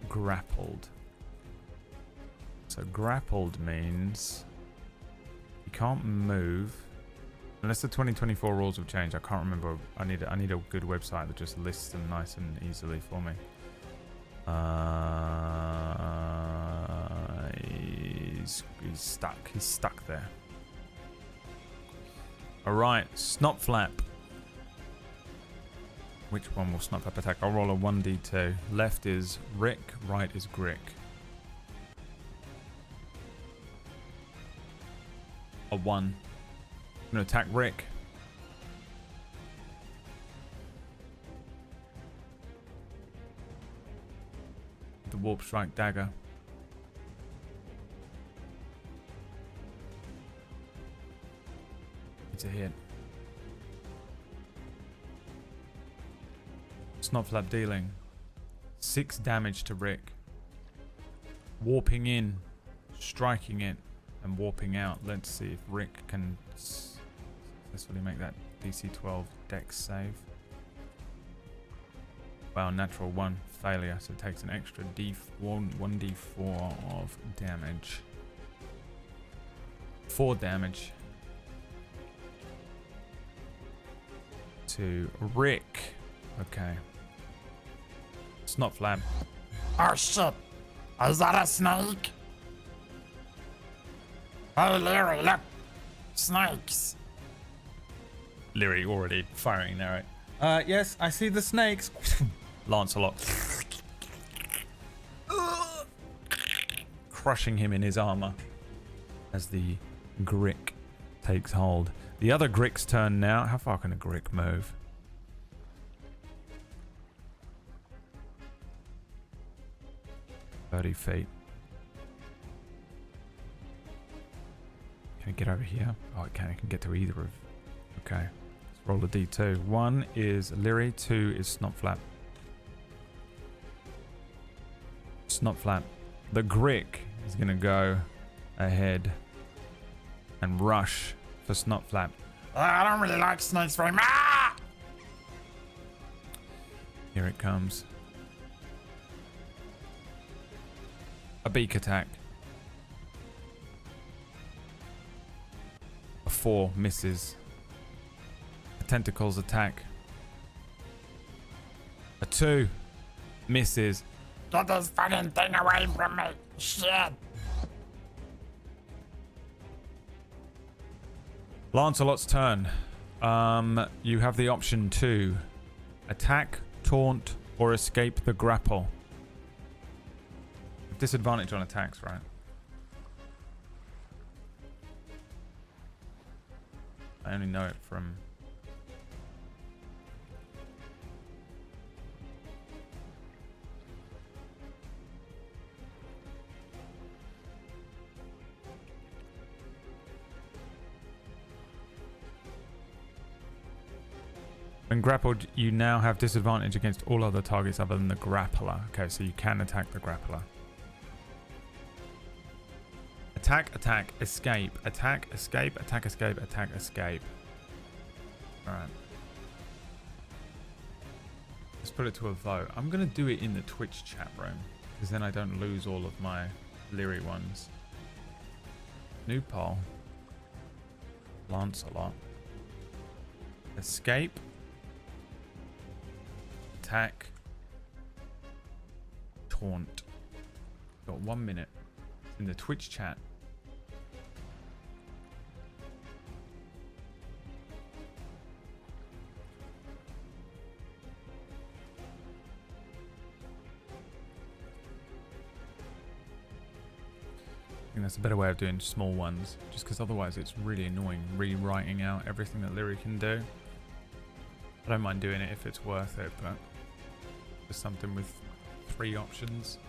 grappled. So grappled means he can't move unless the 2024 rules have changed. I can't remember. I need a good website that just lists them nice and easily for me. He's stuck. He's stuck there. All right, Snotflap. Which one will Snotflap attack? I'll roll a 1d2. Left is Rick. Right is Grick. A 1. I'm gonna attack Rick. The Warp Strike Dagger. It's a hit. Snotflap dealing 6 damage to Rick. Warping in, striking it, and warping out. Let's see if Rick can successfully make that DC 12 Dex save. Wow, natural 1 failure, so it takes an extra 1d4 of damage. 4 damage to Rick. Okay. Snotflap. Oh shit! Is that a snake? Hey Larry, look! Snakes! Leary already firing an arrow. Yes, I see the snakes. Lancelot. crushing him in his armor as the Grick takes hold. The other Grick's turn now. How far can a Grick move? "30 feet. Can it get over here? Oh, it can. It can get to either of. Okay. Let's roll a d2. 1 is Leary, 2 is Snotflap. Snotflap. The Grick is going to go ahead and rush for Snotflap. I don't really like snakes very much. Here it comes. A beak attack. A 4 misses. A tentacles attack. A 2 misses. Get this fucking thing away from me. Shit. Lancelot's turn. You have the option to attack, taunt, or escape the grapple. Disadvantage on attacks, right? I only know it from... When grappled, you now have disadvantage against all other targets other than the grappler. Okay, so you can attack the grappler. Attack, attack, escape. Attack, escape, attack, escape, attack, escape. Alright. Let's put it to a vote. I'm going to do it in the Twitch chat room, because then I don't lose all of my Leary ones. New poll. Lancelot. Escape. Attack. Taunt. Got 1 minute. In the Twitch chat. I think that's a better way of doing small ones, just because otherwise it's really annoying rewriting out everything that Leary can do. I don't mind doing it if it's worth it, but for something with 3 options,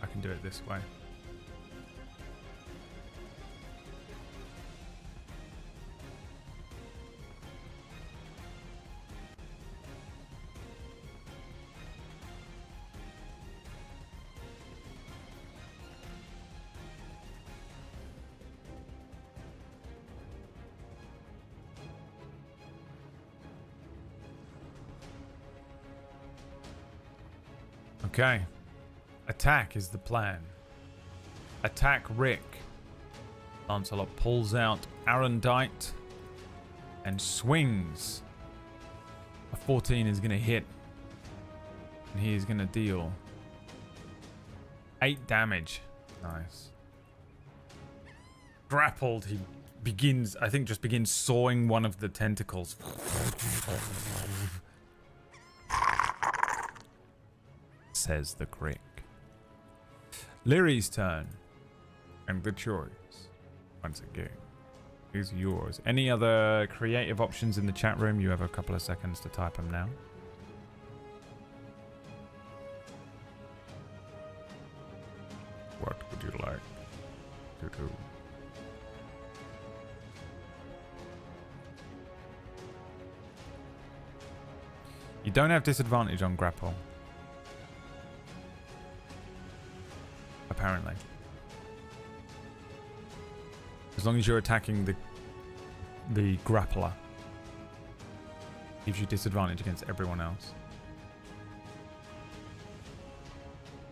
I can do it this way. Okay. Attack is the plan. Attack Rick. Lancelot pulls out Arendite and swings. A 14 is going to hit. And he is going to deal 8 damage. Nice. Grappled, he begins, I think just begins sawing one of the tentacles. Says the Crick. Leary's turn. And the choice, once again, is yours. Any other creative options in the chat room? You have a couple of seconds to type them now. What would you like to do? You don't have disadvantage on grapple. Apparently. As long as you're attacking the grappler. Gives you disadvantage against everyone else.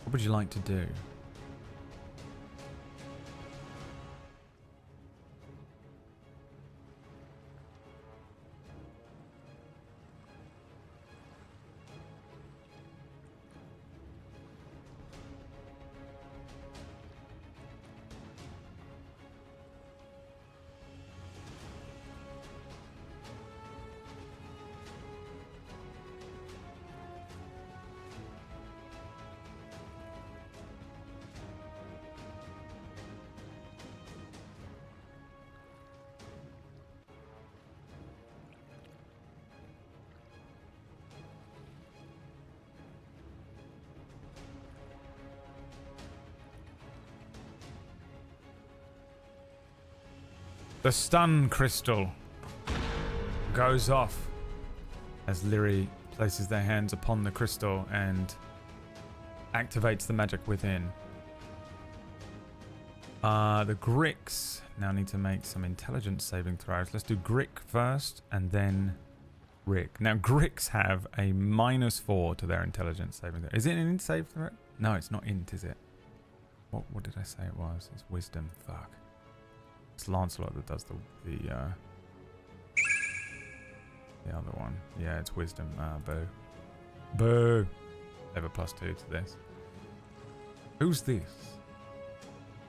What would you like to do? The stun crystal goes off as Lyri places their hands upon the crystal and activates the magic within. The Gricks now need to make some intelligence saving throws. Let's do Grick first and then Rick. Now Gricks have a -4 to their intelligence saving throw. Is it an int save throw? No, it's not int, is it? What did I say it was? It's wisdom. Fuck. It's Lancelot that does the other one. Yeah, it's wisdom. Boo. Boo. They have a +2 to this. Who's this?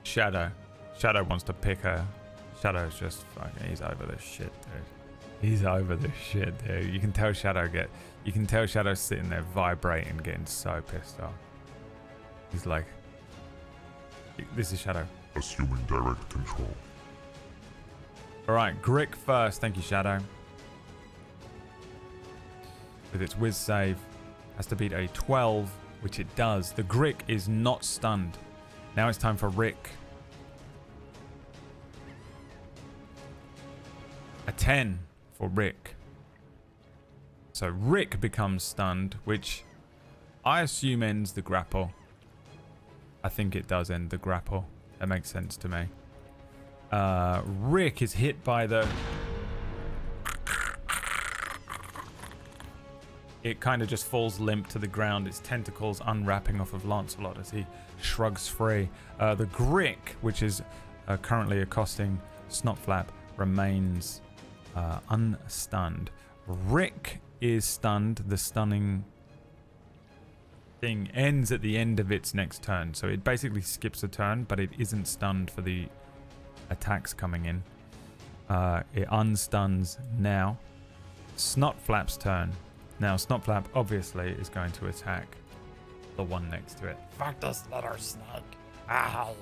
Shadow. Shadow wants to pick her. Shadow's just fucking. He's over this shit, dude. He's over this shit, dude. You can tell Shadow sitting there vibrating, getting so pissed off. He's like, this is Shadow. Assuming direct control. All right, Grick first. Thank you, Shadow. With its whiz save, has to beat a 12, which it does. The Grick is not stunned. Now it's time for Rick. A 10 for Rick. So Rick becomes stunned, which I assume ends the grapple. I think it does end the grapple. That makes sense to me. Rick is hit by the... It kind of just falls limp to the ground, its tentacles unwrapping off of Lancelot as he shrugs free. The Grick, which is currently accosting Snotflap, remains unstunned. Rick is stunned. The stunning thing ends at the end of its next turn, so it basically skips a turn, but it isn't stunned for the attacks coming in. It unstuns now. Snotflap's turn. Now Snotflap obviously is going to attack the one next to it. Fuck this little snake. An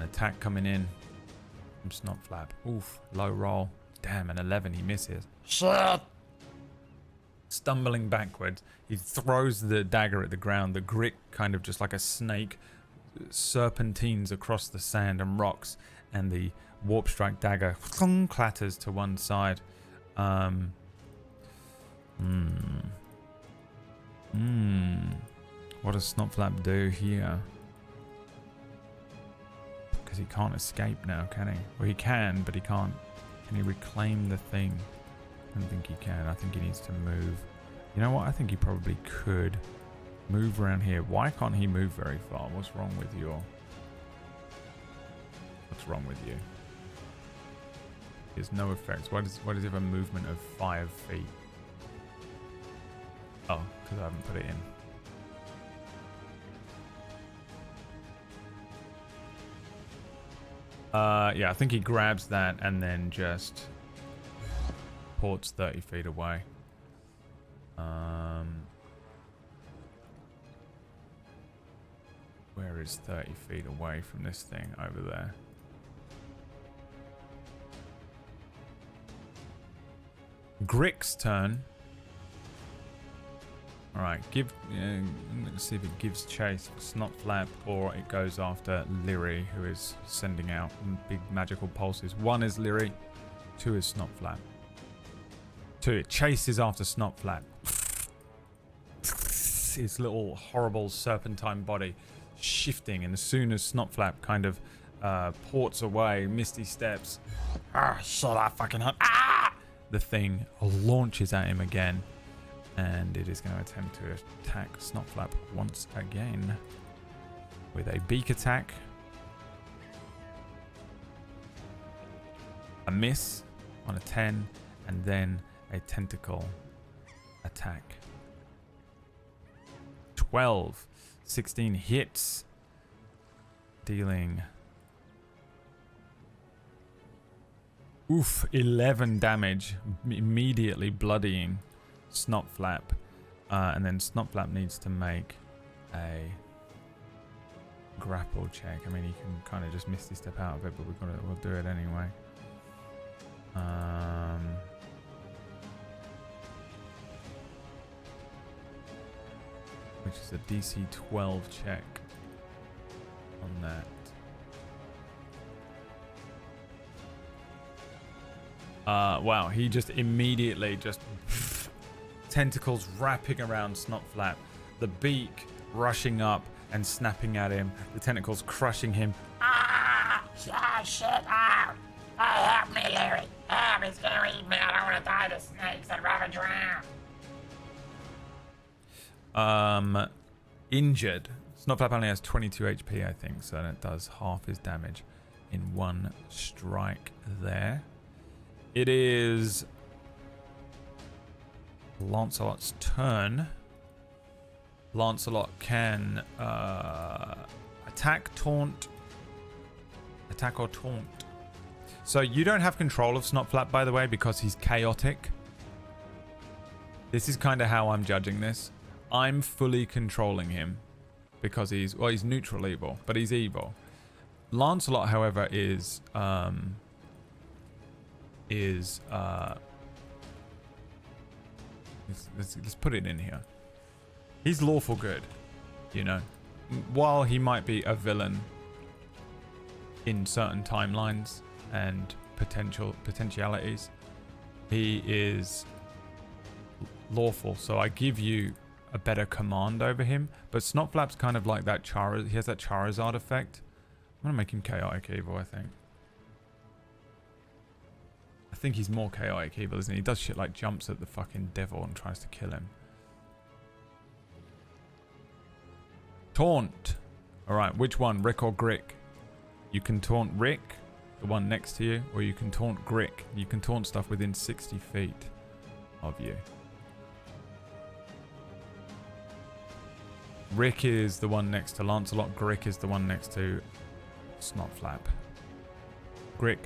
attack coming in from Snotflap. Oof, low roll. Damn, an 11, he misses. Shit. Stumbling backwards, he throws the dagger at the ground. The Grick, kind of just like a snake, serpentines across the sand and rocks, and the warp strike dagger clatters to one side. What does Snotflap do here? Because he can't escape now, can he? Well, he can, but he can't. Can he reclaim the thing? I don't think he can. I think he needs to move. You know what? I think he probably could move around here. Why can't he move very far? What's wrong with you? What's wrong with you? There's no effects. Why does it have a movement of 5 feet? Oh, because I haven't put it in. Yeah, I think he grabs that and then just ports 30 feet away. Where is 30 feet away from this thing? Over there. Grick's turn. Alright, let's see if it gives chase Snotflap or it goes after Lyri, who is sending out big magical pulses. 1 is Lyri, 2 is Snotflap. 2, it chases after Snotflap. His little horrible serpentine body shifting, and as soon as Snotflap kind of ports away, misty steps, Shut up, fucking hurt. the thing launches at him again. And it is going to attempt to attack Snotflap once again with a beak attack. A miss on a 10, and then a tentacle attack. 12. 16 hits, dealing 11 damage, immediately bloodying Snotflap, and then Snotflap needs to make a grapple check. I mean, he can kind of just misty step out of it, but we'll do it anyway. Which is a DC 12 check on that. Wow, he just immediately just tentacles wrapping around Snotflap, the beak rushing up and snapping at him, the tentacles crushing him. Shit, help me, Larry. Help, he's gonna eat me. I don't want to die to snakes. I'd rather drown. Injured. Snotflap only has 22 HP, I think, so it does half his damage in one strike there. It is Lancelot's turn. Lancelot can attack or taunt. So you don't have control of Snotflap, by the way, because he's chaotic. This is kind of how I'm judging this. I'm fully controlling him because he's neutral evil, but he's evil. Lancelot, however, is let's put it in here. He's lawful good, you know. While he might be a villain in certain timelines and potentialities, he is lawful. So I give you a better command over him. But Snotflap's kind of like that he has that Charizard effect. I'm gonna make him chaotic evil, I think. I think he's more chaotic evil, isn't he? He does shit like jumps at the fucking devil and tries to kill him. Taunt. Alright, which one? Rick or Grick? You can taunt Rick, the one next to you, or you can taunt Grick. You can taunt stuff within 60 feet of you. Rick is the one next to Lancelot. Grick is the one next to Snotflap. Grick.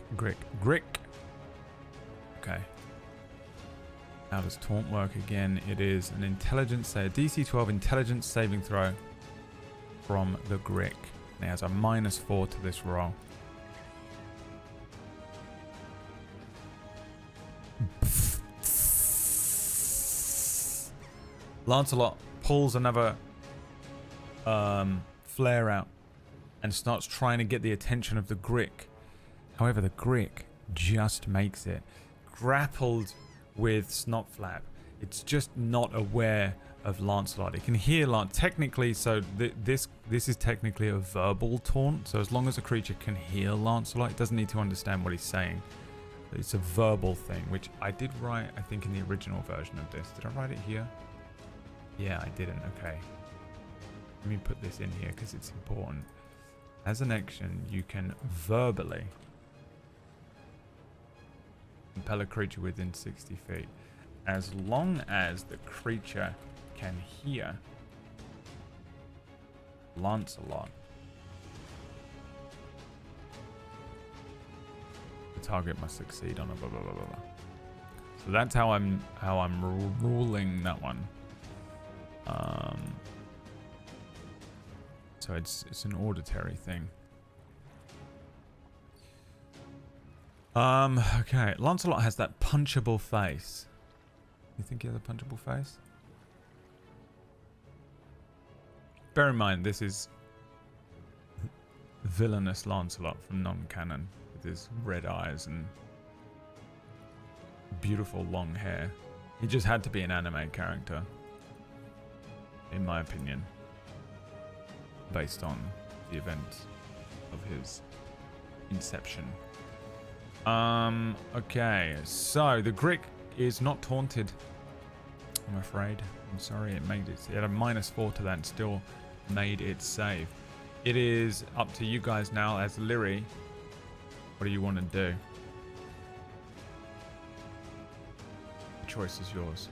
Okay. How does taunt work again? It is an intelligence save, DC 12 intelligence saving throw from the Grick. And he has a -4 to this roll. Lancelot pulls another flare out and starts trying to get the attention of the Grick. However, the Grick just makes it. Grappled with Snotflap. It's just not aware of Lancelot. It can hear technically, so this is technically a verbal taunt. So as long as a creature can hear Lancelot, it doesn't need to understand what he's saying. It's a verbal thing, which I did write, I think, in the original version of this. Did I write it here? Yeah, I didn't. Okay. Let me put this in here because it's important. As an action, you can verbally impel a creature within 60 feet. As long as the creature can hear Lancelot, the target must succeed on a blah blah blah blah. So that's how I'm ruling that one. So it's an auditory thing. Okay, Lancelot has that punchable face. You think he has a punchable face? Bear in mind, this is villainous Lancelot from non-canon, with his red eyes and beautiful long hair. He just had to be an anime character, in my opinion, based on the events of his inception. Okay, so the Grick is not taunted, I'm afraid. I'm sorry, it had a -4 to that and still made it save. It is up to you guys now as Lyri. What do you want to do? The choice is yours.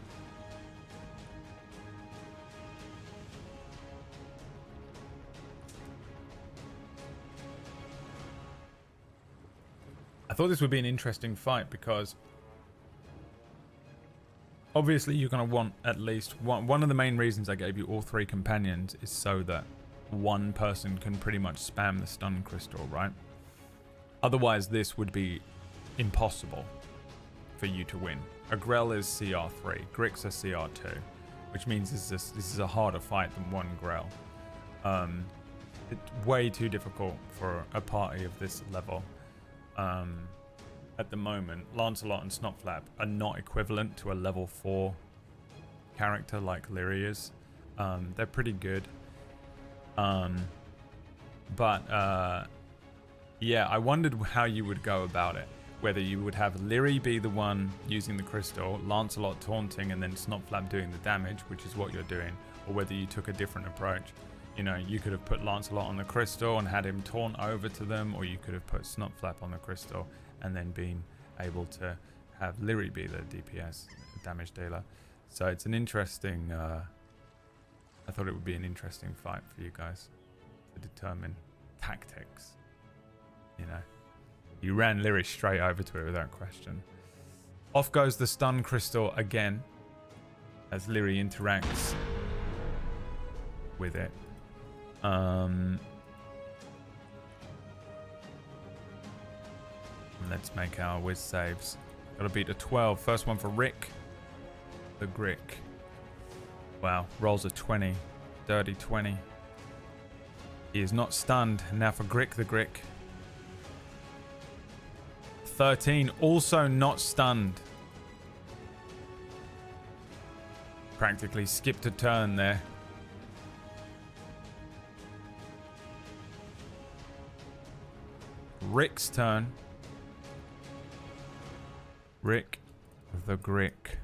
I thought this would be an interesting fight because obviously you're going to want at least one of the main reasons I gave you all 3 companions is so that one person can pretty much spam the stun crystal, right? Otherwise this would be impossible for you to win. A Grell is CR3, Grick's a CR2, which means this is a harder fight than one Grell. It's way too difficult for a party of this level. at the moment, Lancelot and Snotflap are not equivalent to a level 4 character like Lyri is. They're pretty good. Yeah, I wondered how you would go about it. Whether you would have Lyri be the one using the crystal, Lancelot taunting, and then Snotflap doing the damage, which is what you're doing, or whether you took a different approach. You know, you could have put Lancelot on the crystal and had him taunt over to them, or you could have put Snotflap on the crystal and then been able to have Lyri be the DPS damage dealer. So it's an interesting, I thought it would be an interesting fight for you guys to determine tactics. You know, you ran Lyri straight over to it without question. Off goes the stun crystal again as Lyri interacts with it. Let's make our whiz saves. Gotta beat a 12. First one for Rick. The Grick. Wow, rolls a 20. Dirty 20. He is not stunned. Now for Grick the Grick. 13. Also not stunned. Practically skipped a turn there. Rick's turn. Rick the Grick.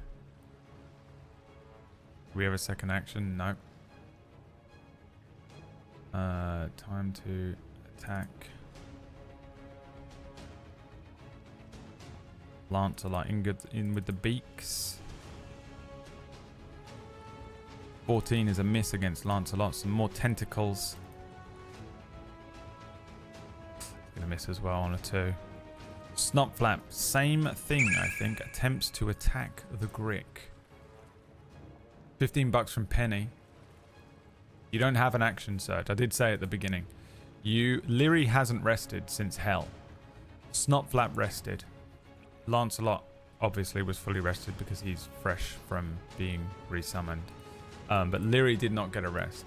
Do we have a second action? No. Time to attack. Lancelot in with the beaks. 14 is a miss against Lancelot. Some more tentacles. Gonna miss as well on a 2. Snotflap, same thing, I think. Attempts to attack the Grick. 15 bucks from Penny. You don't have an action surge. I did say at the beginning. Lyri hasn't rested since hell. Snotflap rested. Lancelot obviously was fully rested because he's fresh from being resummoned. But Lyri did not get a rest.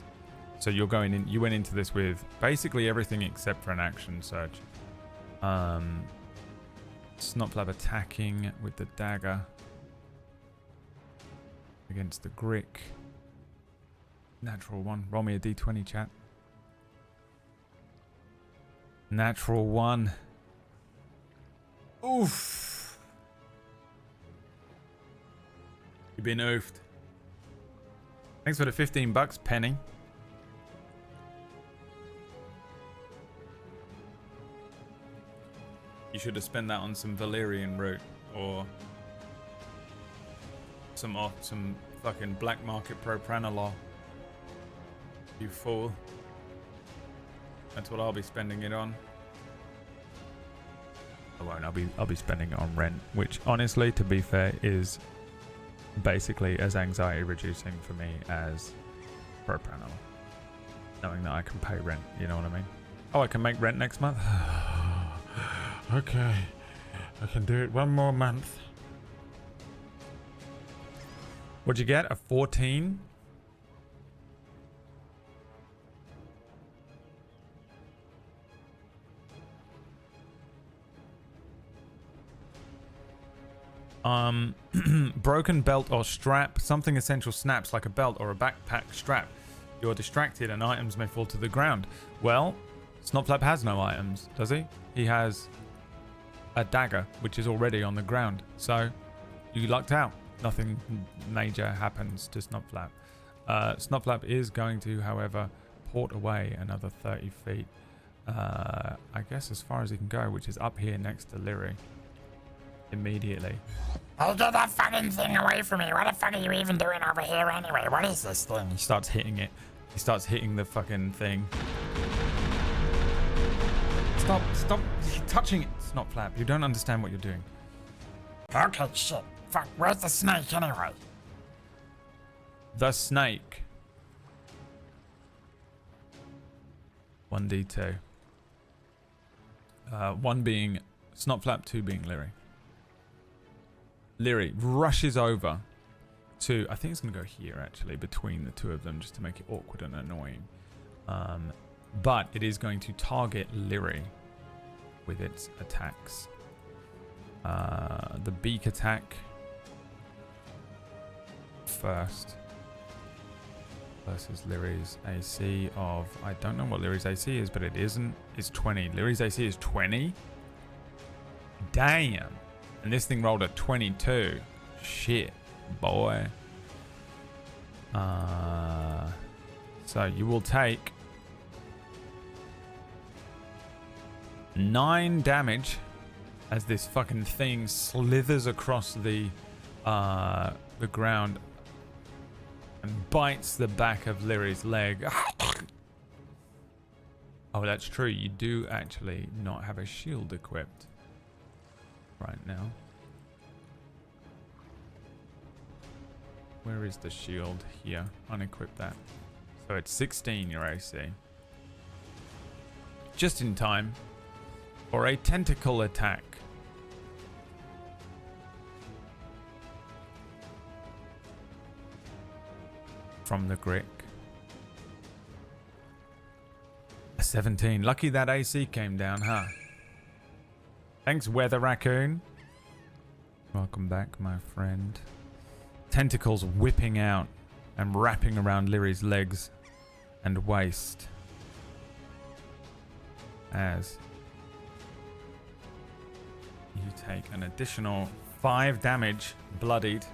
So you're going in. You went into this with basically everything except for an action surge. Snotflap attacking with the dagger against the Grick. Natural 1. Roll me a d20, chat. Natural 1. Oof. You've been oofed. Thanks for the 15 bucks, Penny. You should have spent that on some Valyrian root or some fucking black market propranolol. You fool. That's what I'll be spending it on. I won't. I'll be spending it on rent, which honestly, to be fair, is basically as anxiety reducing for me as propranolol. Knowing that I can pay rent, you know what I mean? Oh, I can make rent next month? Okay, I can do it one more month. What'd you get? A 14? Broken belt or strap. Something essential snaps like a belt or a backpack strap. You're distracted and items may fall to the ground. Well, Snotflap has no items, does he? He has a dagger, which is already on the ground. So, you lucked out. Nothing major happens to Snotflap. Snotflap is going to, however, port away another 30 feet. I guess as far as he can go, which is up here next to Lyri. Immediately. Oh, get that fucking thing away from me. What the fuck are you even doing over here anyway? What is this thing? He starts hitting it. He starts hitting the fucking thing. Stop touching it, Snotflap. You don't understand what you're doing. Okay, shit. Fuck, where's the snake anyway? The snake. 1d2. 1 being Snotflap, 2 being Lyri. Lyri rushes over to, I think it's going to go here actually, between the two of them, just to make it awkward and annoying. But it is going to target Lyri with its attacks. The beak attack first versus Lyri's AC of, I don't know what Lyri's AC is, but it isn't. It's 20. Lyri's AC is 20? Damn. And this thing rolled a 22. Shit, boy. So you will take 9 damage as this fucking thing slithers across the ground and bites the back of Lyri's leg. Oh, that's true. You do actually not have a shield equipped right now. Where is the shield? Here. Unequip that. So it's 16 your AC. Just in time for a tentacle attack. From the Grick. A 17. Lucky that AC came down, huh? Thanks, Weather Raccoon. Welcome back, my friend. Tentacles whipping out and wrapping around Lyri's legs and waist. As you take an additional 5 damage, bloodied.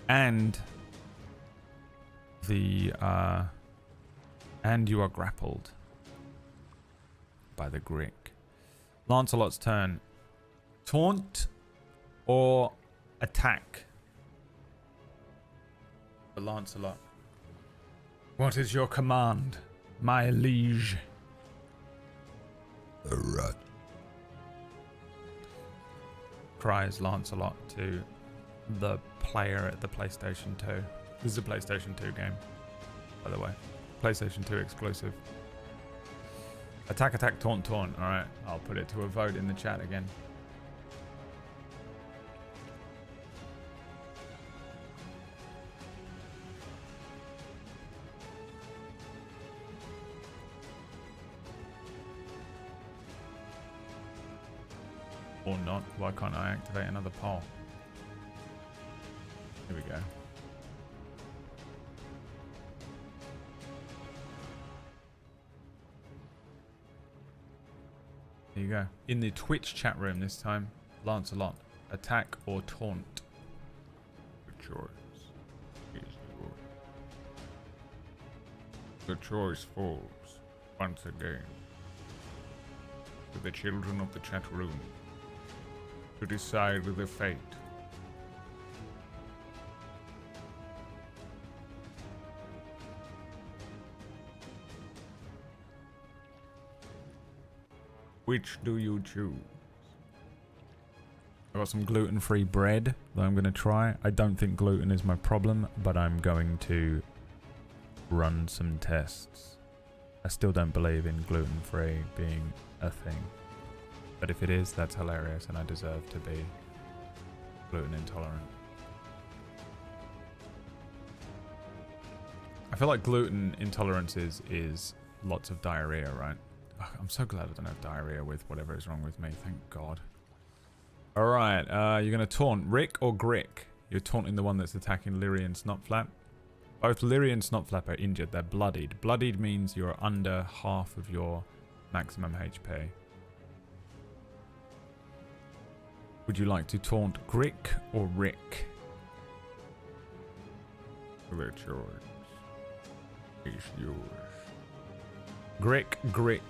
And and you are grappled by the Grick. Lancelot's turn. Taunt or attack? For Lancelot. What is your command, my liege? Alright. Cries Lancelot to the player at the PlayStation 2. This is a PlayStation 2 game, by the way. PlayStation 2 exclusive. Attack, attack, taunt, taunt. Alright, I'll put it to a vote in the chat again. Or not. Why can't I activate another poll? Here we go. There you go. In the Twitch chat room this time, Lancelot, attack or taunt? The choice is yours. The choice falls once again to the children of the chat room to decide the fate. Which do you choose? I got some gluten-free bread that I'm going to try. I don't think gluten is my problem, but I'm going to run some tests. I still don't believe in gluten-free being a thing. But if it is, that's hilarious and I deserve to be gluten intolerant. I feel like gluten intolerance is lots of diarrhea, right? I'm so glad I don't have diarrhea with whatever is wrong with me. Thank God. All right. You're going to taunt Rick or Grick? You're taunting the one that's attacking Lyri and Snotflap. Both Lyri and Snotflap are injured. They're bloodied. Bloodied means you're under half of your maximum HP. Would you like to taunt Grick or Rick? The choice is yours. Grick, Grick.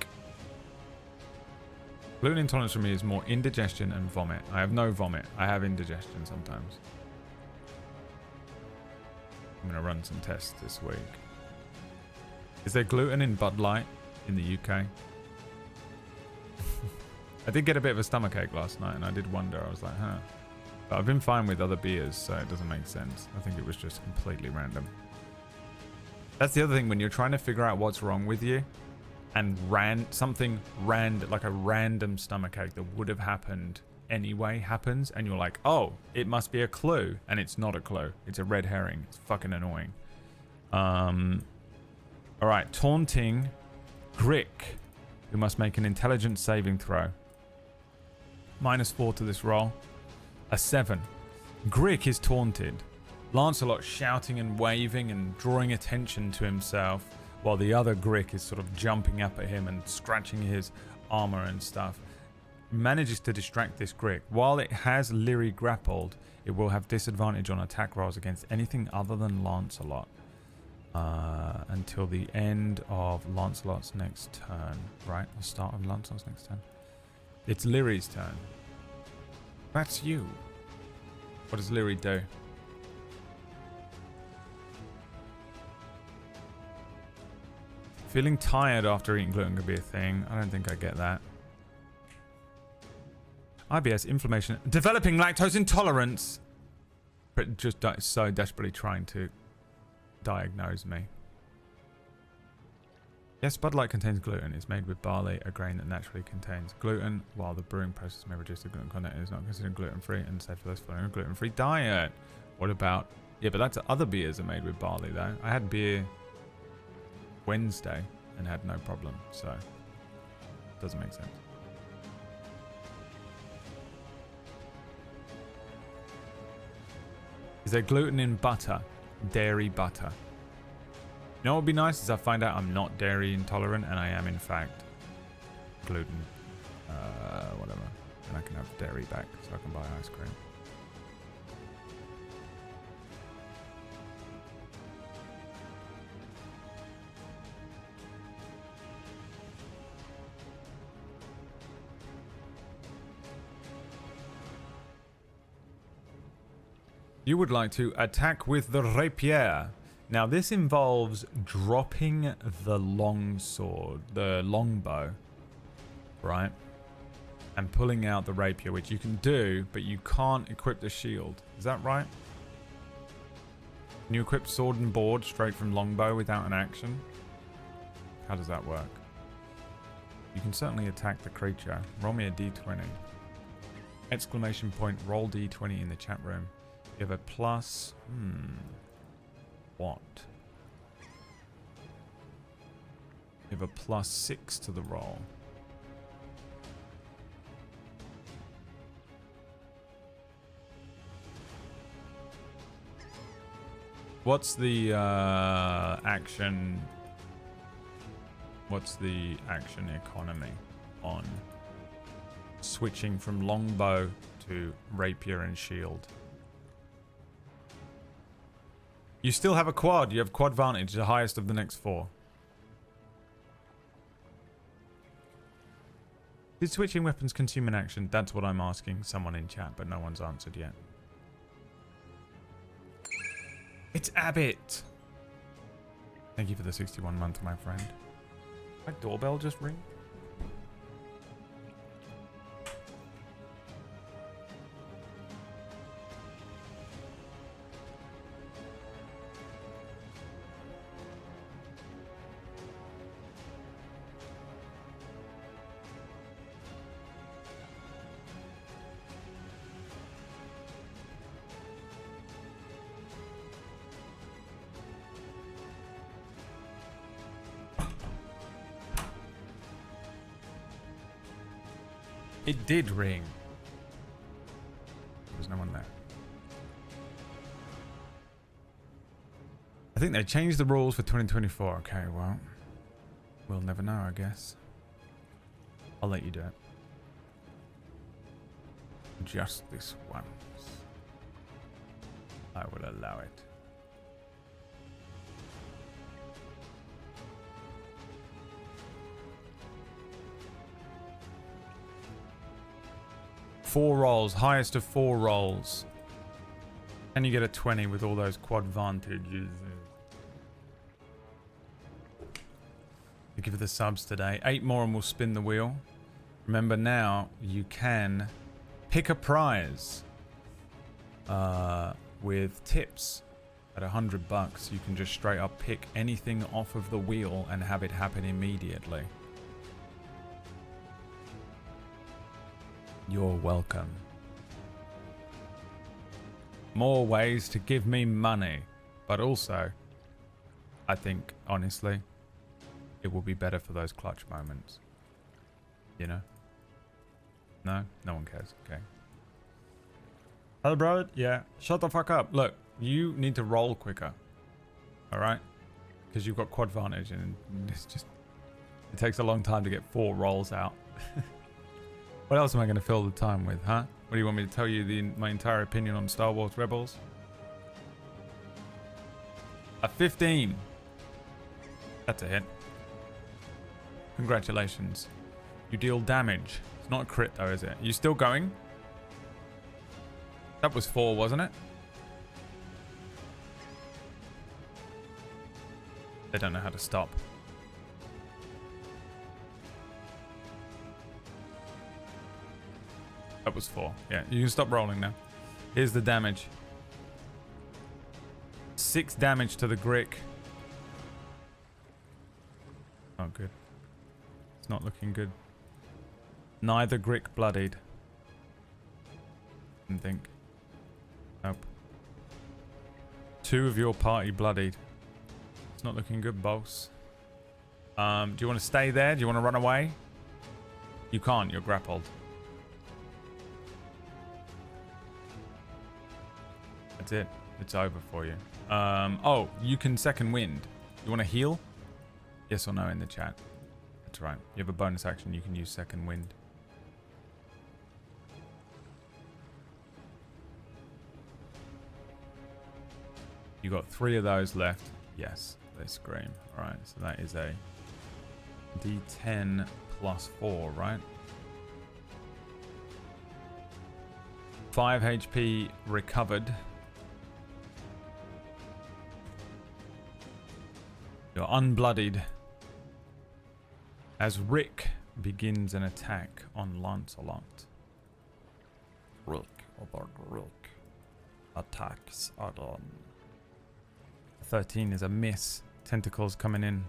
Gluten intolerance for me is more indigestion and vomit. I have no vomit. I have indigestion sometimes. I'm going to run some tests this week. Is there gluten in Bud Light in the UK? I did get a bit of a stomachache last night and I did wonder. I was like, huh. But I've been fine with other beers, so it doesn't make sense. I think it was just completely random. That's the other thing, when you're trying to figure out what's wrong with you, and something like a random stomachache that would have happened anyway happens, and you're like, oh, it must be a clue, and it's not a clue. It's a red herring. It's fucking annoying. All right, taunting Grick, who must make an intelligence saving throw. -4 to this roll. A 7. Grick is taunted. Lancelot shouting and waving and drawing attention to himself, while the other Grick is sort of jumping up at him and scratching his armor and stuff. Manages to distract this Grick. While it has Leary grappled, it will have disadvantage on attack rolls against anything other than Lancelot until the end of Lancelot's next turn. Right, the start of Lancelot's next turn. It's Leary's turn. That's you. What does Leary do? Feeling tired after eating gluten could be a thing. I don't think I get that. IBS, inflammation, developing lactose intolerance. But just so desperately trying to diagnose me. Yes, Bud Light contains gluten. It's made with barley, a grain that naturally contains gluten, while the brewing process may reduce the gluten content. It is not considered gluten-free and safe for those following a gluten-free diet. What about... Yeah, but that's other beers are made with barley, though. I had beer Wednesday and had no problem, so... Doesn't make sense. Is there gluten in butter? Dairy butter. You know what would be nice is I find out I'm not dairy intolerant and I am in fact gluten, whatever. And I can have dairy back so I can buy ice cream. You would like to attack with the rapier. Now this involves dropping the long sword, the longbow, right? And pulling out the rapier, which you can do, but you can't equip the shield. Is that right? Can you equip sword and board straight from longbow without an action? How does that work? You can certainly attack the creature. Roll me a d20. Exclamation point, roll d20 in the chat room. You have a plus... What? You have a +6 to the roll. What's the action? What's the action economy on switching from longbow to rapier and shield? You still have a quad. You have quad advantage, the highest of the next 4. Did switching weapons consume an action? That's what I'm asking someone in chat, but no one's answered yet. It's Abbott. Thank you for the 61 month, my friend. My doorbell just ring? It did ring. There's no one there. I think they changed the rules for 2024. Okay, well, we'll never know, I guess. I'll let you do it. Just this once. I will allow it. Four rolls, highest of 4 rolls. And you get a 20 with all those quad advantages. Thank you for the subs today. 8 more and we'll spin the wheel. Remember now, you can pick a prize with tips. At $100, you can just straight up pick anything off of the wheel and have it happen immediately. You're welcome. More ways to give me money. But also, I think, honestly, it will be better for those clutch moments. You know? No? No one cares. Okay. Hello, bro. Yeah. Shut the fuck up. Look, you need to roll quicker. Alright? Because you've got quad advantage and it's just... It takes a long time to get 4 rolls out. What else am I going to fill the time with, huh? What do you want me to tell you my entire opinion on Star Wars Rebels? A 15. That's a hit. Congratulations. You deal damage. It's not a crit though, is it? You still going? That was 4, wasn't it? They don't know how to stop. That was 4. Yeah, you can stop rolling now. Here's the damage. 6 damage to the Grick. Oh, good. It's not looking good. Neither Grick bloodied. Didn't think. Nope. 2 of your party bloodied. It's not looking good, boss. Do you want to stay there? Do you want to run away? You can't. You're grappled. That's it. It's over for you. Oh, you can second wind. You want to heal? Yes or no in the chat. That's right. You have a bonus action. You can use second wind. You got 3 of those left. Yes, they scream. All right, so that is a D10 plus 4, right? 5 HP recovered. You're unbloodied. As Rick begins an attack on Lancelot. Rick attacks Adon. 13 is a miss. Tentacles coming in.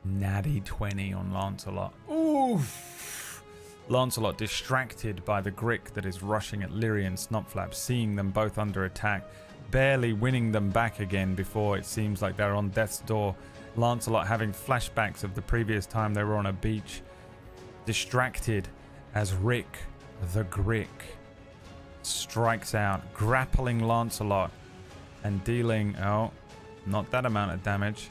Natty 20 on Lancelot. Oof! Lancelot distracted by the Grick that is rushing at Lyrie and Snotflap, seeing them both under attack, barely winning them back again before it seems like they're on death's door. Lancelot having flashbacks of the previous time they were on a beach. Distracted as Rick, the Grick, strikes out, grappling Lancelot and dealing, oh, not that amount of damage.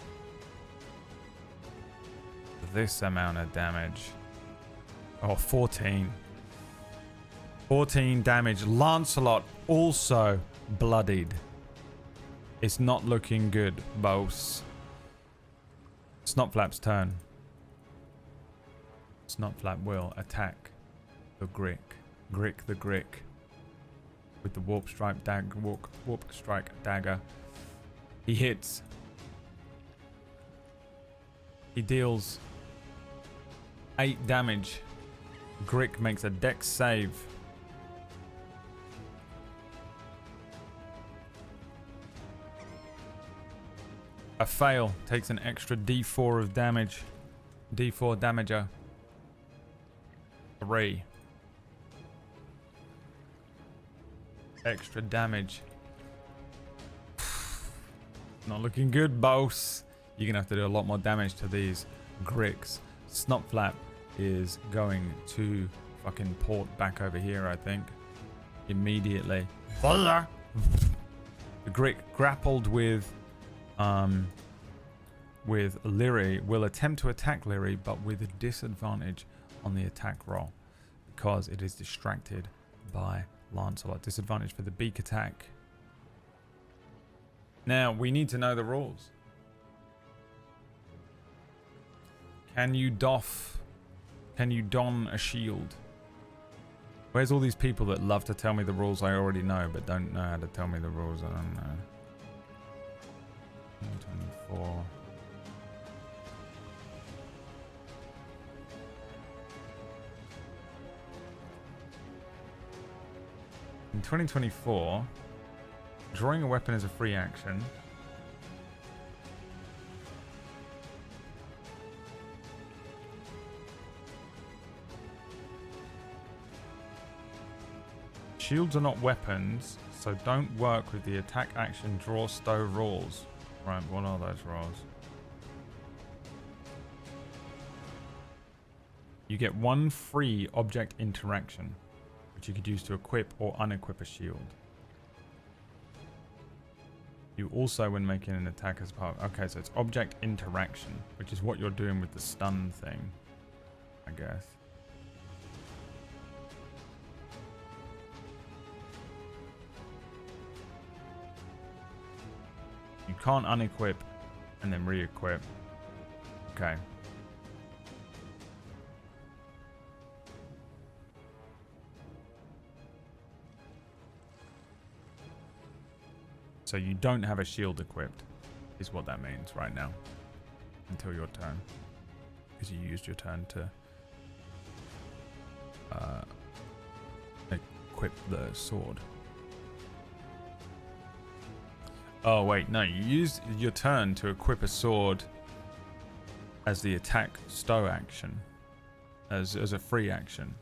This amount of damage. Oh, 14. 14 damage. Lancelot also bloodied. It's not looking good, boss. Snotflap's turn. Snotflap will attack the Grick. Grick the Grick. With the warp strike dagger. He hits. He deals 8 damage. Grick makes a dex save. A fail. Takes an extra D4 of damage. D4 damager. 3. Extra damage. Not looking good, boss. You're gonna have to do a lot more damage to these Gricks. Snotflap is going to fucking port back over here, I think. Immediately. The Grick grappled with Lyrie will attempt to attack Lyrie, but with a disadvantage on the attack roll because it is distracted by Lancelot. Disadvantage for the beak attack. Now, we need to know the rules. Can you don a shield? Where's all these people that love to tell me the rules I already know, but don't know how to tell me the rules I don't know? 24. In 2024, drawing a weapon is a free action. Shields are not weapons, so don't work with the attack action draw stow rules. Right, what are those rules? You get 1 free object interaction, which you could use to equip or unequip a shield. You also, when making an attack as part... Okay, so it's object interaction, which is what you're doing with the stun thing, I guess. You can't unequip and then re-equip. Okay. So you don't have a shield equipped, is what that means right now. Until your turn. Because you used your turn to equip the sword. Oh wait, no, you used your turn to equip a sword as the attack stow action. As a free action.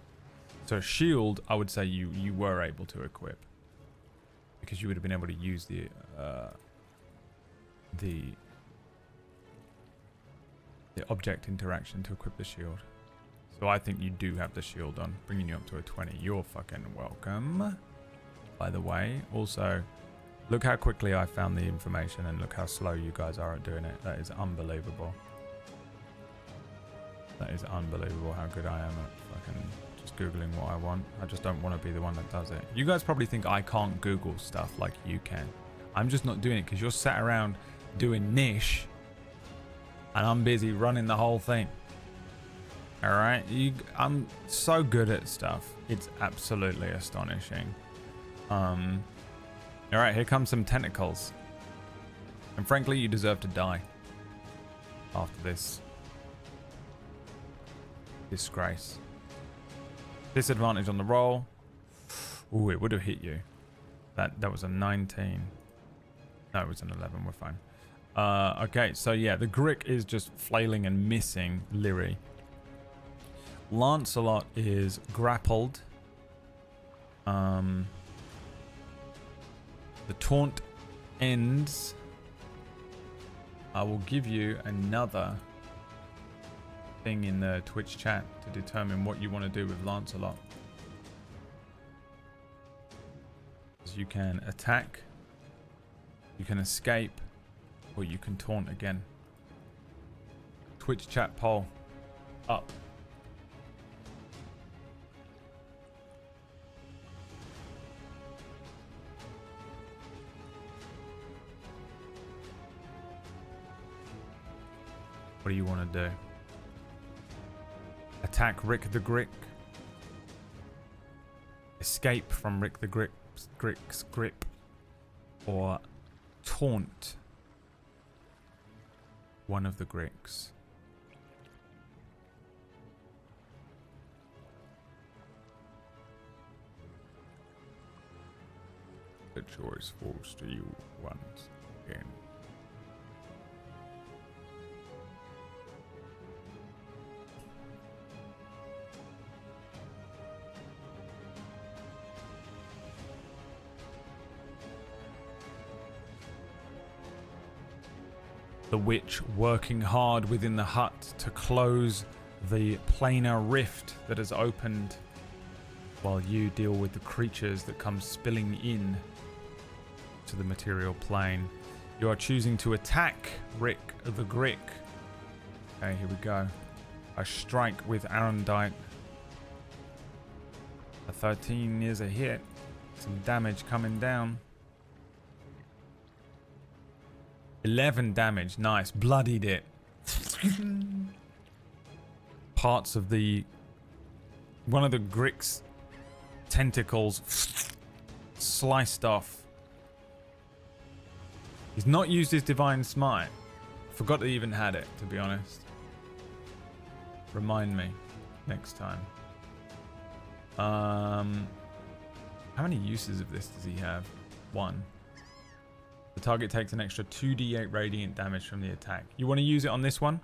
So shield, I would say you were able to equip. Because you would have been able to use the object interaction to equip the shield. So I think you do have the shield on, bringing you up to a 20. You're fucking welcome. By the way, also, look how quickly I found the information and look how slow you guys are at doing it. That is unbelievable. That is unbelievable how good I am at fucking just Googling what I want. I just don't want to be the one that does it. You guys probably think I can't Google stuff like you can. I'm just not doing it because you're sat around doing niche and I'm busy running the whole thing. Alright? I'm so good at stuff. It's absolutely astonishing. Alright, here comes some tentacles. And frankly, you deserve to die after this disgrace. Disadvantage on the roll. Ooh, it would have hit you. That was a 19. No, it was an 11. We're fine. Okay, so yeah, the Grick is just flailing and missing Lyri. Lancelot is grappled. The taunt ends. I will give you another thing in the Twitch chat to determine what you want to do with Lancelot. So you can attack, you can escape, or you can taunt again. Twitch chat poll up. What do you want to do? Attack Rick the Grick. Escape from Rick the Grick's grip. Or taunt one of the Gricks. The choice falls to you once again. The witch working hard within the hut to close the planar rift that has opened while you deal with the creatures that come spilling in to the material plane. You are choosing to attack Rick the Grick. Okay, here we go. A strike with Arundite. A 13 is a hit. Some damage coming down. 11 damage, nice. Bloodied it. Parts of one of the Grick's tentacles sliced off. He's not used his Divine Smite. Forgot that he even had it, to be honest. Remind me next time. How many uses of this does he have? 1. The target takes an extra 2d8 radiant damage from the attack. You want to use it on this one?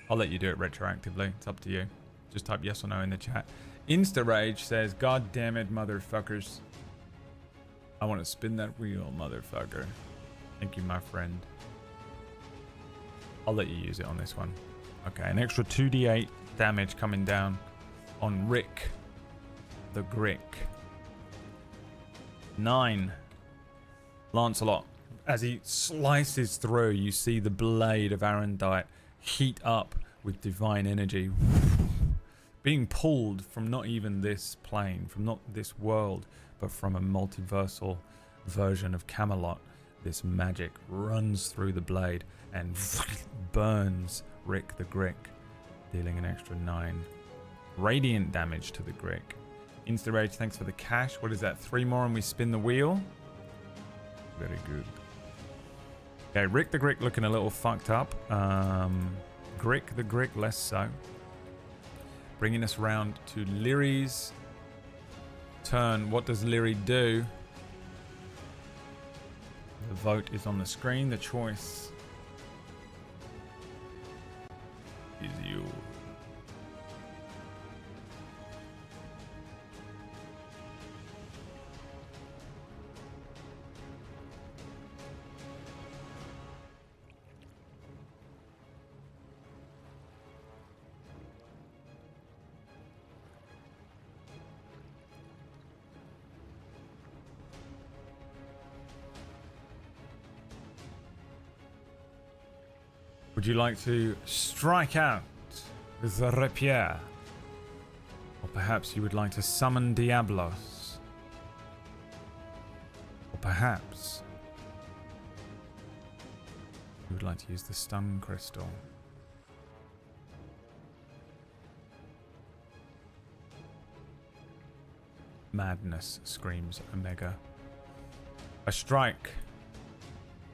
I'll let you do it retroactively. It's up to you. Just type yes or no in the chat. Insta Rage says, God damn it, motherfuckers. I want to spin that wheel, motherfucker. Thank you, my friend. I'll let you use it on this one. Okay, an extra 2d8 damage coming down. on Rick the Grick. 9. Lancelot. As he slices through, you see the blade of Arendite heat up with divine energy, being pulled from not even this plane, from not this world, but from a multiversal version of Camelot. This magic runs through the blade and burns Rick the Grick, dealing an extra 9 radiant damage to the Grick. Insta Rage, thanks for the cash. What is that? 3 more and we spin the wheel? Very good. Okay, Rick the Grick looking a little fucked up. Grick the Grick less so. Bringing us round to Lyri's turn. What does Lyri do? The vote is on the screen. The choice is yours. Would you like to strike out with the rapier? Or perhaps you would like to summon Diablos? Or perhaps you would like to use the stun crystal? Madness, screams Omega. A strike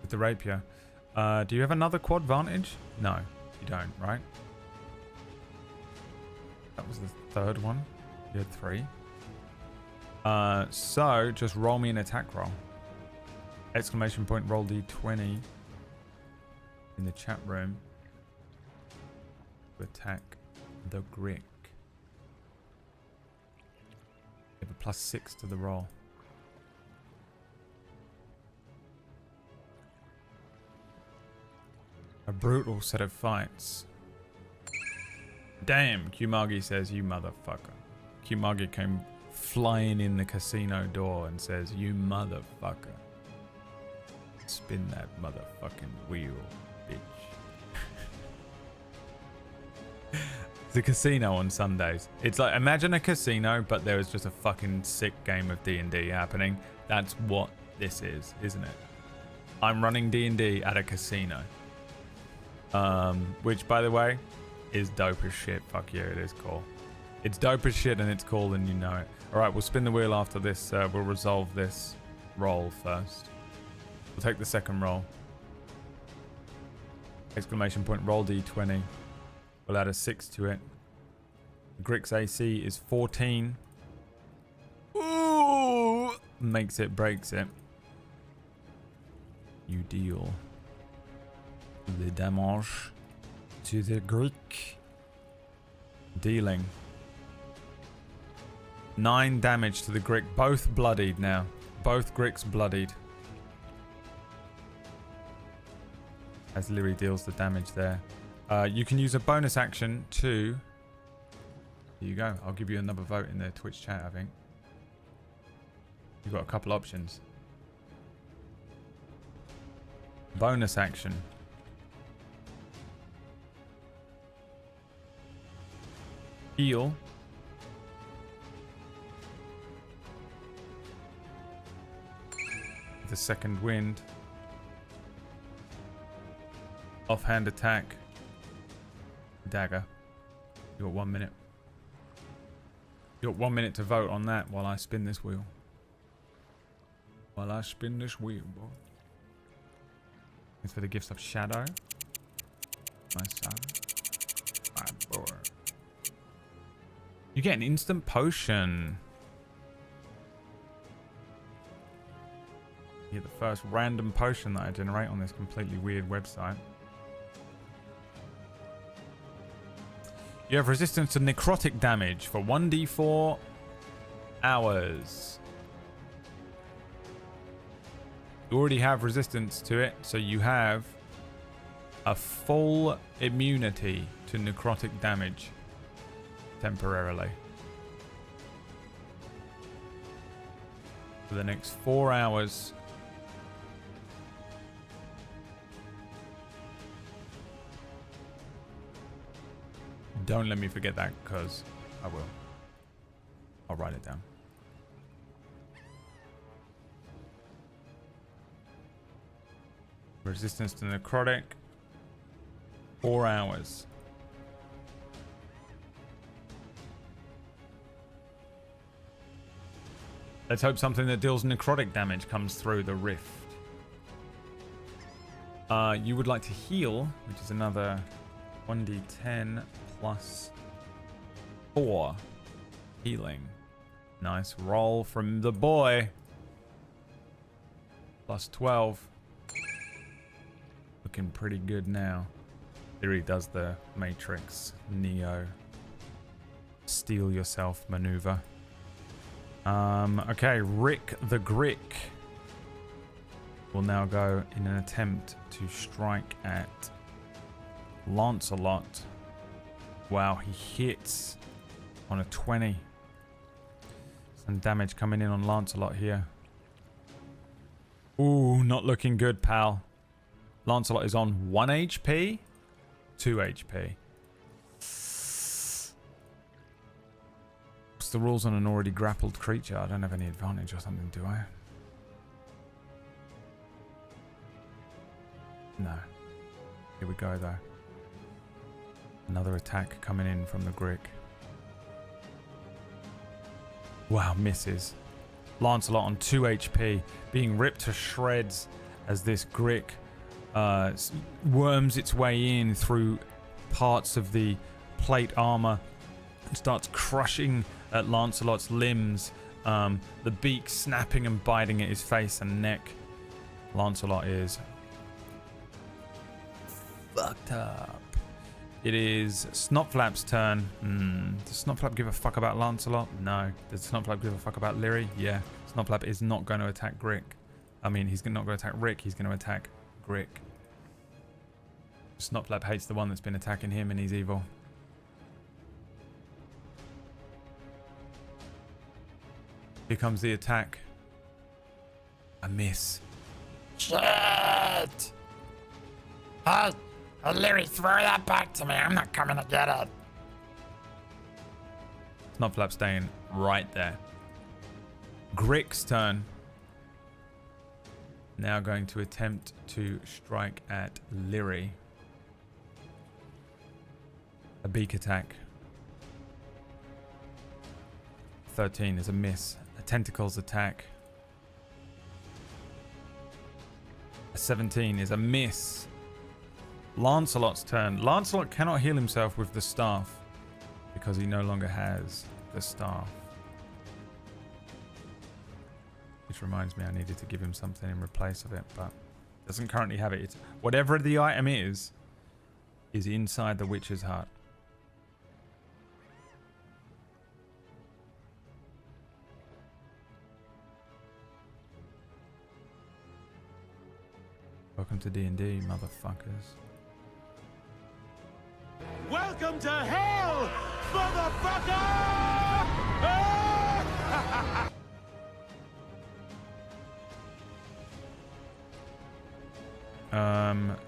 with the rapier. Do you have another quad vantage? No, you don't, right? That was the third one. You had 3. So just roll me an attack roll. Exclamation point roll d20 in the chat room to attack the Grick. You have a +6 to the roll. A brutal set of fights. Damn, Qmagi says, you motherfucker. Qmagi came flying in the casino door and says, you motherfucker. Spin that motherfucking wheel, bitch. The casino on Sundays. It's like, imagine a casino, but there was just a fucking sick game of D&D happening. That's what this is, isn't it? I'm running D&D at a casino. Which, by the way, is dope as shit. Fuck yeah, it is cool. It's dope as shit and it's cool and you know it. Alright, we'll spin the wheel after this. We'll resolve this roll first. We'll take the second roll. Exclamation point, roll d20. We'll add a 6 to it. Grick's AC is 14. Ooh! Makes it, breaks it. You deal the damage to the Greek, dealing 9 damage to the Greek. Both bloodied now. Both Greeks bloodied. As Lyri deals the damage there. You can use a bonus action to... Here you go. I'll give you another vote in the Twitch chat, I think. You've got a couple options. Bonus action. Heal. The second wind. Offhand attack. Dagger. You got 1 minute. You got 1 minute to vote on that while I spin this wheel. While I spin this wheel, boy. Thanks for the gifts of Shadow. My son. My boy. You get an instant potion. You get the first random potion that I generate on this completely weird website. You have resistance to necrotic damage for 1d4 hours. You already have resistance to it, so you have a full immunity to necrotic damage temporarily. for the next 4 hours. Don't let me forget that, because I will. I'll write it down. Resistance to necrotic. 4 hours. Let's hope something that deals necrotic damage comes through the rift. You would like to heal, which is another 1d10 plus 4 healing. Nice roll from the boy. Plus 12. Looking pretty good now. Theory does the Matrix Neo steal yourself maneuver. Okay, Rick the Grick will now go in an attempt to strike at Lancelot. Wow, he hits on a 20. Some damage coming in on Lancelot here. Ooh, not looking good, pal. Lancelot is on 1 HP, 2 HP. What's the rules on an already grappled creature? I don't have any advantage or something, do I? No. Here we go, though. Another attack coming in from the Grick. Wow, misses. Lancelot on 2 HP, being ripped to shreds as this Grick worms its way in through parts of the plate armor and starts crushing at Lancelot's limbs, the beak snapping and biting at his face and neck. Lancelot is fucked up. It is Snotflap's turn. Does Snotflap give a fuck about Lancelot? No. Does Snotflap give a fuck about Lyri? Yeah. Snotflap is not going to attack Grick. I mean, he's not going to attack Rick. He's going to attack Grick. Snotflap hates the one that's been attacking him, and he's evil. Here comes the attack. A miss. Shit! Oh, Lyri, throw that back to me. I'm not coming to get it. Snotflap staying right there. Grick's turn. Now going to attempt to strike at Lyri. A beak attack. 13 is a miss. A tentacles attack. A 17 is a miss. Lancelot's turn. Lancelot cannot heal himself with the staff because he no longer has the staff. Which reminds me, I needed to give him something in replace of it, but doesn't currently have it. It's whatever the item is inside the witch's hut. Welcome to D&D, motherfuckers. Welcome to hell, motherfucker!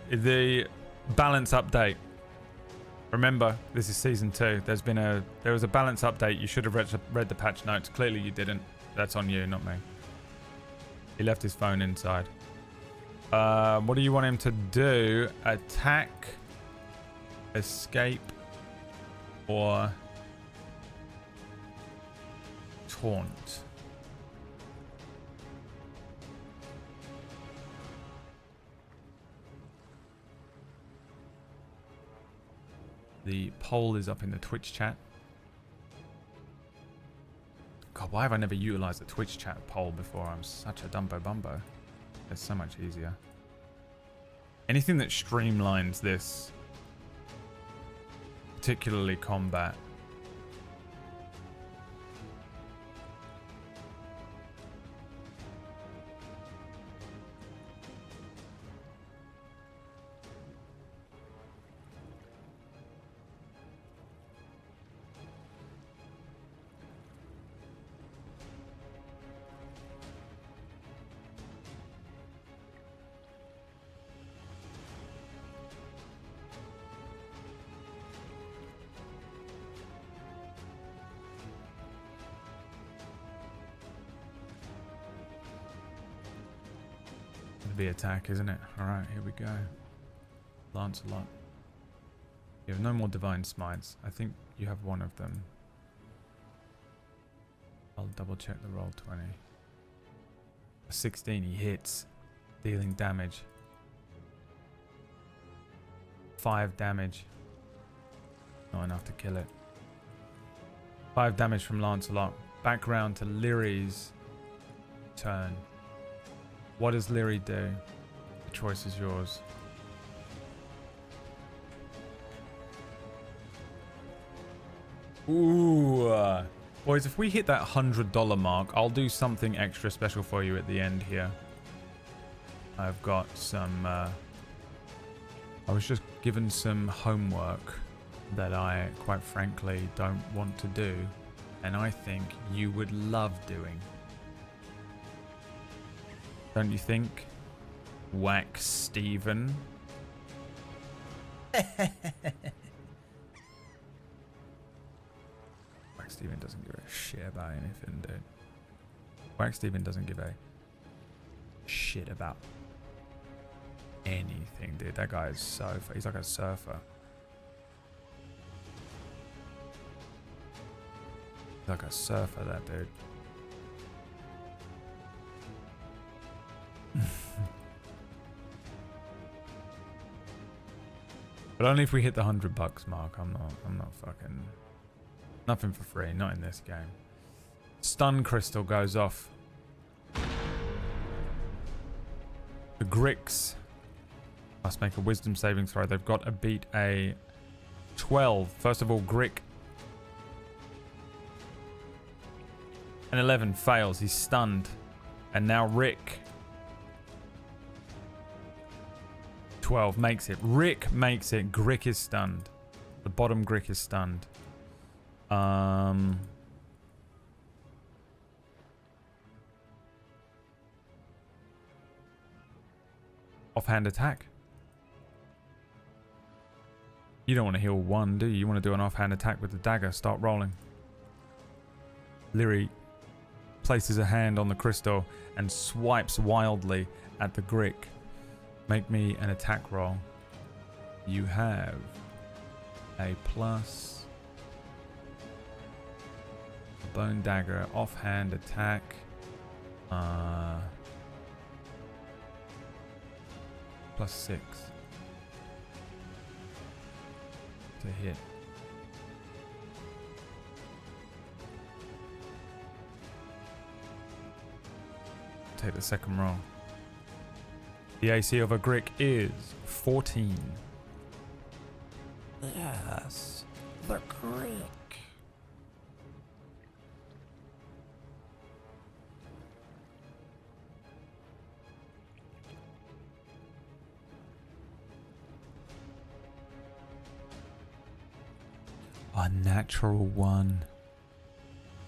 The balance update. Remember, this is season 2. There was a balance update. You should have read the patch notes. Clearly you didn't. That's on you, not me. He left his phone inside. What do you want him to do? Attack, escape, or taunt? The poll is up in the Twitch chat. God, why have I never utilized the Twitch chat poll before? I'm such a dumbo bumbo. It's so much easier. Anything that streamlines this, particularly combat. be attack, isn't it? Alright, here we go. Lancelot. You have no more divine smites. I think you have one of them. I'll double check the roll 20. A 16, he hits, dealing damage. 5 damage. Not enough to kill it. 5 damage from Lancelot. Back round to Lyri's turn. What does Lyri do? The choice is yours. Ooh. Boys, if we hit that $100 mark, I'll do something extra special for you at the end here. I've got some... I was just given some homework that I, quite frankly, don't want to do. And I think you would love doing. Don't you think? Wax Steven? Wax Steven doesn't give a shit about anything, dude. Wax Steven doesn't give a shit about anything, dude. That guy is so... He's like a surfer. He's like a surfer, that dude. But only if we hit the $100 mark. I'm not fucking... Nothing for free, not in this game. Stun crystal goes off. The Gricks must make a wisdom saving throw. They've got to beat a 12. First of all, Grick. An 11 fails. He's stunned. And now Rick. 12 makes it. Rick makes it. Grick is stunned. The bottom Grick is stunned. Offhand attack. You don't want to heal one, do you? You want to do an offhand attack with the dagger. Start rolling. Lyri places a hand on the crystal and swipes wildly at the Grick. Make me an attack roll. You have a plus bone dagger, offhand attack. Plus 6 to hit. Take the second roll. The AC of a Grick is 14. Yes, the Grick. A natural 1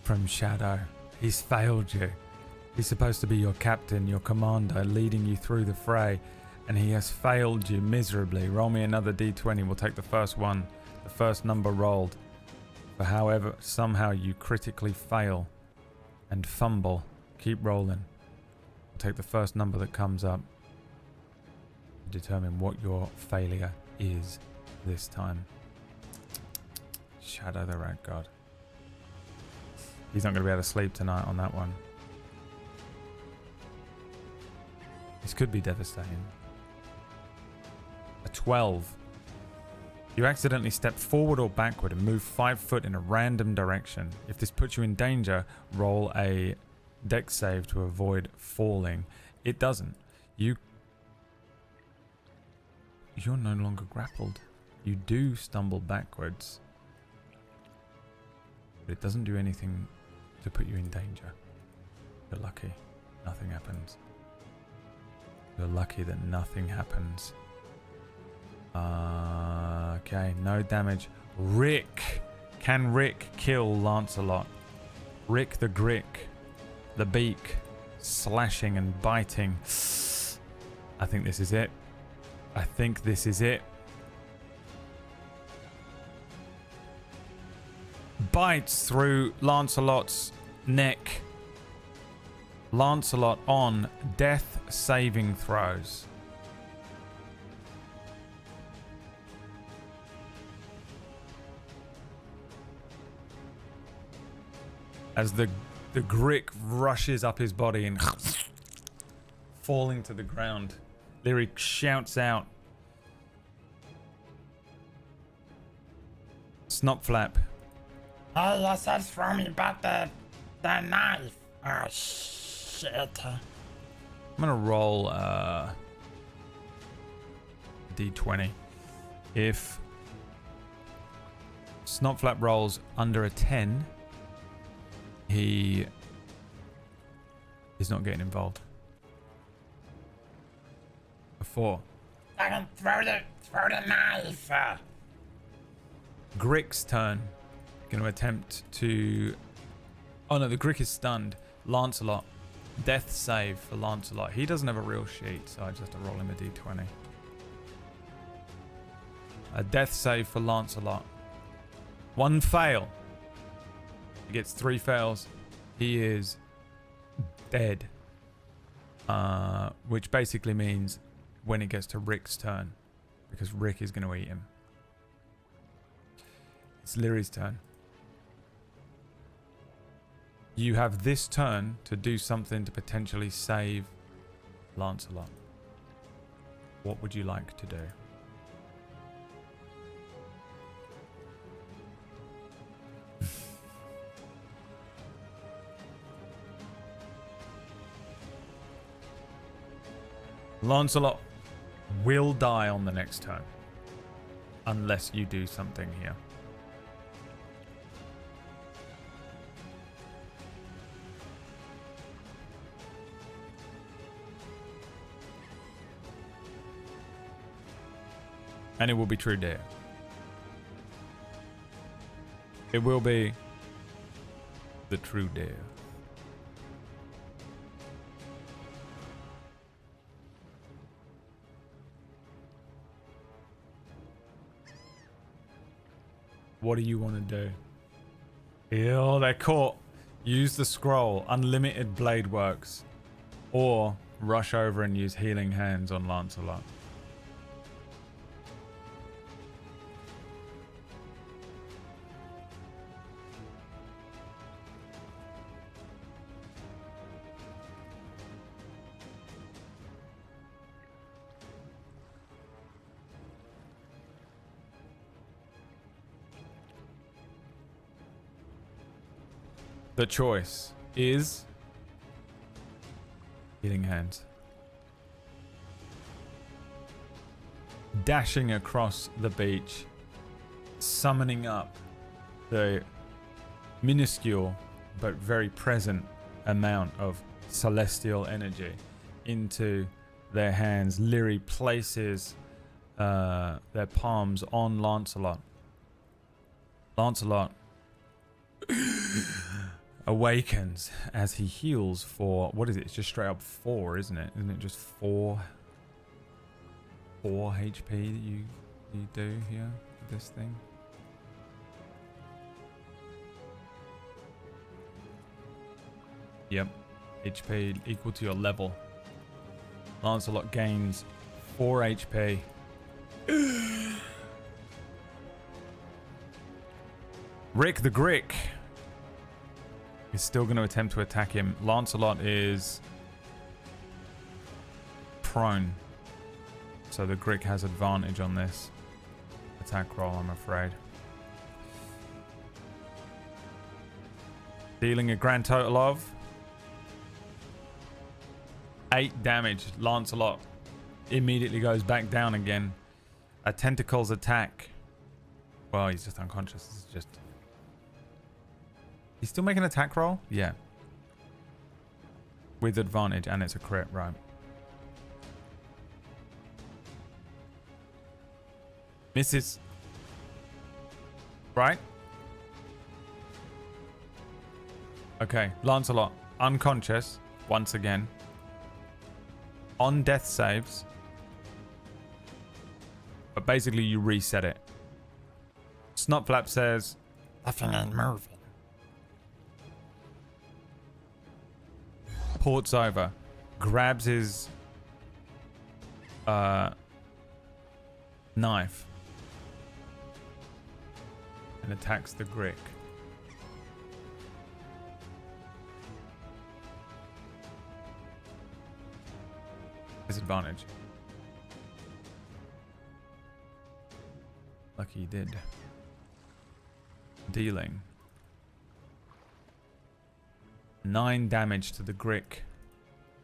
from Shadow. He's failed you. He's supposed to be your captain, your commander, leading you through the fray, and he has failed you miserably. Roll me another d20. We'll take the first one, the first number rolled. For however, somehow you critically fail and fumble. Keep rolling. We'll take the first number that comes up to determine what your failure is this time. Shadow the Rat God. He's not going to be able to sleep tonight on that one. This could be devastating. A 12. You accidentally step forward or backward and move 5 foot in a random direction. If this puts you in danger, roll a dex save to avoid falling. It doesn't. You're no longer grappled. You do stumble backwards. But it doesn't do anything to put you in danger. You're lucky. Nothing happens. You're lucky that nothing happens. Okay, no damage. Rick. Can Rick kill Lancelot? Rick the Grick. The beak. Slashing and biting. I think this is it. I think this is it. Bites through Lancelot's neck. Lancelot on death saving throws. As the Grick rushes up his body and falling to the ground, Lyric shouts out. Snopflap. Oh, yes, that's from me, but the knife. Oh, shit. I'm gonna roll D20. If Snopflap rolls under a 10, he is not getting involved. A 4. I can throw the knife. Grick's turn. Going to attempt to... Oh no, the Grick is stunned. Lancelot. Death save for Lancelot. He doesn't have a real sheet, so I just have to roll him a d20. A death save for Lancelot. 1 fail. He gets 3 fails. He is dead. Which basically means when it gets to Rick's turn, because Rick is going to eat him. It's Lyri's turn. You have this turn to do something to potentially save Lancelot. What would you like to do? Lancelot will die on the next turn. Unless you do something here. And it will be true dare. It will be the true dare. What do you want to do? Ew, they're caught. Use the scroll. Unlimited blade works. Or rush over and use healing hands on Lancelot. The choice is healing hands. Dashing across the beach, summoning up the minuscule but very present amount of celestial energy into their hands. Lyri places their palms on Lancelot. Lancelot awakens as he heals for, what is it? It's just straight up 4, isn't it? Isn't it just 4 HP that you do here with this thing? Yep. HP equal to your level. Lancelot gains 4 HP. Rick the Grick is still going to attempt to attack him. Lancelot is prone, so the Grick has advantage on this attack roll, I'm afraid. Dealing a grand total of 8 damage. Lancelot immediately goes back down again. A tentacles attack. Well, he's just unconscious. This is just... He's still making an attack roll? Yeah. With advantage, and it's a crit, right? Misses. Right? Okay, Lancelot, unconscious, once again. On death saves. But basically you reset it. Snotflap says, Nothing ain't moving. ports over, grabs his knife, and attacks the Grick. Disadvantage. Lucky he did. Dealing 9 damage to the Grick,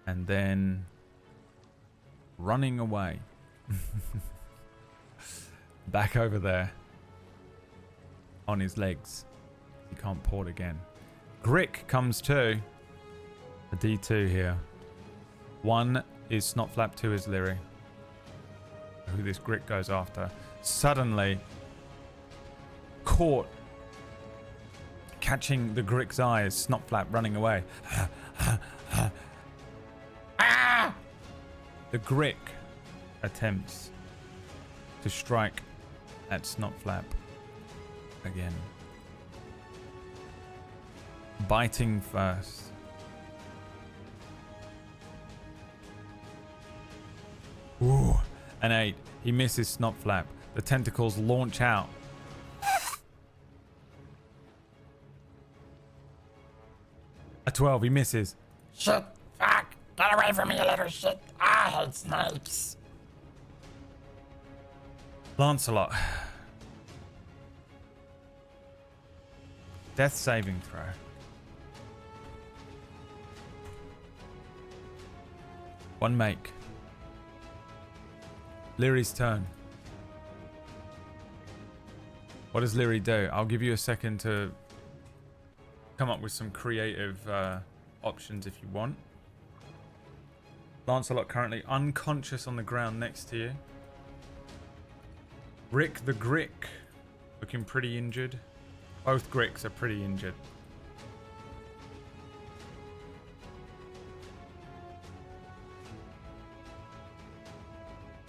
and then running away. Back over there on his legs. He can't port again. Grick comes to a D2 here. 1 is Snotflap, 2 is Leary, who this Grick goes after. Suddenly caught, catching the Grick's eyes, Snotflap running away. The Grick attempts to strike at Snotflap again. Biting first. Ooh, an 8. He misses Snotflap. The tentacles launch out. A 12. He misses. Shit. Fuck. Get away from me, you little shit. I hate snakes. Lancelot. Death saving throw. One make. Leary's turn. What does Leary do? I'll give you a second to come up with some creative options if you want. Lancelot currently unconscious on the ground next to you. Rick the Grick looking pretty injured. Both Gricks are pretty injured.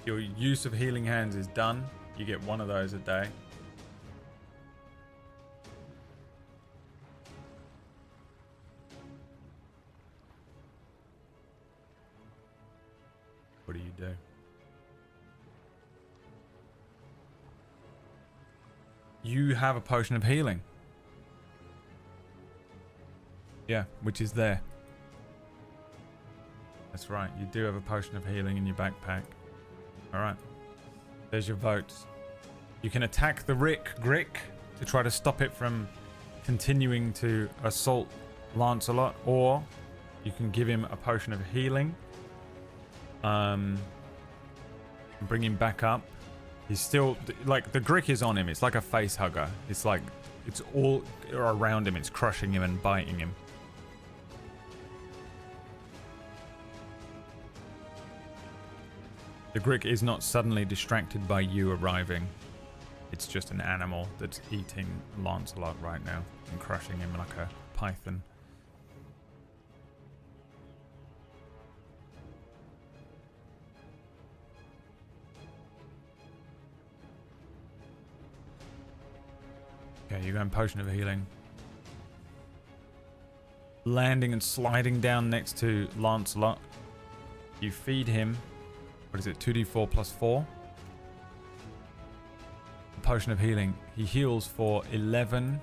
Your use of healing hands is done. You get 1 of those a day. What do you do? You have a potion of healing. Yeah, which is there. That's right. You do have a potion of healing in your backpack. Alright. There's your votes. You can attack the Grick to try to stop it from continuing to assault Lancelot, or you can give him a potion of healing. Bring him back up. He's still, like, the Grick is on him. It's like a face hugger. It's like, it's all around him. It's crushing him and biting him. The Grick is not suddenly distracted by you arriving. It's just an animal that's eating Lancelot right now and crushing him like a python. Okay, you're going potion of healing. Landing and sliding down next to Lancelot. You feed him. What is it? 2d4 plus 4. A potion of healing. He heals for 11.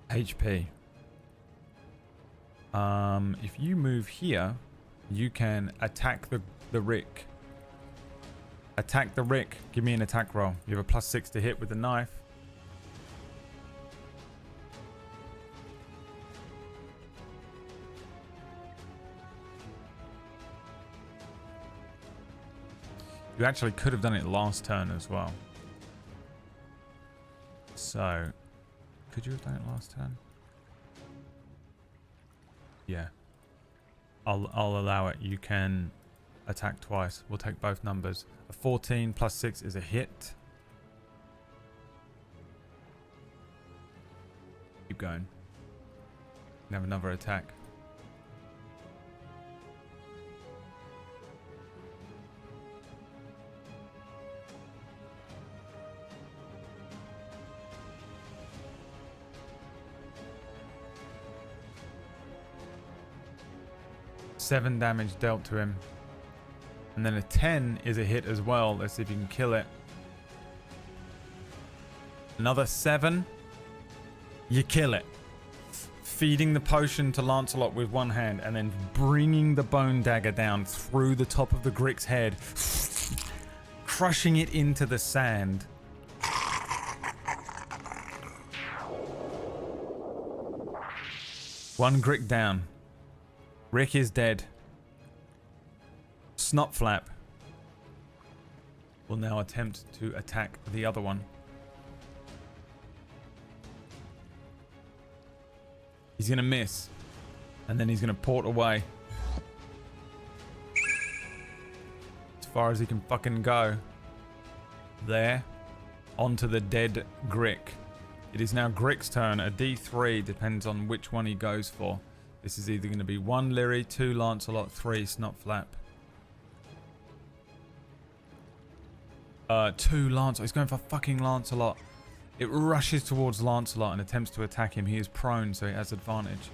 HP. If you move here, you can attack the Rick. Attack the Rick. Give me an attack roll. You have a +6 to hit with the knife. You actually could have done it last turn as well. So, could you have done it last turn? Yeah. I'll allow it. You can attack twice. We'll take both numbers. A 14 plus 6 is a hit. Keep going. You can have another attack. 7 damage dealt to him. And then a 10 is a hit as well. Let's see if you can kill it. Another 7. You kill it. Feeding the potion to Lancelot with one hand and then bringing the bone dagger down through the top of the Grick's head, crushing it into the sand. One Grick down. Rick is dead. Snotflap will now attempt to attack the other one. He's going to miss. And then he's going to port away. As far as he can fucking go. There. Onto the dead Grick. It is now Grick's turn. A D3 depends on which one he goes for. This is either going to be 1 Lyri, 2 Lancelot, 3 Snotflap. 2 Lancelot. He's going for fucking Lancelot. It rushes towards Lancelot and attempts to attack him. He is prone, so he has advantage.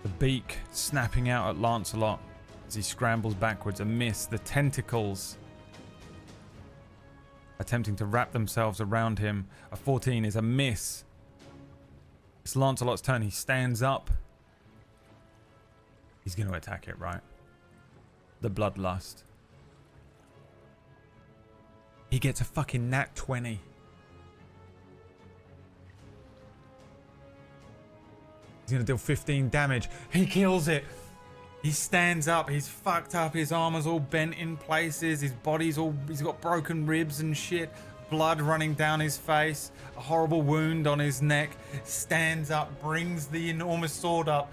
The beak snapping out at Lancelot as he scrambles backwards. A miss. The tentacles attempting to wrap themselves around him. A 14 is a miss. It's Lancelot's turn. He stands up. He's going to attack it, right? The Bloodlust. He gets a fucking nat 20. He's going to deal 15 damage. He kills it. He stands up. He's fucked up. His armor's all bent in places. His body's all... He's got broken ribs and shit. Blood running down his face. A horrible wound on his neck. Stands up. Brings the enormous sword up.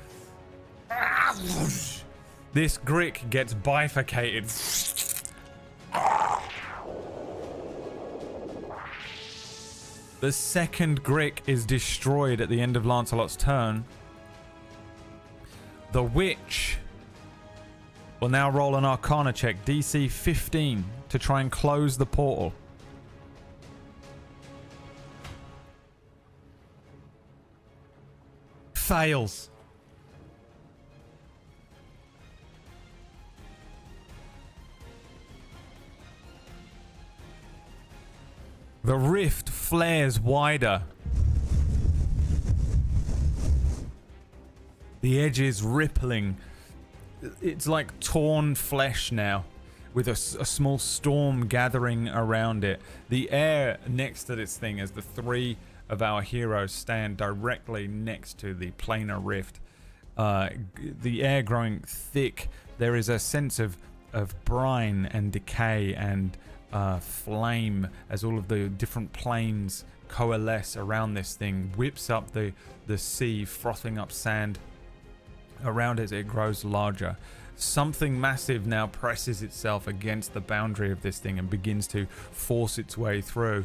This Grick gets bifurcated. The second Grick is destroyed at the end of Lancelot's turn. The Witch will now roll an Arcana check, DC 15, to try and close the portal. Fails. The rift flares wider. The edges rippling. It's like torn flesh now, with a small storm gathering around it. The air next to this thing, as the 3 of our heroes stand directly next to the planar rift. The air growing thick. There is a sense of brine and decay and flame as all of the different planes coalesce around this thing. Whips up the sea, frothing up sand around it as it grows larger. Something massive now presses itself against the boundary of this thing and begins to force its way through.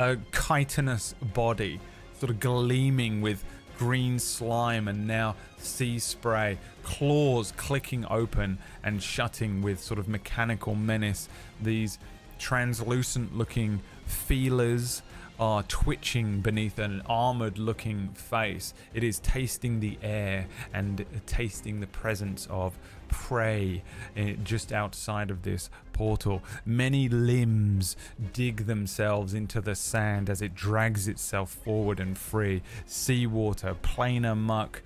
A chitinous body, sort of gleaming with green slime and now sea spray, claws clicking open and shutting with sort of mechanical menace. These translucent looking feelers are twitching beneath an armored looking face. It is tasting the air and tasting the presence of prey just outside of this portal. Many limbs dig themselves into the sand as it drags itself forward and free. Seawater, planar muck,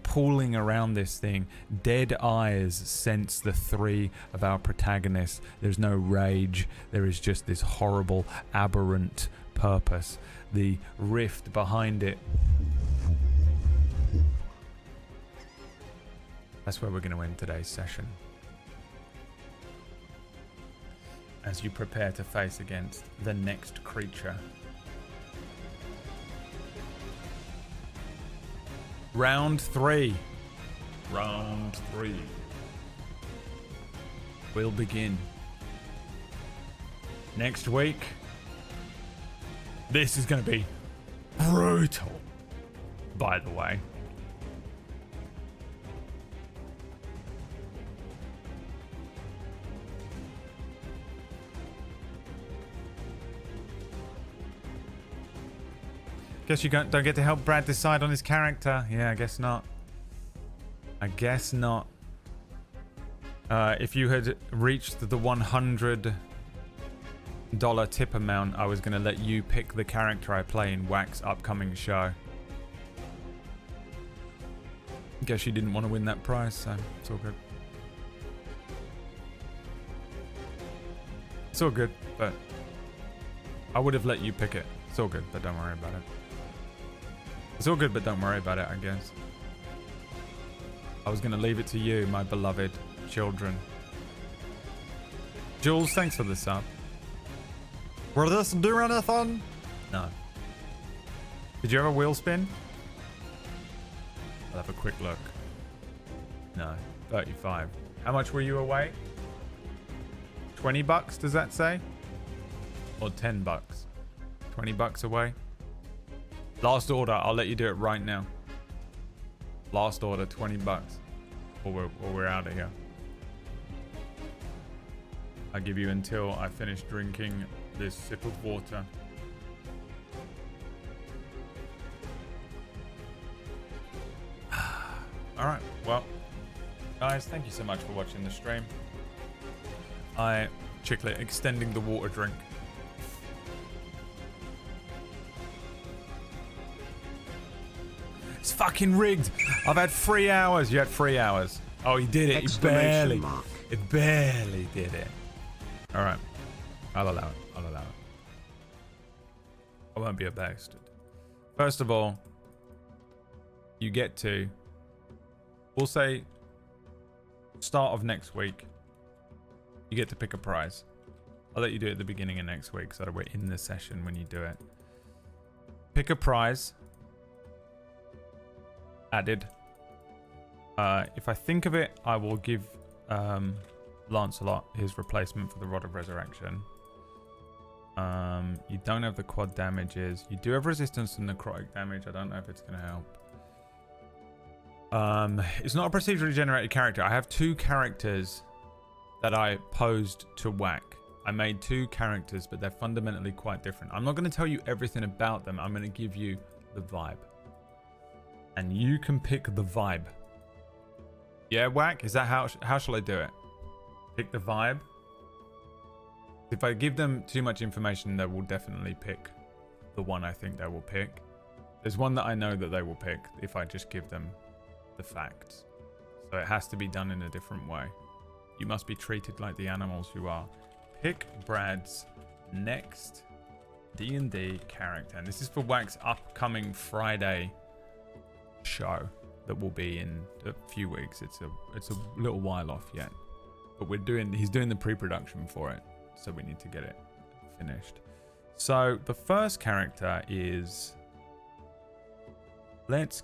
pooling around this thing. Dead eyes sense the 3 of our protagonists. There's no rage. There is just this horrible, aberrant purpose. The rift behind it. That's where we're going to end today's session. As you prepare to face against the next creature. Round 3. Round 3. We'll begin. Next week. This is going to be brutal, by the way. Guess you don't get to help Brad decide on his character. Yeah, I guess not. I guess not. If you had reached the $100 tip amount, I was going to let you pick the character I play in Whack's upcoming show. Guess you didn't want to win that prize, so it's all good. It's all good, but I would have let you pick it. It's all good, but don't worry about it. It's all good, but don't worry about it, I guess. I was going to leave it to you, my beloved children. Jules, thanks for the sub. Will this do anything? No. Did you have a wheel spin? I'll have a quick look. No, 35. How much were you away? 20 bucks, does that say? Or 10 bucks? 20 bucks away? Last order, I'll let you do it right now. Last order, 20 bucks. Or we're out of here. I'll give you until I finish drinking this sip of water. Alright, well, guys, thank you so much for watching the stream. Chicklet, extending the water drink. It's fucking rigged. I've had 3 hours. You had 3 hours. Oh, he did it. He barely. It barely did it. All right. I'll allow it. I'll allow it. I won't be a bastard. First of all, you get to, we'll say, start of next week, you get to pick a prize. I'll let you do it at the beginning of next week so that we're in the session when you do it. Pick a prize. Added. If I think of it, I will give Lancelot his replacement for the Rod of Resurrection. You don't have the quad damages. You do have resistance to necrotic damage. I don't know if it's going to help. It's not a procedurally generated character. I have 2 characters that I posed to Whack. I made 2 characters, but they're fundamentally quite different. I'm not going to tell you everything about them. I'm going to give you the vibe. And you can pick the vibe. Yeah, Whack? Is that how shall I do it? Pick the vibe? If I give them too much information, they will definitely pick the one I think they will pick. There's one that I know that they will pick if I just give them the facts. So it has to be done in a different way. You must be treated like the animals you are. Pick Brad's next D&D character. And this is for Whack's upcoming Friday show that will be in a few weeks. It's a little while off yet. But he's doing the pre-production for it. So we need to get it finished. So the first character is, let's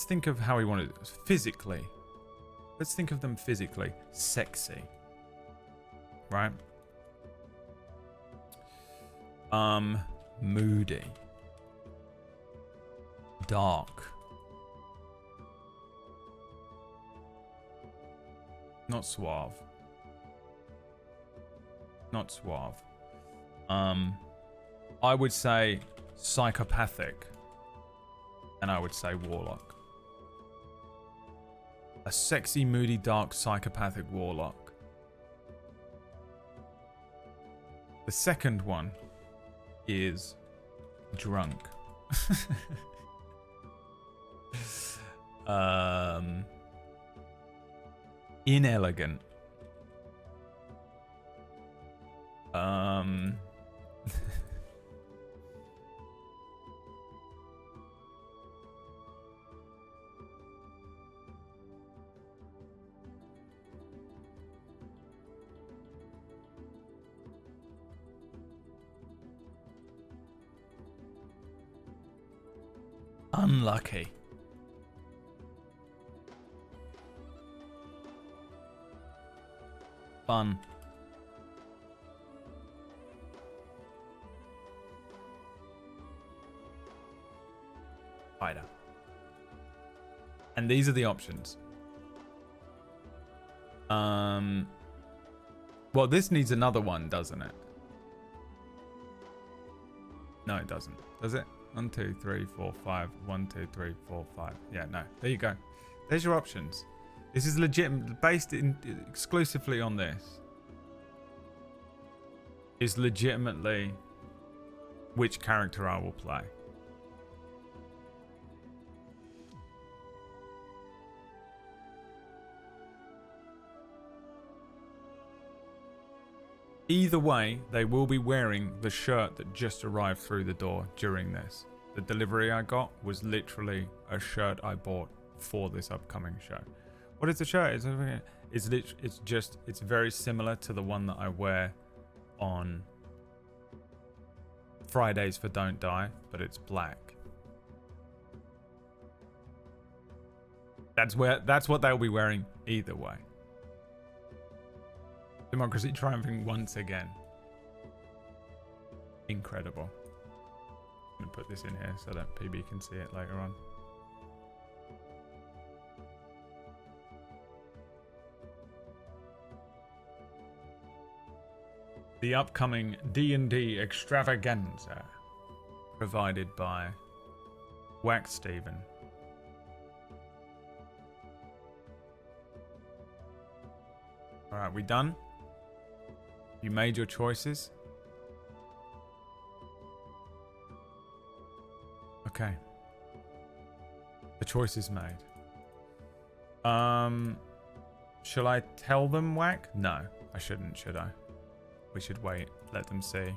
think of how we want it physically. Let's think of them physically. Sexy. Right? Moody. Dark. Not suave. Not suave. I would say psychopathic. And I would say warlock. A sexy, moody, dark, psychopathic warlock. The second one is drunk. Inelegant. Unlucky. Fun. Fighter. And these are the options. Well, this needs another one, doesn't it? No, it doesn't. Does it? 1, 2, 3, 4, 5. 1, 2, 3, 4, 5. Yeah, no. There you go. There's your options. This is legit, based exclusively on this. Is legitimately which character I will play. Either way, they will be wearing the shirt that just arrived through the door during this. The delivery I got was literally a shirt I bought for this upcoming show. What is the shirt? It's very similar to the one that I wear on Fridays for Don't Die, but it's black. That's what they'll be wearing either way. Democracy triumphing once again. Incredible. I'm gonna put this in here so that PB can see it later on. The upcoming D&D extravaganza, provided by Wax Steven. Alright, we done? You made your choices? Okay. The choice is made. Shall I tell them, Whack? No, I shouldn't, should I? We should wait. Let them see.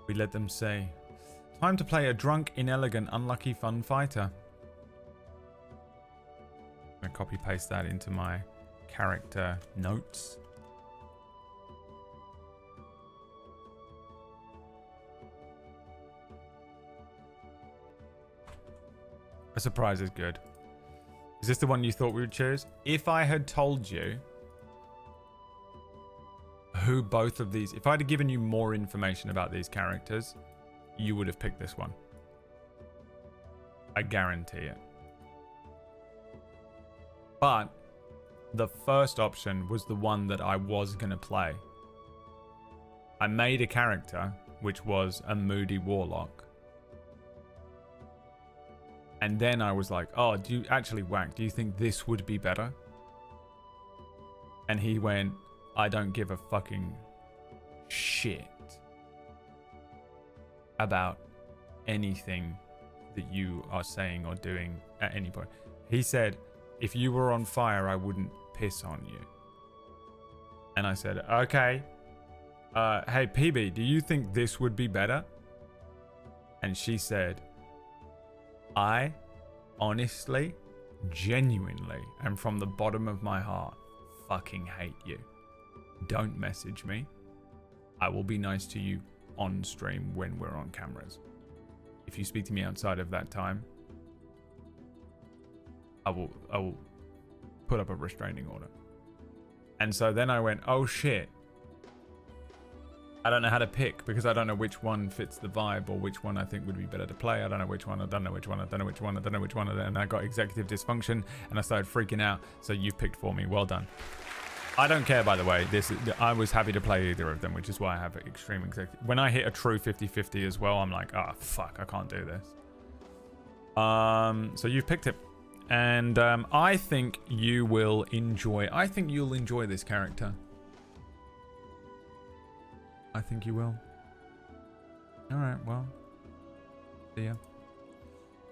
We let them see. Time to play a drunk, inelegant, unlucky, fun fighter. I'm going to copy paste that into my character notes. A surprise is good. Is this the one you thought we would choose? If I had told you who both of these, if I'd have given you more information about these characters, you would have picked this one. I guarantee it. But the first option was the one that I was going to play. I made a character which was a moody warlock. And then I was like, oh, do you actually, Whack, do you think this would be better? And he went, I don't give a fucking shit about anything that you are saying or doing at any point. He said, if you were on fire, I wouldn't piss on you. And I said, okay. Hey, PB, do you think this would be better? And she said, I honestly, genuinely, and from the bottom of my heart, fucking hate you. Don't message me. I will be nice to you on stream when we're on cameras. If you speak to me outside of that time, I will put up a restraining order. And so then I went, oh shit. I don't know how to pick because I don't know which one fits the vibe or which one I think would be better to play. I don't know which one. I don't know which one. I don't know which one. I don't know which one. And I got executive dysfunction and I started freaking out. So you've picked for me. Well done. I don't care, by the way. I was happy to play either of them, which is why I have extreme executive. When I hit a true 50-50 as well, I'm like, oh, fuck, I can't do this. So you've picked it. And I think you will enjoy. I think you'll enjoy this character. I think you will. All right, well, see ya.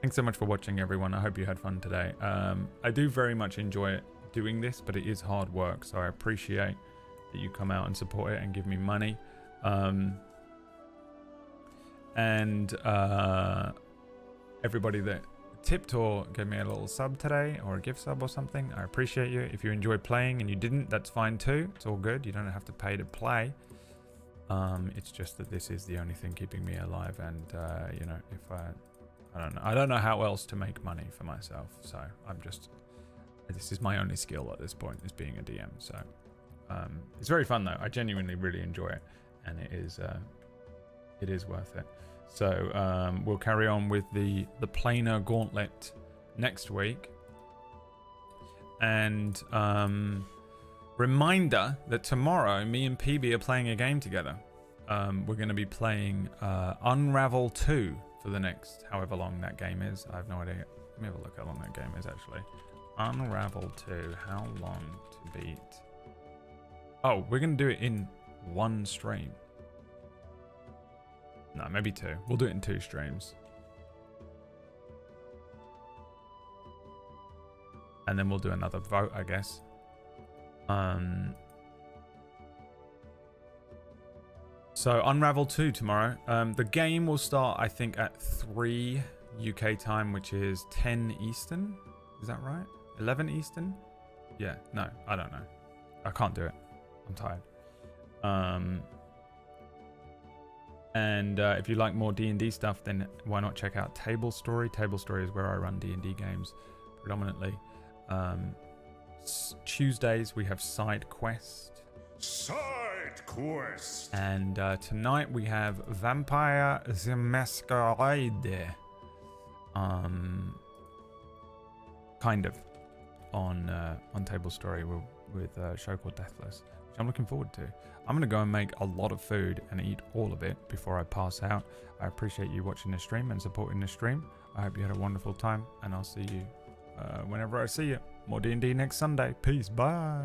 Thanks so much for watching, everyone. I hope you had fun today. I do very much enjoy doing this, but it is hard work, so I appreciate that you come out and support it and give me money. Everybody that tipped or gave me a little sub today or a gift sub or something, I appreciate you. If you enjoyed playing and you didn't, that's fine too. It's all good. You don't have to pay to play. It's just that this is the only thing keeping me alive, and you know, if I don't know how else to make money for myself, so this is my only skill at this point, is being a DM. So it's very fun though. I genuinely really enjoy it, and it is worth it. So we'll carry on with the planar gauntlet next week, and reminder that tomorrow me and PB are playing a game together. we're going to be playing Unravel 2 for the next however long that game is. I have no idea. Let me have a look how long that game is actually. Unravel 2, how long to beat? Oh, we're going to do it in one stream. No, maybe two. We'll do it in 2 streams. And then we'll do another vote, I guess. So Unravel 2 tomorrow. The game will start, I think, at 3 UK time, which is 10 Eastern. Is that right? 11 Eastern? Yeah, no, I don't know. I can't do it. I'm tired. And if you like more D&D stuff, then why not check out Table Story? Table Story is where I run D&D games predominantly. Tuesdays we have Side Quest. Side quest. And tonight we have Vampire the Masquerade. Kind of on Table Story with a show called Deathless, which I'm looking forward to. I'm gonna go and make a lot of food and eat all of it before I pass out. I appreciate you watching the stream and supporting the stream. I hope you had a wonderful time, and I'll see you whenever I see you. More D&D next Sunday. Peace. Bye.